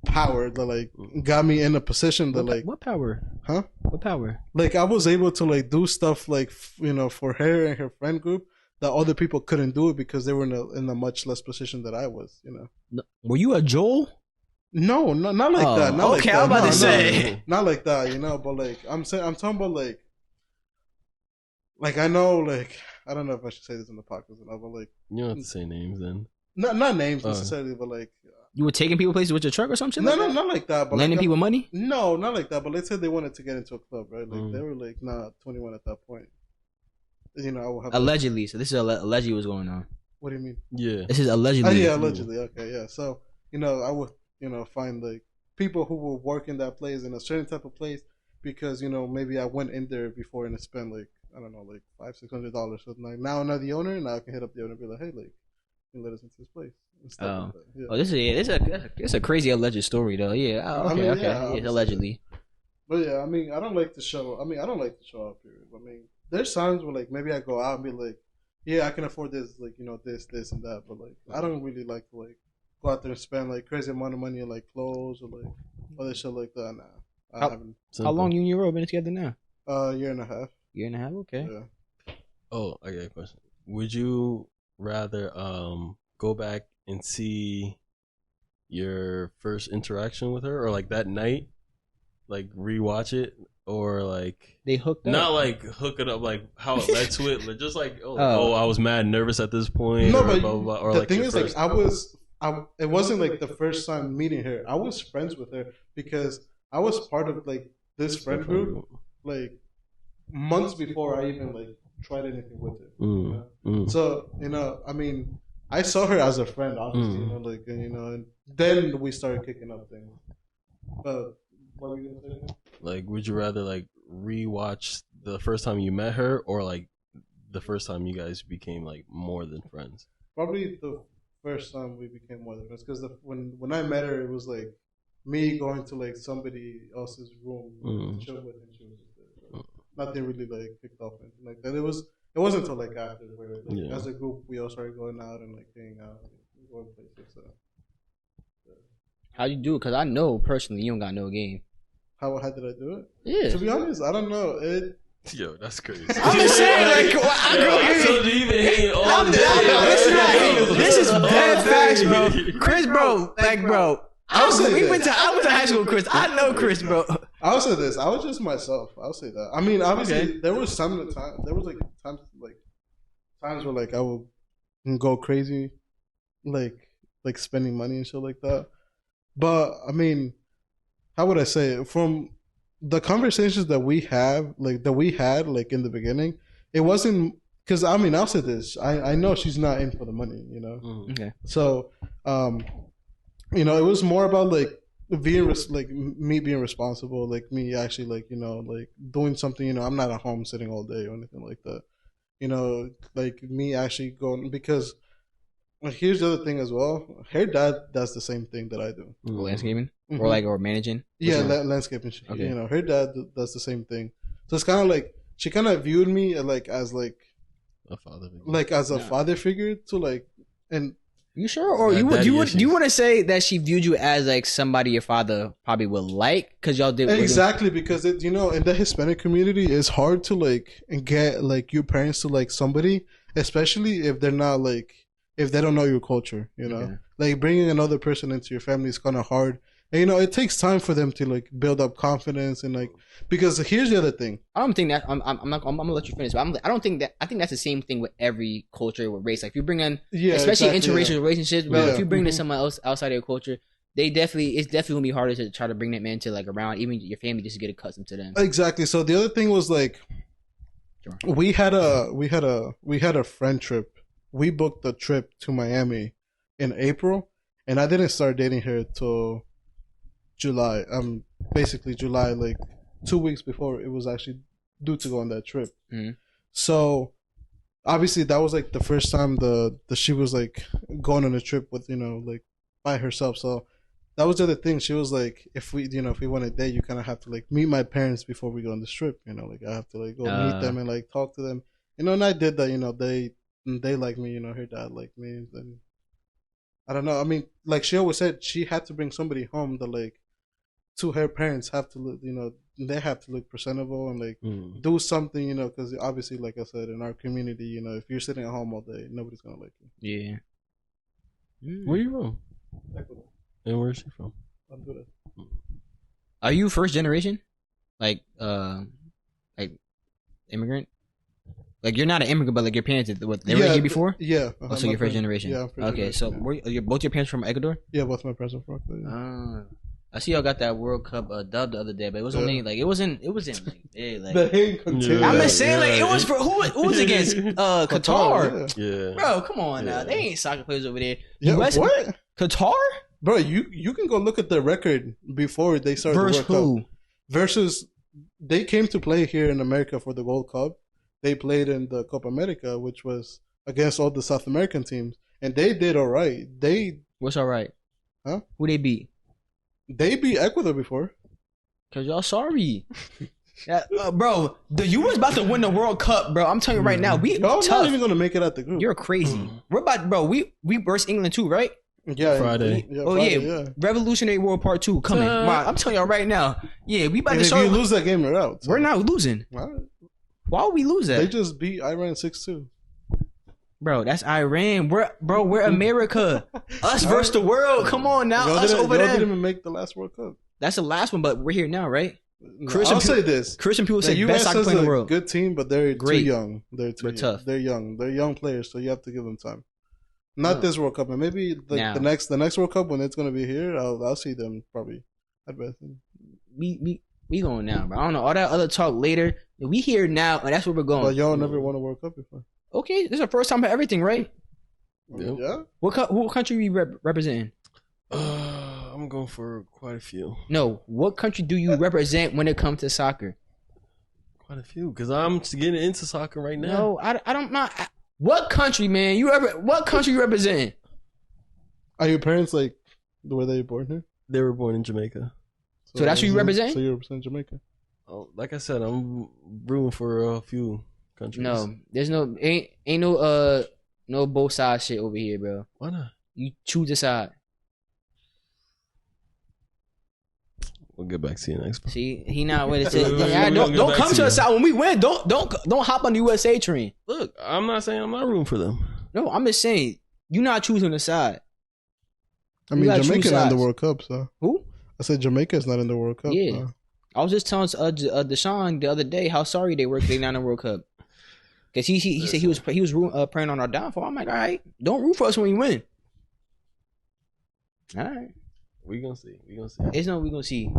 power that like got me in a position that like... What power? Huh? What power? Like, I was able to like do stuff like, you know, for her and her friend group that other people couldn't do it because they were in a much less position that I was, you know. No, were you a Joel? No, not like that. Not okay, like that. I was about to say. Not like that, you know, but like I'm talking about like I know, like I don't know if I should say this in the podcast or not, but like you don't have to say names then. Not names necessarily, but like you were taking people places with your truck or something. No, not like that. But lending like, people money? No, not like that. But let's say they wanted to get into a club, right? Like they were like 21 at that point. You know, I will have allegedly. So this is allegedly what's going on. What do you mean? Yeah, this is allegedly. Oh yeah, allegedly. Okay, yeah. So you know, I would find like people who will work in that place in a certain type of place because you know maybe I went in there before and I spent like I don't know like $500-600. So like now I'm not the owner, now I can hit up the owner and be like, hey, like you let us into this place. Like yeah. Oh, it's a crazy alleged story though. Yeah. Okay. Yeah, it's allegedly. But yeah, I mean, I don't like to show. I don't like to show up. Period. I mean, there's times where like maybe I go out and be like, yeah, I can afford this, like, this and that, but like, I don't really like to like go out there and spend like crazy amount of money on like clothes or like other shit like that. Nah, I haven't. How long you and your bro been together now? Year and a half. Year and a half. Okay. Yeah. Oh, I got a question. Would you rather go back and see your first interaction with her, or like that night, like rewatch it, or like They hooked up. not like hook it up, like how it led to it, like just like I was mad nervous at this point. No, or but blah, blah, blah, or the like thing your is, like, first- it wasn't like the first time meeting her. I was friends with her because I was part of like this friend group like months before I even like tried anything with her. You know? So I mean, I saw her as a friend, obviously, and then we started kicking up things. But what were you gonna say? Like, would you rather like rewatch the first time you met her, or like the first time you guys became like more than friends? Probably the first time we became more than friends, because when I met her, it was like me going to like somebody else's room to chill with, and she was just there. So nothing really like kicked off or anything like that. It wasn't until like after, where like, as a group we all started going out and like hanging out, and going places. So How you do it? Because I know personally you don't got no game. how did I do it? Yeah. To be honest, I don't know. Yo, that's crazy. I'm just saying, like, I told you been hating all day. This is bad facts, bro. Chris, bro, like, bro. I went to high school with Chris. I know Chris, bro. I'll say this. I was just myself. I'll say that. I mean, obviously, there was there was like times where like I would go crazy, like spending money and shit like that. But I mean, how would I say it? From the conversations that we had like in the beginning, it wasn't, because I mean, I'll say this. I know she's not in for the money, you know. Okay. So, it was more about like me being responsible, like me actually like like doing something. I'm not at home sitting all day or anything like that. Like me actually going, because here's the other thing as well. Her dad does the same thing that I do. Landscaping Mhm. or managing. Yeah, landscaping. Okay. Her dad does the same thing. So it's kind of like she kind of viewed me like as like A father figure. like as a father figure to like, and You sure? Or you want to say that she viewed you as like somebody your father probably would like, because y'all did exactly, because it, in the Hispanic community, it's hard to like get like your parents to like somebody, especially if they're not like, if they don't know your culture. Okay. Like bringing another person into your family is kind of hard. And, it takes time for them to like build up confidence and like, because here's the other thing. I don't think that I'm gonna let you finish, but I don't think that. I think that's the same thing with every culture with race. Like if you bring in, especially interracial relationships, bro. If you bring in someone else outside of your culture, it's definitely gonna be harder to try to bring that man to like around even your family, just to get accustomed to them. Exactly. So the other thing was like, we had a friend trip. We booked a trip to Miami in April, and I didn't start dating her till July. Basically July, like 2 weeks before it was actually due to go on that trip. Mm-hmm. So obviously that was like the first time the she was like going on a trip with like by herself. So that was the other thing. She was like, if we want to date, you kind of have to like meet my parents before we go on this trip. Like I have to like go meet them and like talk to them. And I did that. They like me. Her dad liked me. And I don't know. I mean, like she always said, she had to bring somebody home that like, to her parents have to look, they have to look presentable and like do something, because obviously, like I said, in our community, if you're sitting at home all day, nobody's gonna like you. Yeah. Where you from? Ecuador. And where's she from? Honduras. Are you first generation? Like immigrant? Like you're not an immigrant, but like your parents, they were here before? Yeah. Oh, so you're first generation. Yeah. I'm first okay, generation, so both your parents from Ecuador? Yeah, both my parents are from Ecuador. Yeah. I see y'all got that World Cup dub the other day, but it was only like it wasn't like big. Like the hate continues. I'm just saying, like it was for who was against Qatar. Yeah. Bro, come on now. They ain't soccer players over there. Yeah, US, what? Qatar? Bro, you can go look at the record before they started Versus the World who? Cup. Versus they came to play here in America for the World Cup. They played in the Copa America, which was against all the South American teams, and they did all right. What's all right? Huh? Who they beat? They beat Ecuador before. Cause y'all sorry. Bro, the U.S. about to win the World Cup, bro. I'm telling you right now, we Y'all tough. not even gonna make it out the group. You're crazy. We're about, bro. We versus England too, right? Yeah, Friday. Friday. Revolutionary War Part 2 coming. I'm telling y'all right now. Yeah, we about And to if show. you lose that game, you're out. We're not losing. All right. Why would we lose that? They just beat Iran 6-2. Bro, that's Iran. We're America. Us versus the world. Come on now. Y'all Us over y'all there. didn't even make the last World Cup. That's the last one, but we're here now, right? I'll say this. Christian people The say best U.S. soccer is player in the a world. good team, but they're Great. too young. They're tough. They're young. They're young players, so you have to give them time. Not this World Cup, and maybe the next World Cup when it's gonna be here. I'll see them probably. I bet. We going now, bro. I don't know all that other talk later. We here now, and that's where we're going. But y'all never won a World Cup before. Okay, this is the first time for everything, right? Yep. Yeah. What country we representing? I'm going for quite a few. No, what country do you represent when it comes to soccer? Quite a few, because I'm getting into soccer right now. No, I don't not. What country, man? What country you represent? Are your parents like were they born here? They were born in Jamaica. So that's who you represent? So you represent Jamaica. Oh, like I said, I'm rooting for a few countries. No, there's no ain't no both sides shit over here, bro. Why not? You choose a side. We'll get back to you next. See, he not with it. We're Yeah, gonna don't get come back to to us you. out when we win. Don't hop on the USA train. Look, I'm not saying I'm not rooting for them. No, I'm just saying you not choosing a side. I You mean, gotta Jamaica choose not in the sides. World Cup, so Who? I said Jamaica's not in the World Cup. Yeah. I was just telling Deshaun the other day how sorry they were they not in the World Cup. Cause he said he was praying on our downfall. I'm like, all right, don't root for us when we win. All right, We gonna see. We gonna see,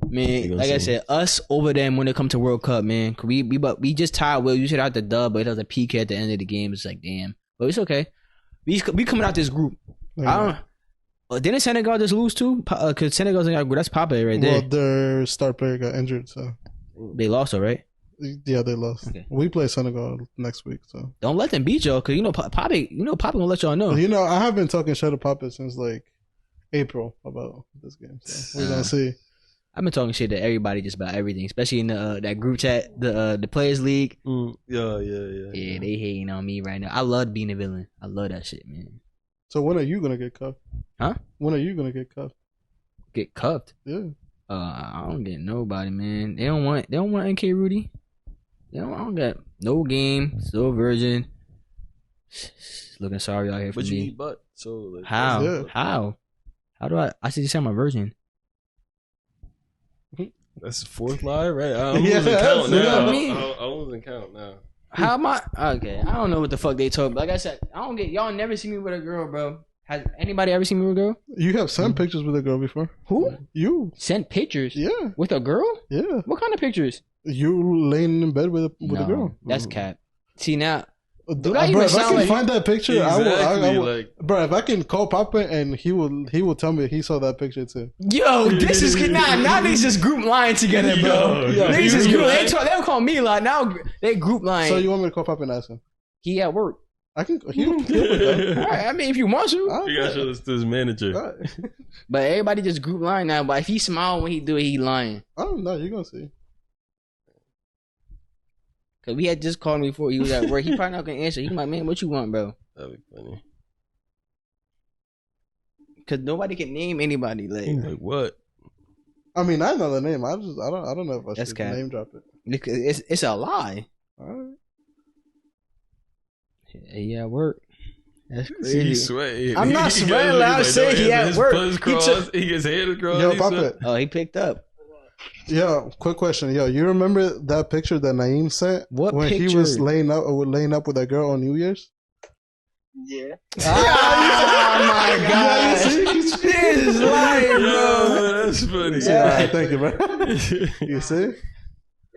man. gonna Like I see. said, us over them when it comes to World Cup, man. 'Cause we just tied. Well, you should have the dub, but it was a PK at the end of the game. It's like damn, but it's okay. We coming out this group. I don't. Didn't Senegal just lose too? Cause Senegal's in our group. That's Papa right there. Well, their star player got injured, so They lost, all right. yeah, they lost. Okay. We play Senegal next week, so Don't let them beat y'all, cause you know Papa gonna let y'all know. you know I have been talking shit to Papa since like April about this game. So we're gonna see. I've been talking shit to everybody just about everything, especially in the that group chat, the Players League. Yeah. Yeah, they hating on me right now. I love being a villain. I love that shit, man. So when are you gonna get cuffed? Huh? When are you gonna get cuffed? Get cuffed. Yeah. I don't get nobody, man. They don't want NK Rudy. I don't got no game. Still virgin. Looking sorry out here for But you me. eat butt, so like, How? Yeah. How do I see you say I'm a virgin? that's the fourth lie, right? I'm Yeah, losing count that's what now. I mean. I'm losing count now. How am I? Okay, I don't know what the fuck they talk. Like I said, I don't get y'all. Never see me with a girl, bro. Has anybody ever seen me with a girl? You have sent pictures with a girl before. Who You? sent pictures Yeah. with a girl? Yeah. What kind of pictures? You laying in bed with a girl. That's cap. See now, Dude, I even bro, if I sound can like- find that picture, I Exactly, will. like- Bro, if I can call Papa and he will tell me he saw that picture too. yo, this is good. Now niggas just group lying together, bro. Yo, Niggas just you group. lying? They don't call me lie. Now they group lying. So you want me to call Papa and ask him? He at work. I can. He'll pick up. All right, I mean, if you want to, You gotta show this to his manager. All right. but everybody just group lying now. But if he smile when he do it, he lying. Oh no, you're gonna see. Cause we had just called me before he was at work. He probably not gonna answer. He like, man, what you want, bro? That'd be funny. Cause nobody can name anybody. Like, He's like, what? I mean, I know the name. I don't know if I That's should cap. name drop it. because it's a lie. All right. He at work. That's See, crazy. he's sweating. I'm not He sweating, goes, I'm he's saying he no, at his work. butt's He crossed, he gets head across. Yo, he's Papa. Oh, he picked up. Yo, quick question. Yo, you remember that picture that Naeem sent What when he picture? was laying up with that girl on New Year's? Yeah. Oh my god! This is lying, bro. Yo, that's funny. Yeah, thank you, bro. You see?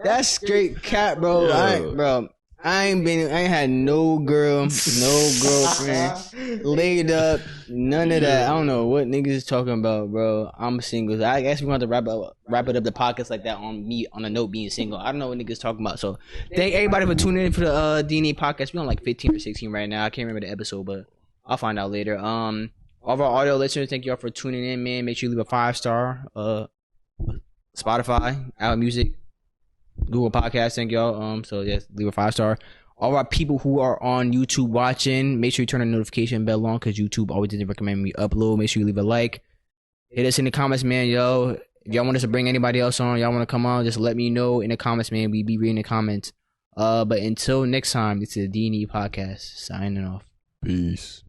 That's straight cat, bro. Yo. I ain't had no girl, no girlfriend, laid up, none of that. I don't know what niggas is talking about, bro. I'm single. I guess we want to wrap it up the podcast like that on me on a note being single. I don't know what niggas talking about. So thank everybody for tuning in for the DNA podcast. We on like 15 or 16 right now. I can't remember the episode, but I'll find out later. All of our audio listeners, thank y'all for tuning in, man. Make sure you leave a 5-star. Spotify, Apple Music, Google Podcast. Thank y'all. So yes, leave a 5-star. All our people who are on YouTube watching, make sure you turn the notification bell on because YouTube always didn't recommend me upload. Make sure you leave a like. Hit us in the comments, man. Yo, if y'all want us to bring anybody else on, y'all want to come on, just let me know in the comments, man. We be reading the comments. But until next time, this is the D&E Podcast signing off. Peace.